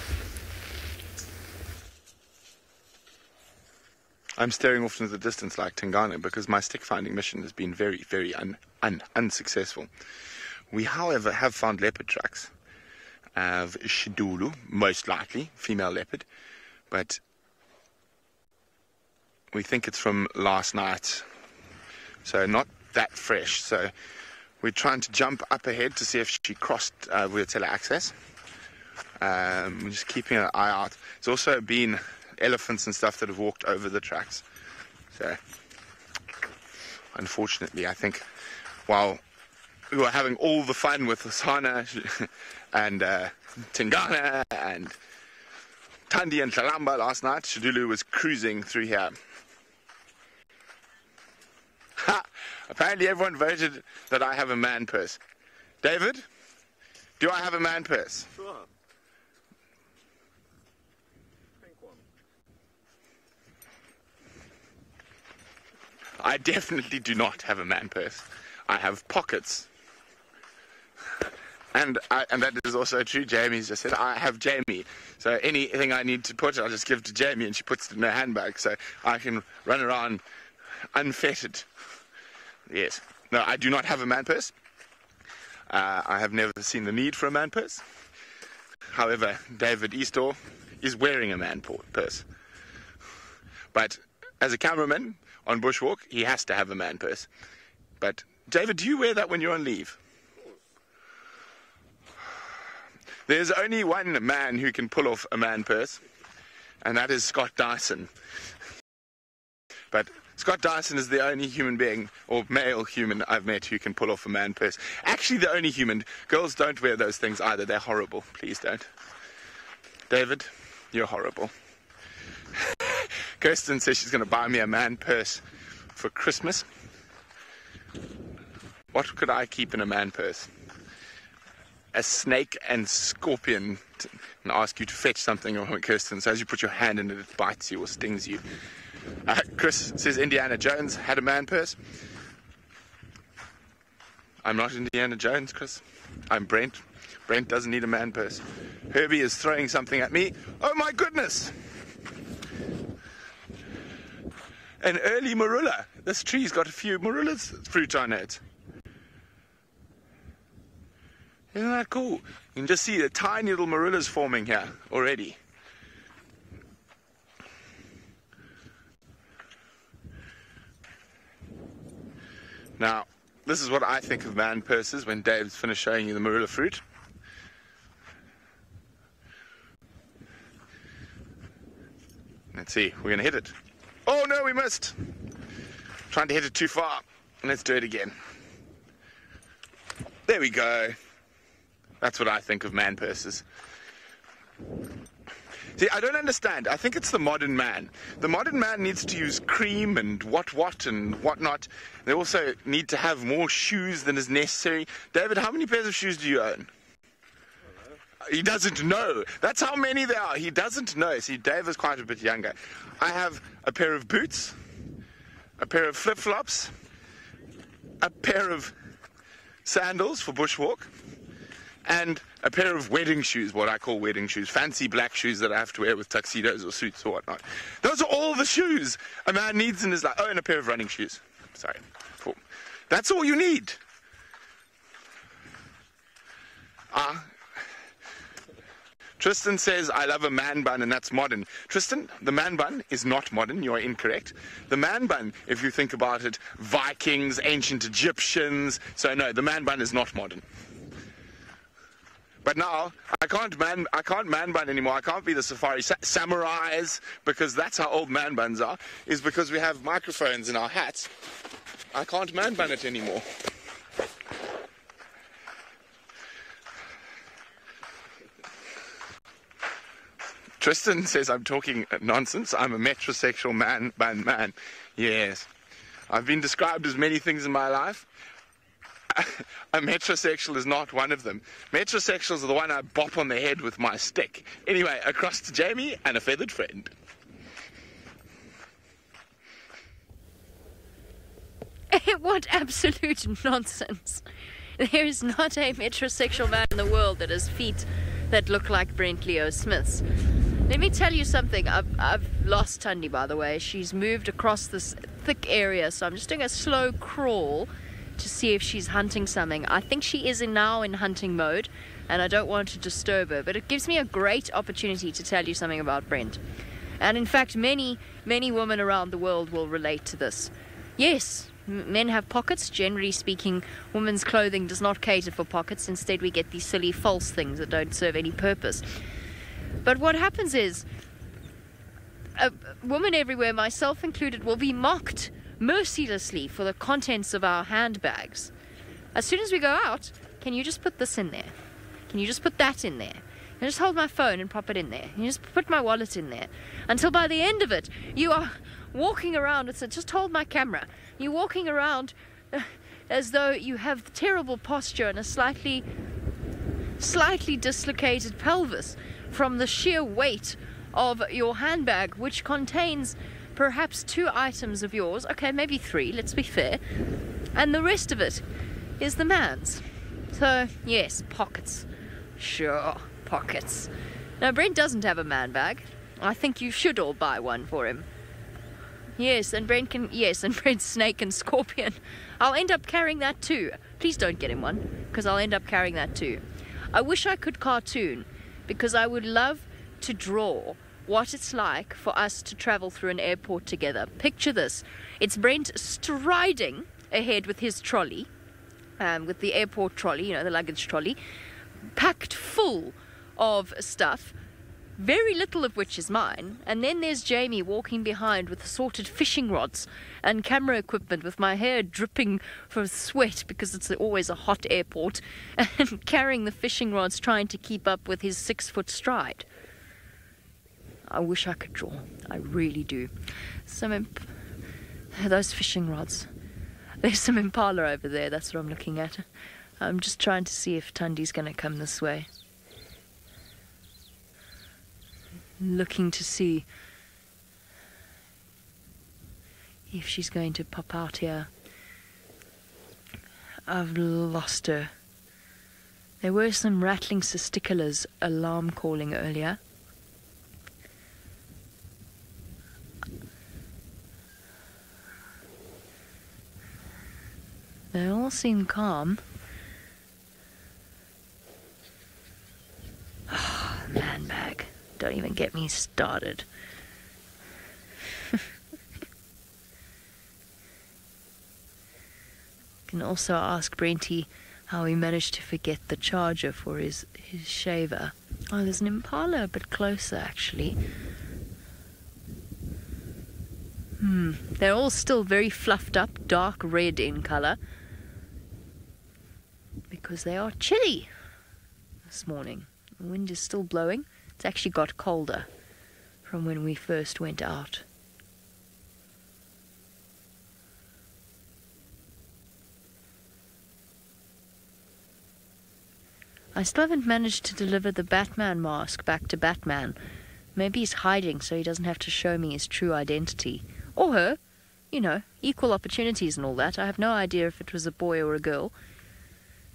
I'm staring off into the distance like Tingana because my stick finding mission has been very, very unsuccessful. We, however, have found leopard tracks of Shidulu, most likely, female leopard, but we think it's from last night, so not that fresh. So we're trying to jump up ahead to see if she crossed Vuyatela access. We're just keeping an eye out. There's also been elephants and stuff that have walked over the tracks. So unfortunately, I think while we were having all the fun with Hosana and Tingana and Tundi and Tlalamba last night, Shidulu was cruising through here. Ha! Apparently everyone voted that I have a man purse. David, Do I have a man purse? Sure. Pink one. I definitely do not have a man purse. I have pockets. And that is also true. Jamie's just said, I have Jamie. So anything I need to put, I'll just give to Jamie, and she puts it in her handbag, so I can run around unfettered. Yes. No, I do not have a man purse. I have never seen the need for a man purse. However, David Eastaugh is wearing a man purse. But as a cameraman on Bushwalk, he has to have a man purse. But, David, do you wear that when you're on leave? There's only one man who can pull off a man purse, and that is Scott Dyson. But Scott Dyson is the only human being, or male human I've met who can pull off a man purse. Actually, the only human. Girls don't wear those things either. They're horrible. Please don't. David, you're horrible. Kirsten says she's going to buy me a man purse for Christmas. What could I keep in a man purse? A snake and scorpion, and ask you to fetch something, or Kirsten, so as you put your hand in it, it bites you or stings you. Chris says Indiana Jones had a man purse. I'm not Indiana Jones, Chris. I'm Brent. Brent doesn't need a man purse. Herbie is throwing something at me. Oh my goodness! An early marula. This tree's got a few marulla's fruit on it. Isn't that cool? You can just see the tiny little marullas forming here already. Now, this is what I think of man purses when Dave's finished showing you the marula fruit. Let's see, we're going to hit it. Oh no, we missed! Trying to hit it too far. Let's do it again. There we go. That's what I think of man purses. See, I don't understand. I think it's the modern man. The modern man needs to use cream and what and whatnot. They also need to have more shoes than is necessary. David, how many pairs of shoes do you own? He doesn't know. That's how many there are. He doesn't know. See, Dave is quite a bit younger. I have a pair of boots, a pair of flip-flops, a pair of sandals for bushwalk, and a pair of wedding shoes, what I call wedding shoes, fancy black shoes that I have to wear with tuxedos or suits or whatnot. Those are all the shoes a man needs in his life. Oh, and a pair of running shoes. Sorry. Cool. That's all you need. Tristan says, I love a man bun, and that's modern. Tristan, the man bun is not modern. You are incorrect. The man bun, if you think about it, Vikings, ancient Egyptians. So no, the man bun is not modern. But now, I can't man bun anymore. I can't be the safari samurais, because that's how old man buns are, is because we have microphones in our hats. I can't man bun it anymore. Tristan says I'm talking nonsense. I'm a metrosexual man bun man. Yes. I've been described as many things in my life. A metrosexual is not one of them. Metrosexuals are the one I bop on the head with my stick. Anyway, across to Jamie and a feathered friend. What absolute nonsense. There is not a metrosexual man in the world that has feet that look like Brent Leo Smith's. Let me tell you something. I've lost Tundi, by the way. She's moved across this thick area, so I'm just doing a slow crawl to see if she's hunting something. I think she is now in hunting mode, and I don't want to disturb her, but it gives me a great opportunity to tell you something about Brent. And in fact, many women around the world will relate to this. Yes, men have pockets. Generally speaking, women's clothing does not cater for pockets. Instead, we get these silly false things that don't serve any purpose. But what happens is, a woman everywhere, myself included, will be mocked mercilessly for the contents of our handbags. As soon as we go out, can you just put this in there? Can you just put that in there? And just hold my phone and pop it in there. Can you just put my wallet in there? Until by the end of it, you are walking around and say, just hold my camera. You're walking around as though you have terrible posture and a slightly slightly dislocated pelvis from the sheer weight of your handbag, which contains perhaps 2 items of yours. Okay, maybe 3, let's be fair. And the rest of it is the man's. So, yes, pockets. Sure, pockets. Now, Brent doesn't have a man bag. I think you should all buy one for him. Yes, and Brent's snake and scorpion. I'll end up carrying that too. Please don't get him one, because I'll end up carrying that too. I wish I could cartoon, because I would love to draw what it's like for us to travel through an airport together. Picture this. It's Brent striding ahead with his trolley, with the airport trolley, the luggage trolley, packed full of stuff, very little of which is mine. And then there's Jamie walking behind with assorted fishing rods and camera equipment, with my hair dripping from sweat because it's always a hot airport, and carrying the fishing rods, trying to keep up with his 6-foot stride. I wish I could draw. I really do. Those fishing rods. There's some impala over there. That's what I'm looking at. I'm just trying to see if Tundi's going to come this way. Looking to see if she's going to pop out here. I've lost her. There were some rattling testiculars alarm calling earlier. They all seem calm. Oh, man bag. Don't even get me started. Can also ask Brenty how he managed to forget the charger for his shaver. Oh, there's an impala a bit closer, actually. They're all still very fluffed up, dark red in colour, because they are chilly this morning. The wind is still blowing. It's actually got colder from when we first went out. I still haven't managed to deliver the Batman mask back to Batman. Maybe he's hiding so he doesn't have to show me his true identity. Or her. Equal opportunities and all that. I have no idea if it was a boy or a girl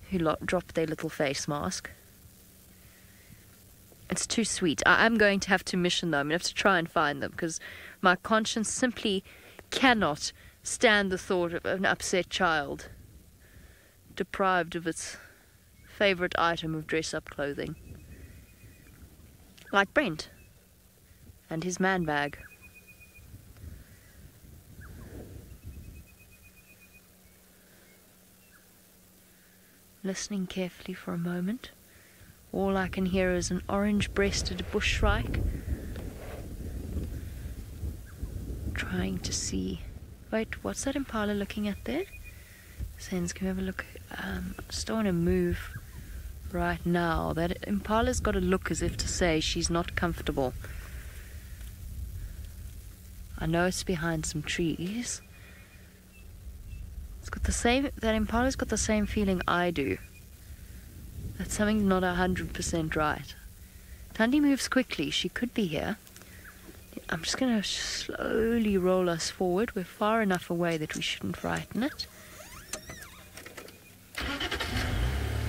who dropped their little face mask. It's too sweet. I am going to have to mission them. I'm going to have to try and find them, because my conscience simply cannot stand the thought of an upset child deprived of its favourite item of dress-up clothing. Like Brent and his man bag. Listening carefully for a moment. All I can hear is an orange-breasted bushshrike. Trying to see... Wait, what's that impala looking at there? Sens, can we have a look? I just don't want to move right now. That impala's got a look as if to say she's not comfortable. I know it's behind some trees. It's got the same... That impala's got the same feeling I do. That something's not 100% right. Tundi moves quickly. She could be here. I'm just going to slowly roll us forward. We're far enough away that we shouldn't frighten it.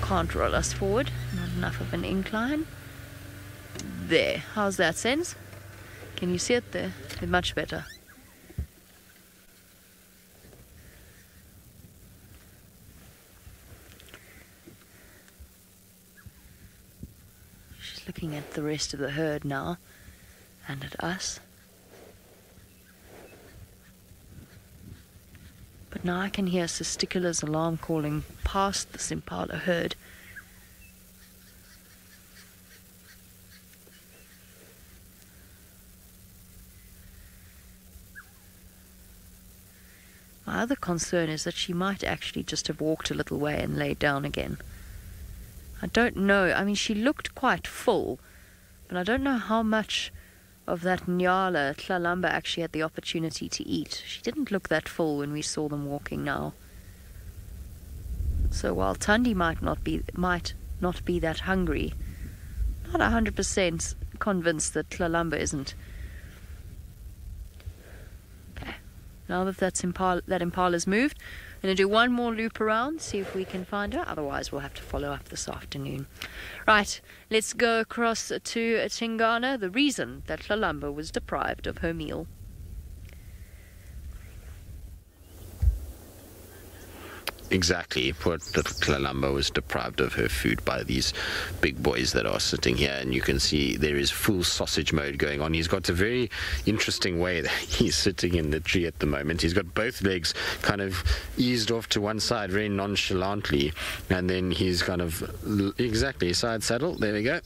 Can't roll us forward. Not enough of an incline. There. How's that, Sense? Can you see it there? Much better. She's looking at the rest of the herd now, and at us. But now I can hear Sesticula's alarm calling past the impala herd. My other concern is that she might actually just have walked a little way and laid down again. I don't know. I mean, she looked quite full, but I don't know how much of that Nyala Tlalamba actually had the opportunity to eat. She didn't look that full when we saw them walking now. So while Tundi might not be that hungry. Not 100% convinced that Tlalamba isn't. Okay, now that that impala's moved, I'm going to do one more loop around, see if we can find her. Otherwise, we'll have to follow up this afternoon. Right, let's go across to Tingana, the reason that Tlalamba was deprived of her meal. Exactly. Poor little Tlalamba was deprived of her food by these big boys that are sitting here, and you can see there is full sausage mode going on. He's got a very interesting way that he's sitting in the tree at the moment. He's got both legs kind of eased off to one side very nonchalantly, and then he's kind of exactly side saddle. There we go.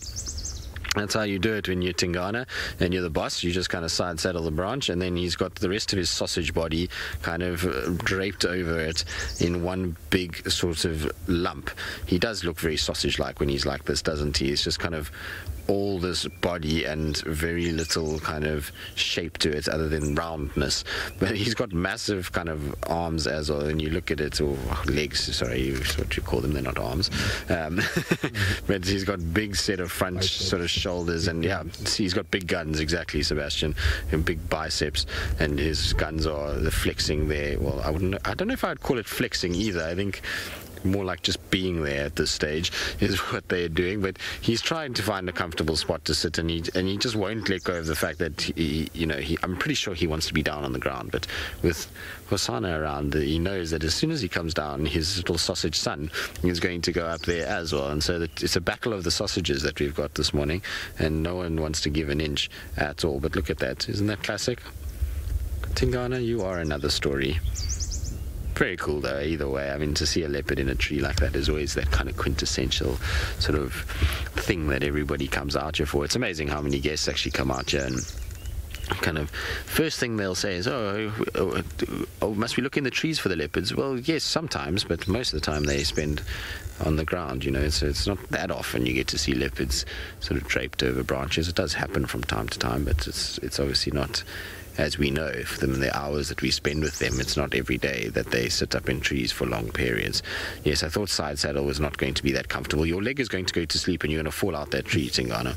That's how you do it when you're Tingana and you're the boss. You just kind of side saddle the branch, and then he's got the rest of his sausage body kind of draped over it in one big sort of lump. He does look very sausage-like when he's like this, doesn't he? It's just kind of all this body and very little kind of shape to it other than roundness. But he's got massive kind of arms as well. When you look at it, or legs, sorry, what you call them, they're not arms. But he's got big set of front sort of shoulders, and yeah, he's got big guns, exactly, Sebastian, and big biceps, and his guns are the flexing there. Well, I don't know if I'd call it flexing either. I think more like just being there at this stage is what they're doing. But he's trying to find a comfortable spot to sit, and he just won't let go of the fact that I'm pretty sure he wants to be down on the ground. But with Hosanna around, he knows that as soon as he comes down, his little sausage son is going to go up there as well. And so that it's a battle of the sausages that we've got this morning, and no one wants to give an inch at all. But look at that, isn't that classic? Tingana, you are another story. Very cool though, either way. I mean, to see a leopard in a tree like that is always that kind of quintessential sort of thing that everybody comes out here for. It's amazing how many guests actually come out here, and kind of first thing they'll say is, oh, must we look in the trees for the leopards? Well, yes, sometimes, but most of the time they spend on the ground, so it's not that often you get to see leopards sort of draped over branches. It does happen from time to time, but it's obviously not, as we know, from the hours that we spend with them, it's not every day that they sit up in trees for long periods. Yes, I thought side saddle was not going to be that comfortable. Your leg is going to go to sleep and you're going to fall out that tree, Tingana.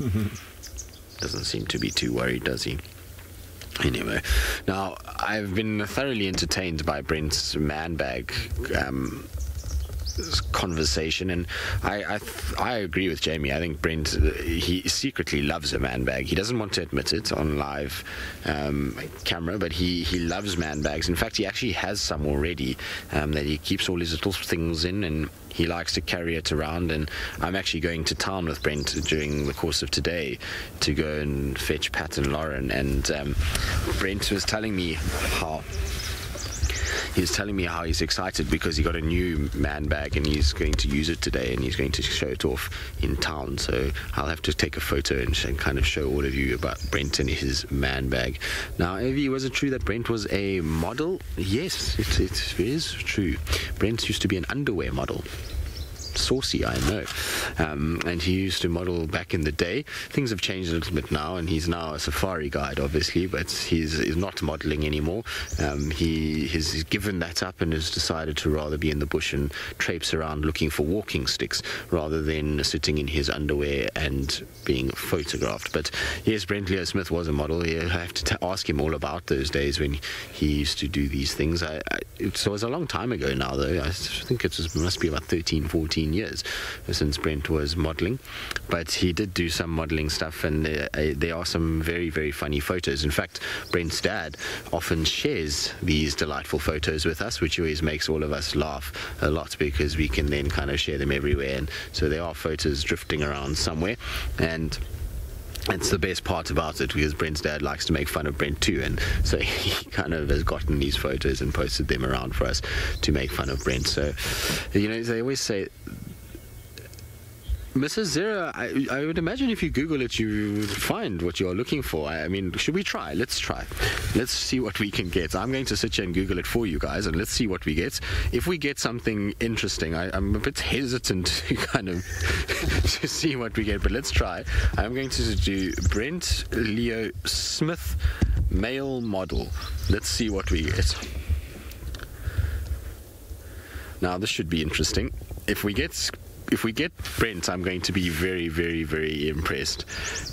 Doesn't seem to be too worried, does he? Anyway, now I've been thoroughly entertained by Brent's man bag conversation, and I agree with Jamie. I think Brent, he secretly loves a man bag. He doesn't want to admit it on live camera, but he loves man bags. In fact, he actually has some already that he keeps all his little things in, and he likes to carry it around. And I'm actually going to town with Brent during the course of today to go and fetch Pat and Lauren, and Brent was telling me how he's excited because he got a new man bag and he's going to use it today, and he's going to show it off in town. So I'll have to take a photo and kind of show all of you about Brent and his man bag. Now, Evie, was it true that Brent was a model? Yes, it is true. Brent used to be an underwear model. Saucy, I know, and he used to model back in the day. Things have changed a little bit now, and he's now a safari guide, obviously, but he's not modeling anymore. He has given that up and has decided to rather be in the bush and traipse around looking for walking sticks rather than sitting in his underwear and being photographed. But yes, Brent Leo Smith was a model. I have to ask him all about those days when he used to do these things. It was a long time ago now, though. I think must be about 13, 14 years since Brent was modeling, but he did do some modeling stuff, and there are some very, very funny photos. In fact, Brent's dad often shares these delightful photos with us, which always makes all of us laugh a lot because we can then kind of share them everywhere. And so there are photos drifting around somewhere, and it's the best part about it because Brent's dad likes to make fun of Brent too, and so he kind of has gotten these photos and posted them around for us to make fun of Brent. So, they always say, Mrs. Zero, I would imagine if you Google it, you would find what you're looking for. I mean, should we try? Let's try. Let's see what we can get. I'm going to sit here and Google it for you guys, and let's see what we get. If we get something interesting, I'm a bit hesitant to kind of to see what we get, but let's try. I'm going to do Brent Leo Smith male model. Let's see what we get. Now, this should be interesting. If we get we get Brent, I'm going to be very, very, very impressed.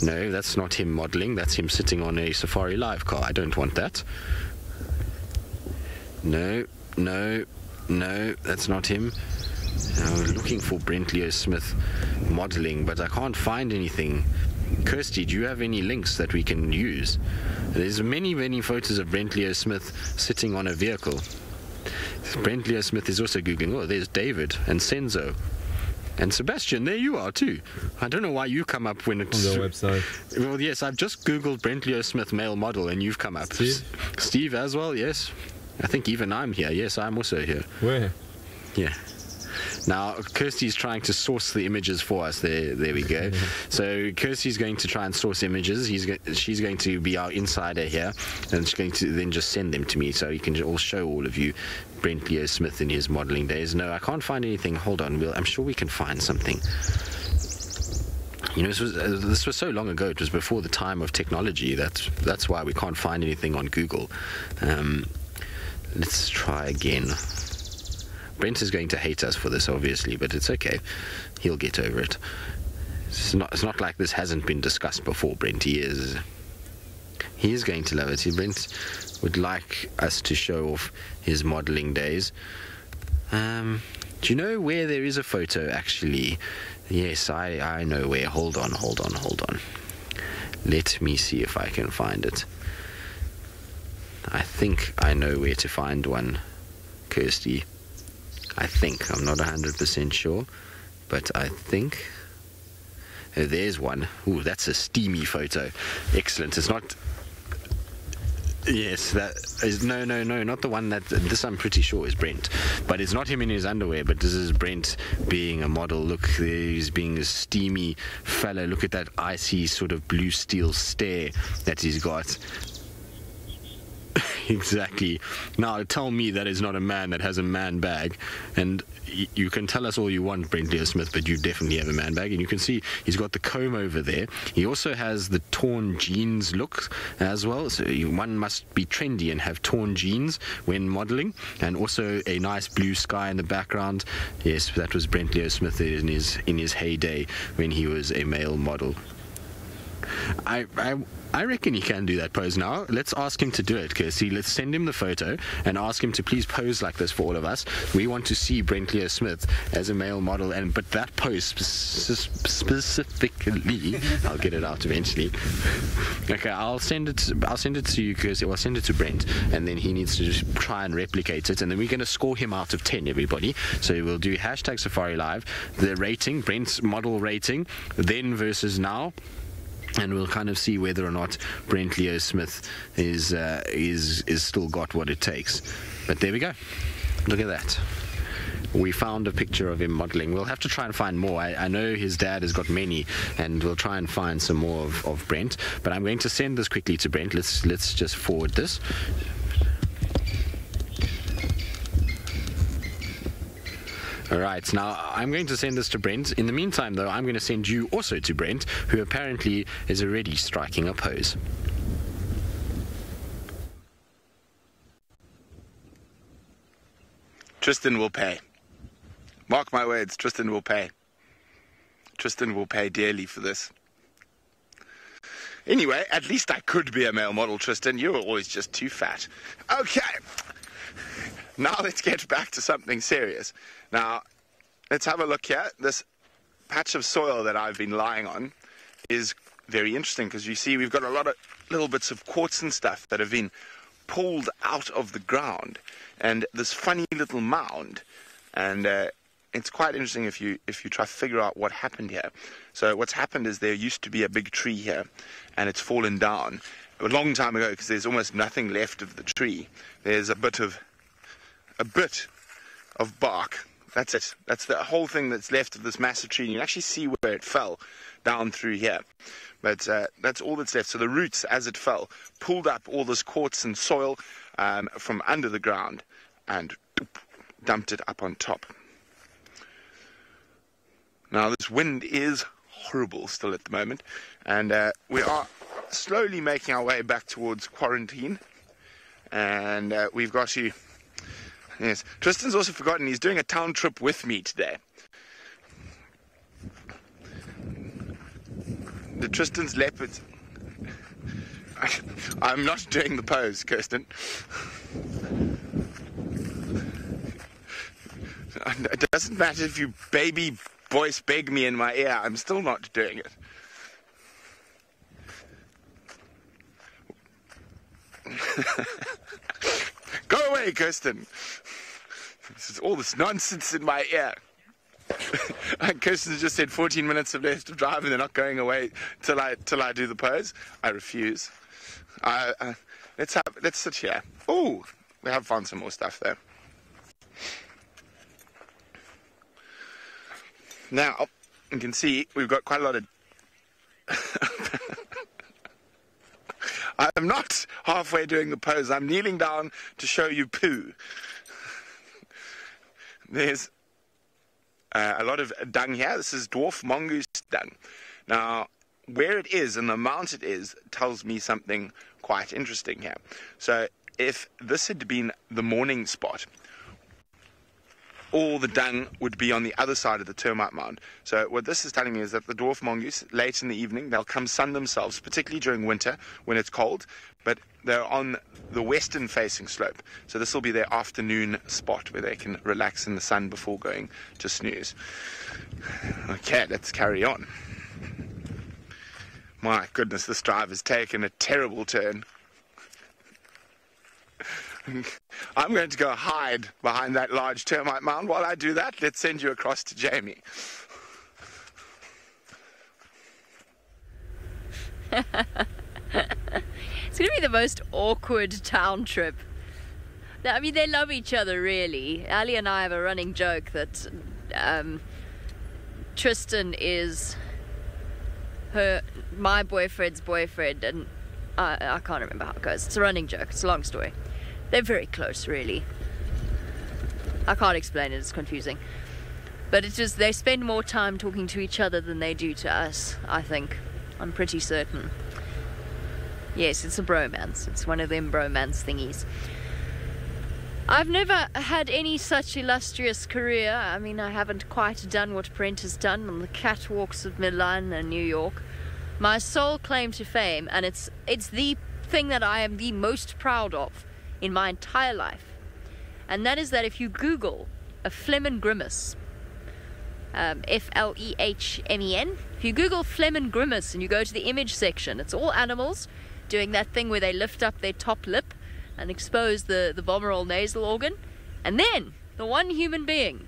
No, that's not him modeling. That's him sitting on a SafariLive car. I don't want that. No, that's not him. I'm looking for Brent Leo Smith modeling, but I can't find anything. Kirsty, do you have any links that we can use? There's many photos of Brent Leo Smith sitting on a vehicle. Brent Leo Smith is also Googling. Oh, there's David and Senzo. And Sebastian, there you are too. I don't know why you come up when it's... On the website. Well, yes, I've just Googled Brent Leo Smith male model and you've come up. Steve as well, yes. I think even I'm here. Yes, I'm also here. Where? Yeah. Now, Kirsty's trying to source the images for us. There we go. So Kirsty's going to try and source images. She's going to be our insider here, and she's going to then just send them to me so you can all show all of you Brent Leo Smith in his modeling days. No, I can't find anything. Hold on, I'm sure we can find something. You know, this was so long ago. It was before the time of technology. That's why we can't find anything on Google. Let's try again. Brent is going to hate us for this, obviously, but it's okay. He'll get over it. It's not like this hasn't been discussed before, Brent. He is going to love it. Brent would like us to show off his modeling days. Do you know where there is a photo, actually? Yes, I know where. Hold on. Let me see if I can find it. I think I know where to find one, Kirsty. I think. I'm not 100% sure, but I think... Oh, there's one. Ooh, that's a steamy photo. Excellent. It's not... Yes, that is... No, not the one that... This I'm pretty sure is Brent. But it's not him in his underwear, but this is Brent being a model. Look, he's being a steamy fellow. Look at that icy sort of blue steel stare that he's got. Exactly. Now tell me that is not a man that has a man bag. And you can tell us all you want, Brent Leo Smith, but you definitely have a man bag. And you can see he's got the comb over there. He also has the torn jeans look as well. So one must be trendy and have torn jeans when modeling. And also a nice blue sky in the background. Yes, that was Brent Leo Smith in his heyday when he was a male model. I reckon he can do that pose now. Let's ask him to do it, Kirsty. Let's send him the photo and ask him to please pose like this for all of us. We want to see Brent Leo Smith as a male model, but that pose specifically, I'll get it out eventually. Okay, I'll send it to you, Kirsty. I'll send it to Brent, and then he needs to just try and replicate it, and then we're going to score him out of 10, everybody. So we'll do hashtag SafariLive, the rating, Brent's model rating, then versus now. And we'll kind of see whether or not Brent Leo Smith is still got what it takes. But there we go. Look at that. We found a picture of him modeling. We'll have to try and find more. I know his dad has got many, and we'll try and find some more of Brent. But I'm going to send this quickly to Brent. Let's just forward this. Alright, now I'm going to send this to Brent. In the meantime, though, I'm going to send you also to Brent, who apparently is already striking a pose. Tristan will pay. Mark my words, Tristan will pay. Tristan will pay dearly for this. Anyway, at least I could be a male model, Tristan. You were always just too fat. Okay. Now let's get back to something serious. Now, let's have a look here. This patch of soil that I've been lying on is very interesting because you see we've got a lot of little bits of quartz and stuff that have been pulled out of the ground, and this funny little mound, and it's quite interesting if you try to figure out what happened here. So what's happened is there used to be a big tree here, and it's fallen down a long time ago because there's almost nothing left of the tree. There's a bit of bark. That's it. That's the whole thing that's left of this massive tree. You can actually see where it fell down through here. But that's all that's left. So the roots, as it fell, pulled up all this quartz and soil from under the ground and dumped it up on top. Now this wind is horrible still at the moment, and we are slowly making our way back towards quarantine, and we've got to... Yes, Tristan's also forgotten he's doing a town trip with me today. the Tristan's leopards. I'm not doing the pose, Kirsten. It doesn't matter if you baby voice beg me in my ear, I'm still not doing it. Go away, Kirsten. This is all this nonsense in my ear. Kirsten just said 14 minutes of left of drive and they're not going away till I do the pose. I refuse. Let's sit here. Oh, we have found some more stuff there. Now you can see we've got quite a lot of. I'm not halfway doing the pose. I'm kneeling down to show you poo. There's a lot of dung here. This is dwarf mongoose dung. Now, where it is and the amount it is tells me something quite interesting here. So, if this had been the morning spot, all the dung would be on the other side of the termite mound. So what this is telling me is that the dwarf mongoose, late in the evening, they'll come sun themselves, particularly during winter when it's cold, but they're on the western facing slope. So this will be their afternoon spot where they can relax in the sun before going to snooze. Okay, let's carry on. My goodness, this drive has taken a terrible turn. I'm going to go hide behind that large termite mound. While I do that, let's send you across to Jamie. It's going to be the most awkward town trip. I mean, they love each other, really. Ali and I have a running joke that Tristan is my boyfriend's boyfriend, and I can't remember how it goes. It's a running joke. It's a long story. They're very close, really. I can't explain it, it's confusing. But it's just, they spend more time talking to each other than they do to us, I think. I'm pretty certain. Yes, it's a bromance. It's one of them bromance thingies. I've never had any such illustrious career. I mean, I haven't quite done what Brent has done on the catwalks of Milan and New York. My sole claim to fame, and it's the thing that I am the most proud of in my entire life, and that is that if you Google a phlegm grimace, F-L-E-H-M-E-N, if you Google phlegm grimace and you go to the image section, it's all animals doing that thing where they lift up their top lip and expose the vomeral nasal organ, and then the one human being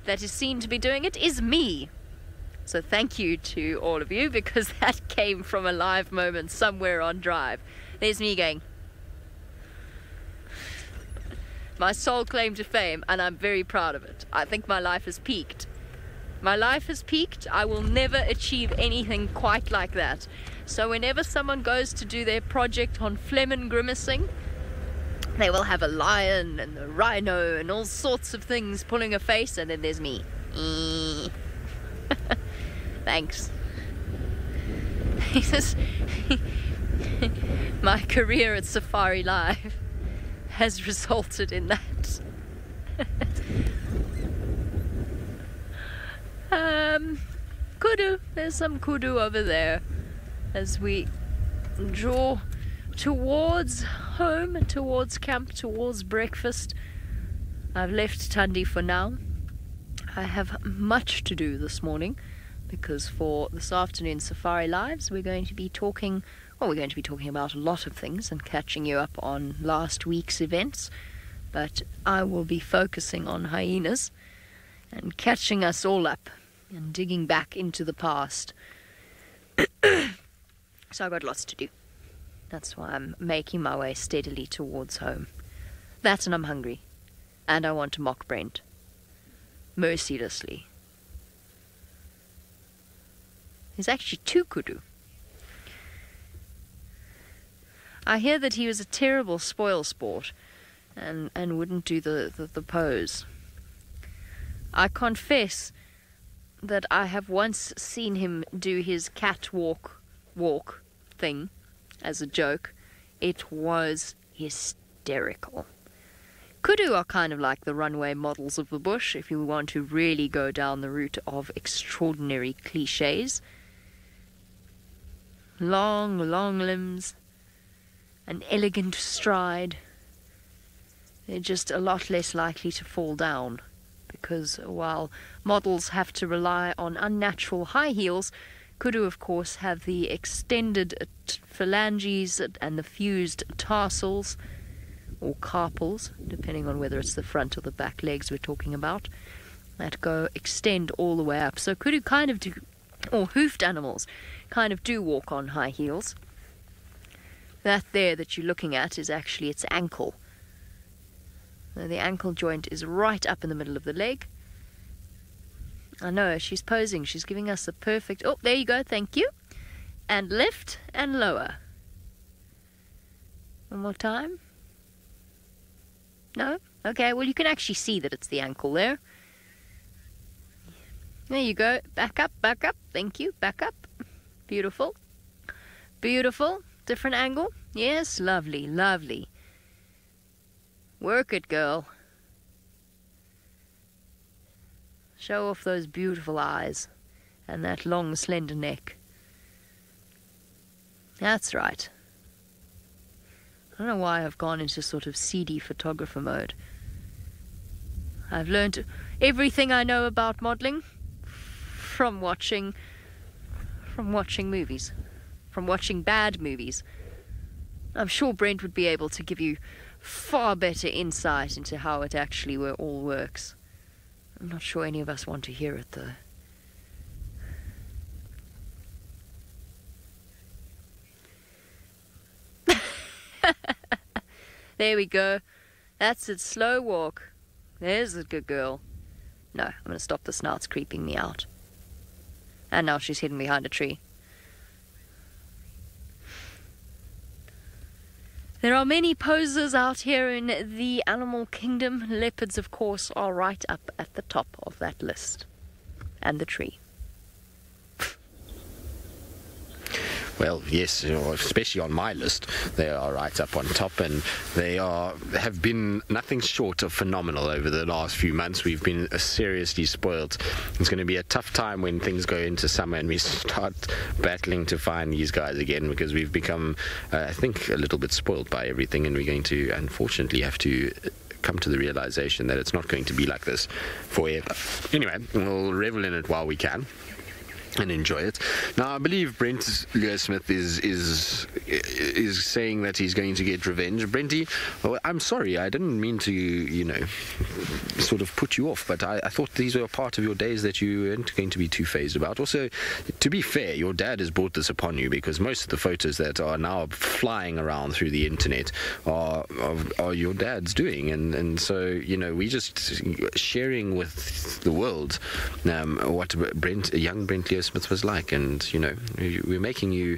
that is seen to be doing it is me. So thank you to all of you, because that came from a live moment somewhere on Drive. There's me going, my sole claim to fame, and I'm very proud of it. I think my life has peaked. My life has peaked. I will never achieve anything quite like that. So whenever someone goes to do their project on phlegm grimacing, they will have a lion and a rhino and all sorts of things pulling a face, and then there's me. Thanks. My career at SafariLive has resulted in that. Kudu. There's some kudu over there as we draw towards home, towards camp, towards breakfast. I've left Tundi for now. I have much to do this morning, because for this afternoon Safari Lives we're going to be talking about a lot of things and catching you up on last week's events, but I will be focusing on hyenas and catching us all up and digging back into the past. So I've got lots to do. That's why I'm making my way steadily towards home. That, and I'm hungry. And I want to mock Brent. Mercilessly. There's actually 2 kudu. I hear that he was a terrible spoil sport and wouldn't do the pose. I confess that I have once seen him do his catwalk walk thing as a joke. It was hysterical. Kudu are kind of like the runway models of the bush, if you want to really go down the route of extraordinary cliches. Long, long limbs, an elegant stride. They're just a lot less likely to fall down, because while models have to rely on unnatural high heels, kudu, of course, have the extended phalanges and the fused tarsals, or carpals, depending on whether it's the front or the back legs we're talking about, that extend all the way up. So kudu kind of do, or hoofed animals, kind of do walk on high heels. That there that you're looking at is actually its ankle. Now, the ankle joint is right up in the middle of the leg. I know, she's posing. She's giving us a perfect... Oh, there you go, thank you. And lift and lower. One more time. No? Okay, well, you can actually see that it's the ankle there. There you go. Back up, thank you. Back up. Beautiful. Beautiful. Different angle. Yes, lovely, lovely. Work it, girl. Show off those beautiful eyes and that long, slender neck. That's right. I don't know why I've gone into sort of seedy photographer mode. I've learned everything I know about modeling from watching movies, from watching bad movies. I'm sure Brent would be able to give you far better insight into how it actually all works. I'm not sure any of us want to hear it, though. There we go. That's it. Slow walk. There's a good girl. No, I'm going to stop the snout. It's creeping me out. And now she's hidden behind a tree. There are many posers out here in the animal kingdom. Leopards, of course, are right up at the top of that list. And the tree. Well, yes, especially on my list, they are right up on top, and they have been nothing short of phenomenal over the last few months. We've been seriously spoiled. It's going to be a tough time when things go into summer and we start battling to find these guys again, because we've become, I think, a little bit spoiled by everything, and we're going to, unfortunately, have to come to the realization that it's not going to be like this forever. Anyway, we'll revel in it while we can and enjoy it. Now, I believe Brent Leo Smith is saying that he's going to get revenge. Brenty, I'm sorry, I didn't mean to, sort of put you off, but I thought these were a part of your days that you weren't going to be too phased about. Also, to be fair, your dad has brought this upon you, because most of the photos that are now flying around through the internet are your dad's doing, and so, we just sharing with the world what young Brent Leo Smith was like, and we're making you're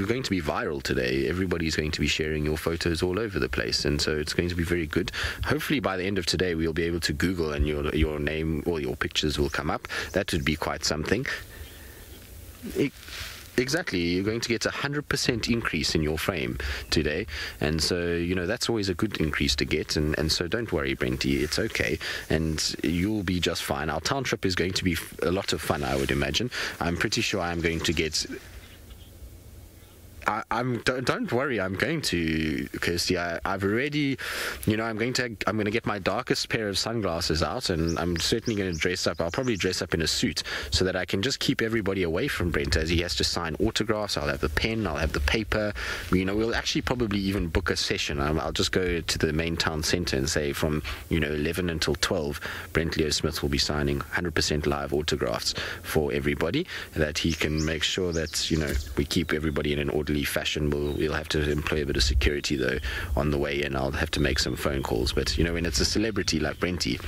going to be viral today. Everybody's going to be sharing your photos all over the place, and so it's going to be very good. Hopefully by the end of today we'll be able to Google and your name or your pictures will come up. That would be quite something. Exactly, you're going to get 100% increase in your frame today, and so that's always a good increase to get, and so don't worry, Brenty, it's okay, and you'll be just fine. Our town trip is going to be a lot of fun, I would imagine. I'm pretty sure I'm going to get... don't worry, I'm going to, Kirsty. I've already, I'm going to get my darkest pair of sunglasses out, and I'm certainly going to dress up. I'll probably dress up in a suit so that I can just keep everybody away from Brent as he has to sign autographs. I'll have the pen, I'll have the paper. We'll actually probably even book a session. I'll just go to the main town centre and say from 11 until 12, Brent Leo Smith will be signing 100% live autographs for everybody, that he can make sure that we keep everybody in an orderly fashion. We'll have to employ a bit of security though on the way in. I'll have to make some phone calls, but when it's a celebrity like Brenty,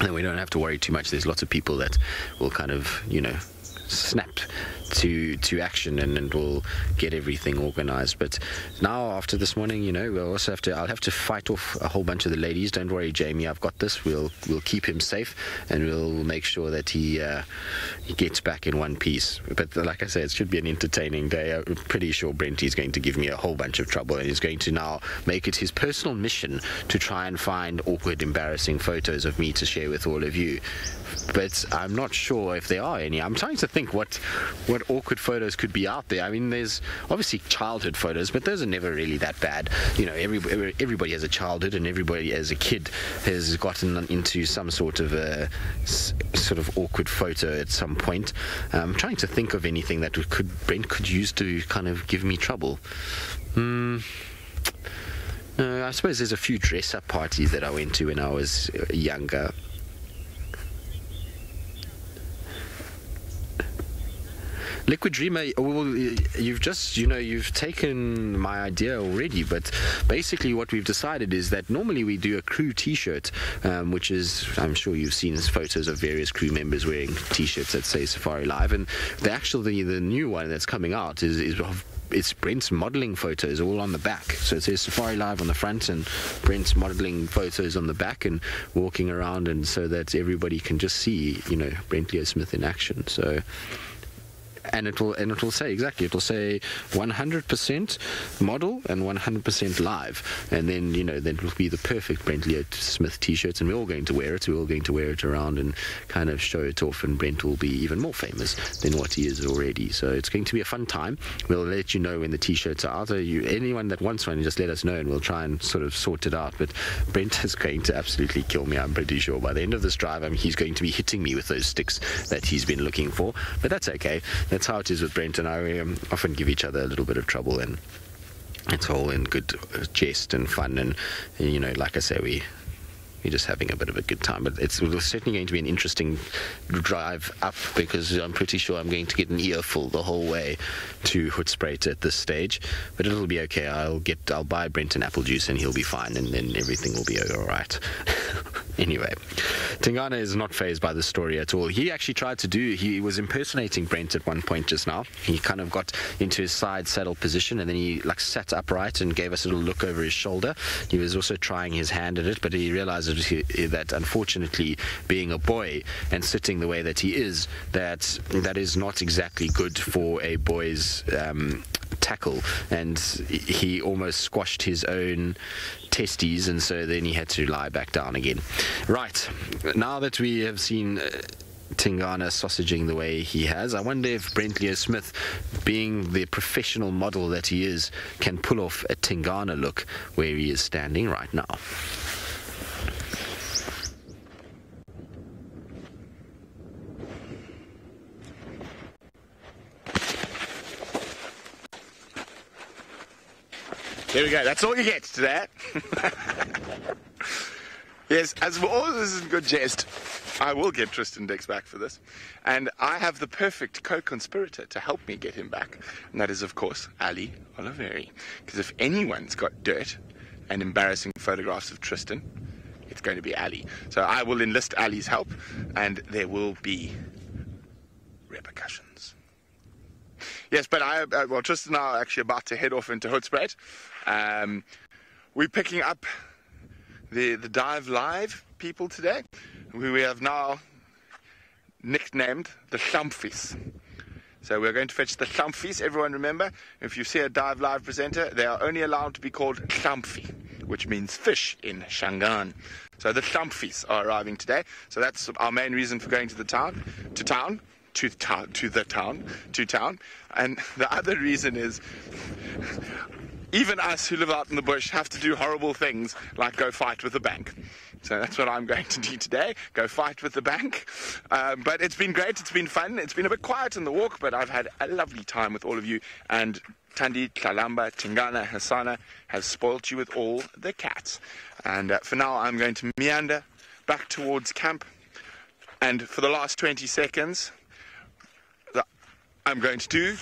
then we don't have to worry too much. There's lots of people that will kind of snap to action and we'll get everything organized. But now after this morning, we'll also I'll have to fight off a whole bunch of the ladies. Don't worry, Jamie, I've got this. We'll keep him safe, and we'll make sure that he gets back in one piece. But like I say, it should be an entertaining day. I'm pretty sure Brenty's going to give me a whole bunch of trouble, and he's going to now make it his personal mission to try and find awkward, embarrassing photos of me to share with all of you. But I'm not sure if there are any. I'm trying to think what what awkward photos could be out there. I mean, there's obviously childhood photos, but those are never really that bad. You know, everybody has a childhood, and everybody as a kid has gotten into some sort of a awkward photo at some point. I'm trying to think of anything that Brent could use to kind of give me trouble. No, I suppose there's a few dress-up parties that I went to when I was younger. Liquid Dreamer, well, you've taken my idea already, but basically what we've decided is that normally we do a crew t-shirt, which is, I'm sure you've seen photos of various crew members wearing t-shirts that say SafariLive, and the new one that's coming out it's Brent's modelling photos all on the back. So it says SafariLive on the front and Brent's modelling photos on the back and walking around, and so that everybody can just see, Brent Leo Smith in action. So... And it'll say exactly. It'll say 100% model and 100% live, and then then it'll be the perfect Brent Leo Smith T-shirts, and we're all going to wear it. We're all going to wear it around and kind of show it off, and Brent will be even more famous than what he is already. So it's going to be a fun time. We'll let you know when the T-shirts are out. Anyone that wants one, just let us know, and we'll try and sort of sort it out. But Brent is going to absolutely kill me. I'm pretty sure by the end of this drive, he's going to be hitting me with those sticks that he's been looking for. But that's okay. That's how it is with Brent and I. We often give each other a little bit of trouble, and it's all in good jest and fun, and like I say, we're just having a bit of a good time. But it's certainly going to be an interesting drive up, because I'm pretty sure I'm going to get an earful the whole way to Hoedspruit at this stage. But it'll be okay. I'll buy Brent an apple juice and he'll be fine, and then everything will be all right. Anyway, Tingana is not fazed by the story at all. He actually he was impersonating Brent at one point just now. He kind of got into his side saddle position, and then he sat upright and gave us a little look over his shoulder. He was also trying his hand at it, but he realized that unfortunately, being a boy and sitting the way that he is, that is not exactly good for a boy's tackle, and he almost squashed his own testes, and so then he had to lie back down again. Right, now that we have seen Tingana sausaging the way he has, I wonder if Brent Leo Smith, being the professional model that he is, can pull off a Tingana look where he is standing right now. There we go. That's all you get today. Yes, as for all this is in good jest, I will get Tristan Dix back for this. And I have the perfect co-conspirator to help me get him back. And that is, of course, Ali Oliveri. Because if anyone's got dirt and embarrassing photographs of Tristan, it's going to be Ali. So I will enlist Ali's help, and there will be repercussions. Yes, but Tristan and I are actually about to head off into Hoedspruit. We're picking up the Dive Live people today, who we have now nicknamed the Champfies. So we're going to fetch the Champfies. Everyone remember, if you see a Dive Live presenter, they are only allowed to be called Champfie, which means fish in Shangaan. So the Champfies are arriving today. So that's our main reason for going to town. And the other reason is, even us who live out in the bush have to do horrible things like go fight with the bank. So that's what I'm going to do today, go fight with the bank. But it's been great, it's been fun, it's been a bit quiet on the walk, but I've had a lovely time with all of you. And Tandi, Tlalamba, Tingana, Hassana has spoilt you with all the cats. And for now, I'm going to meander back towards camp. And for the last 20 seconds, I'm going to do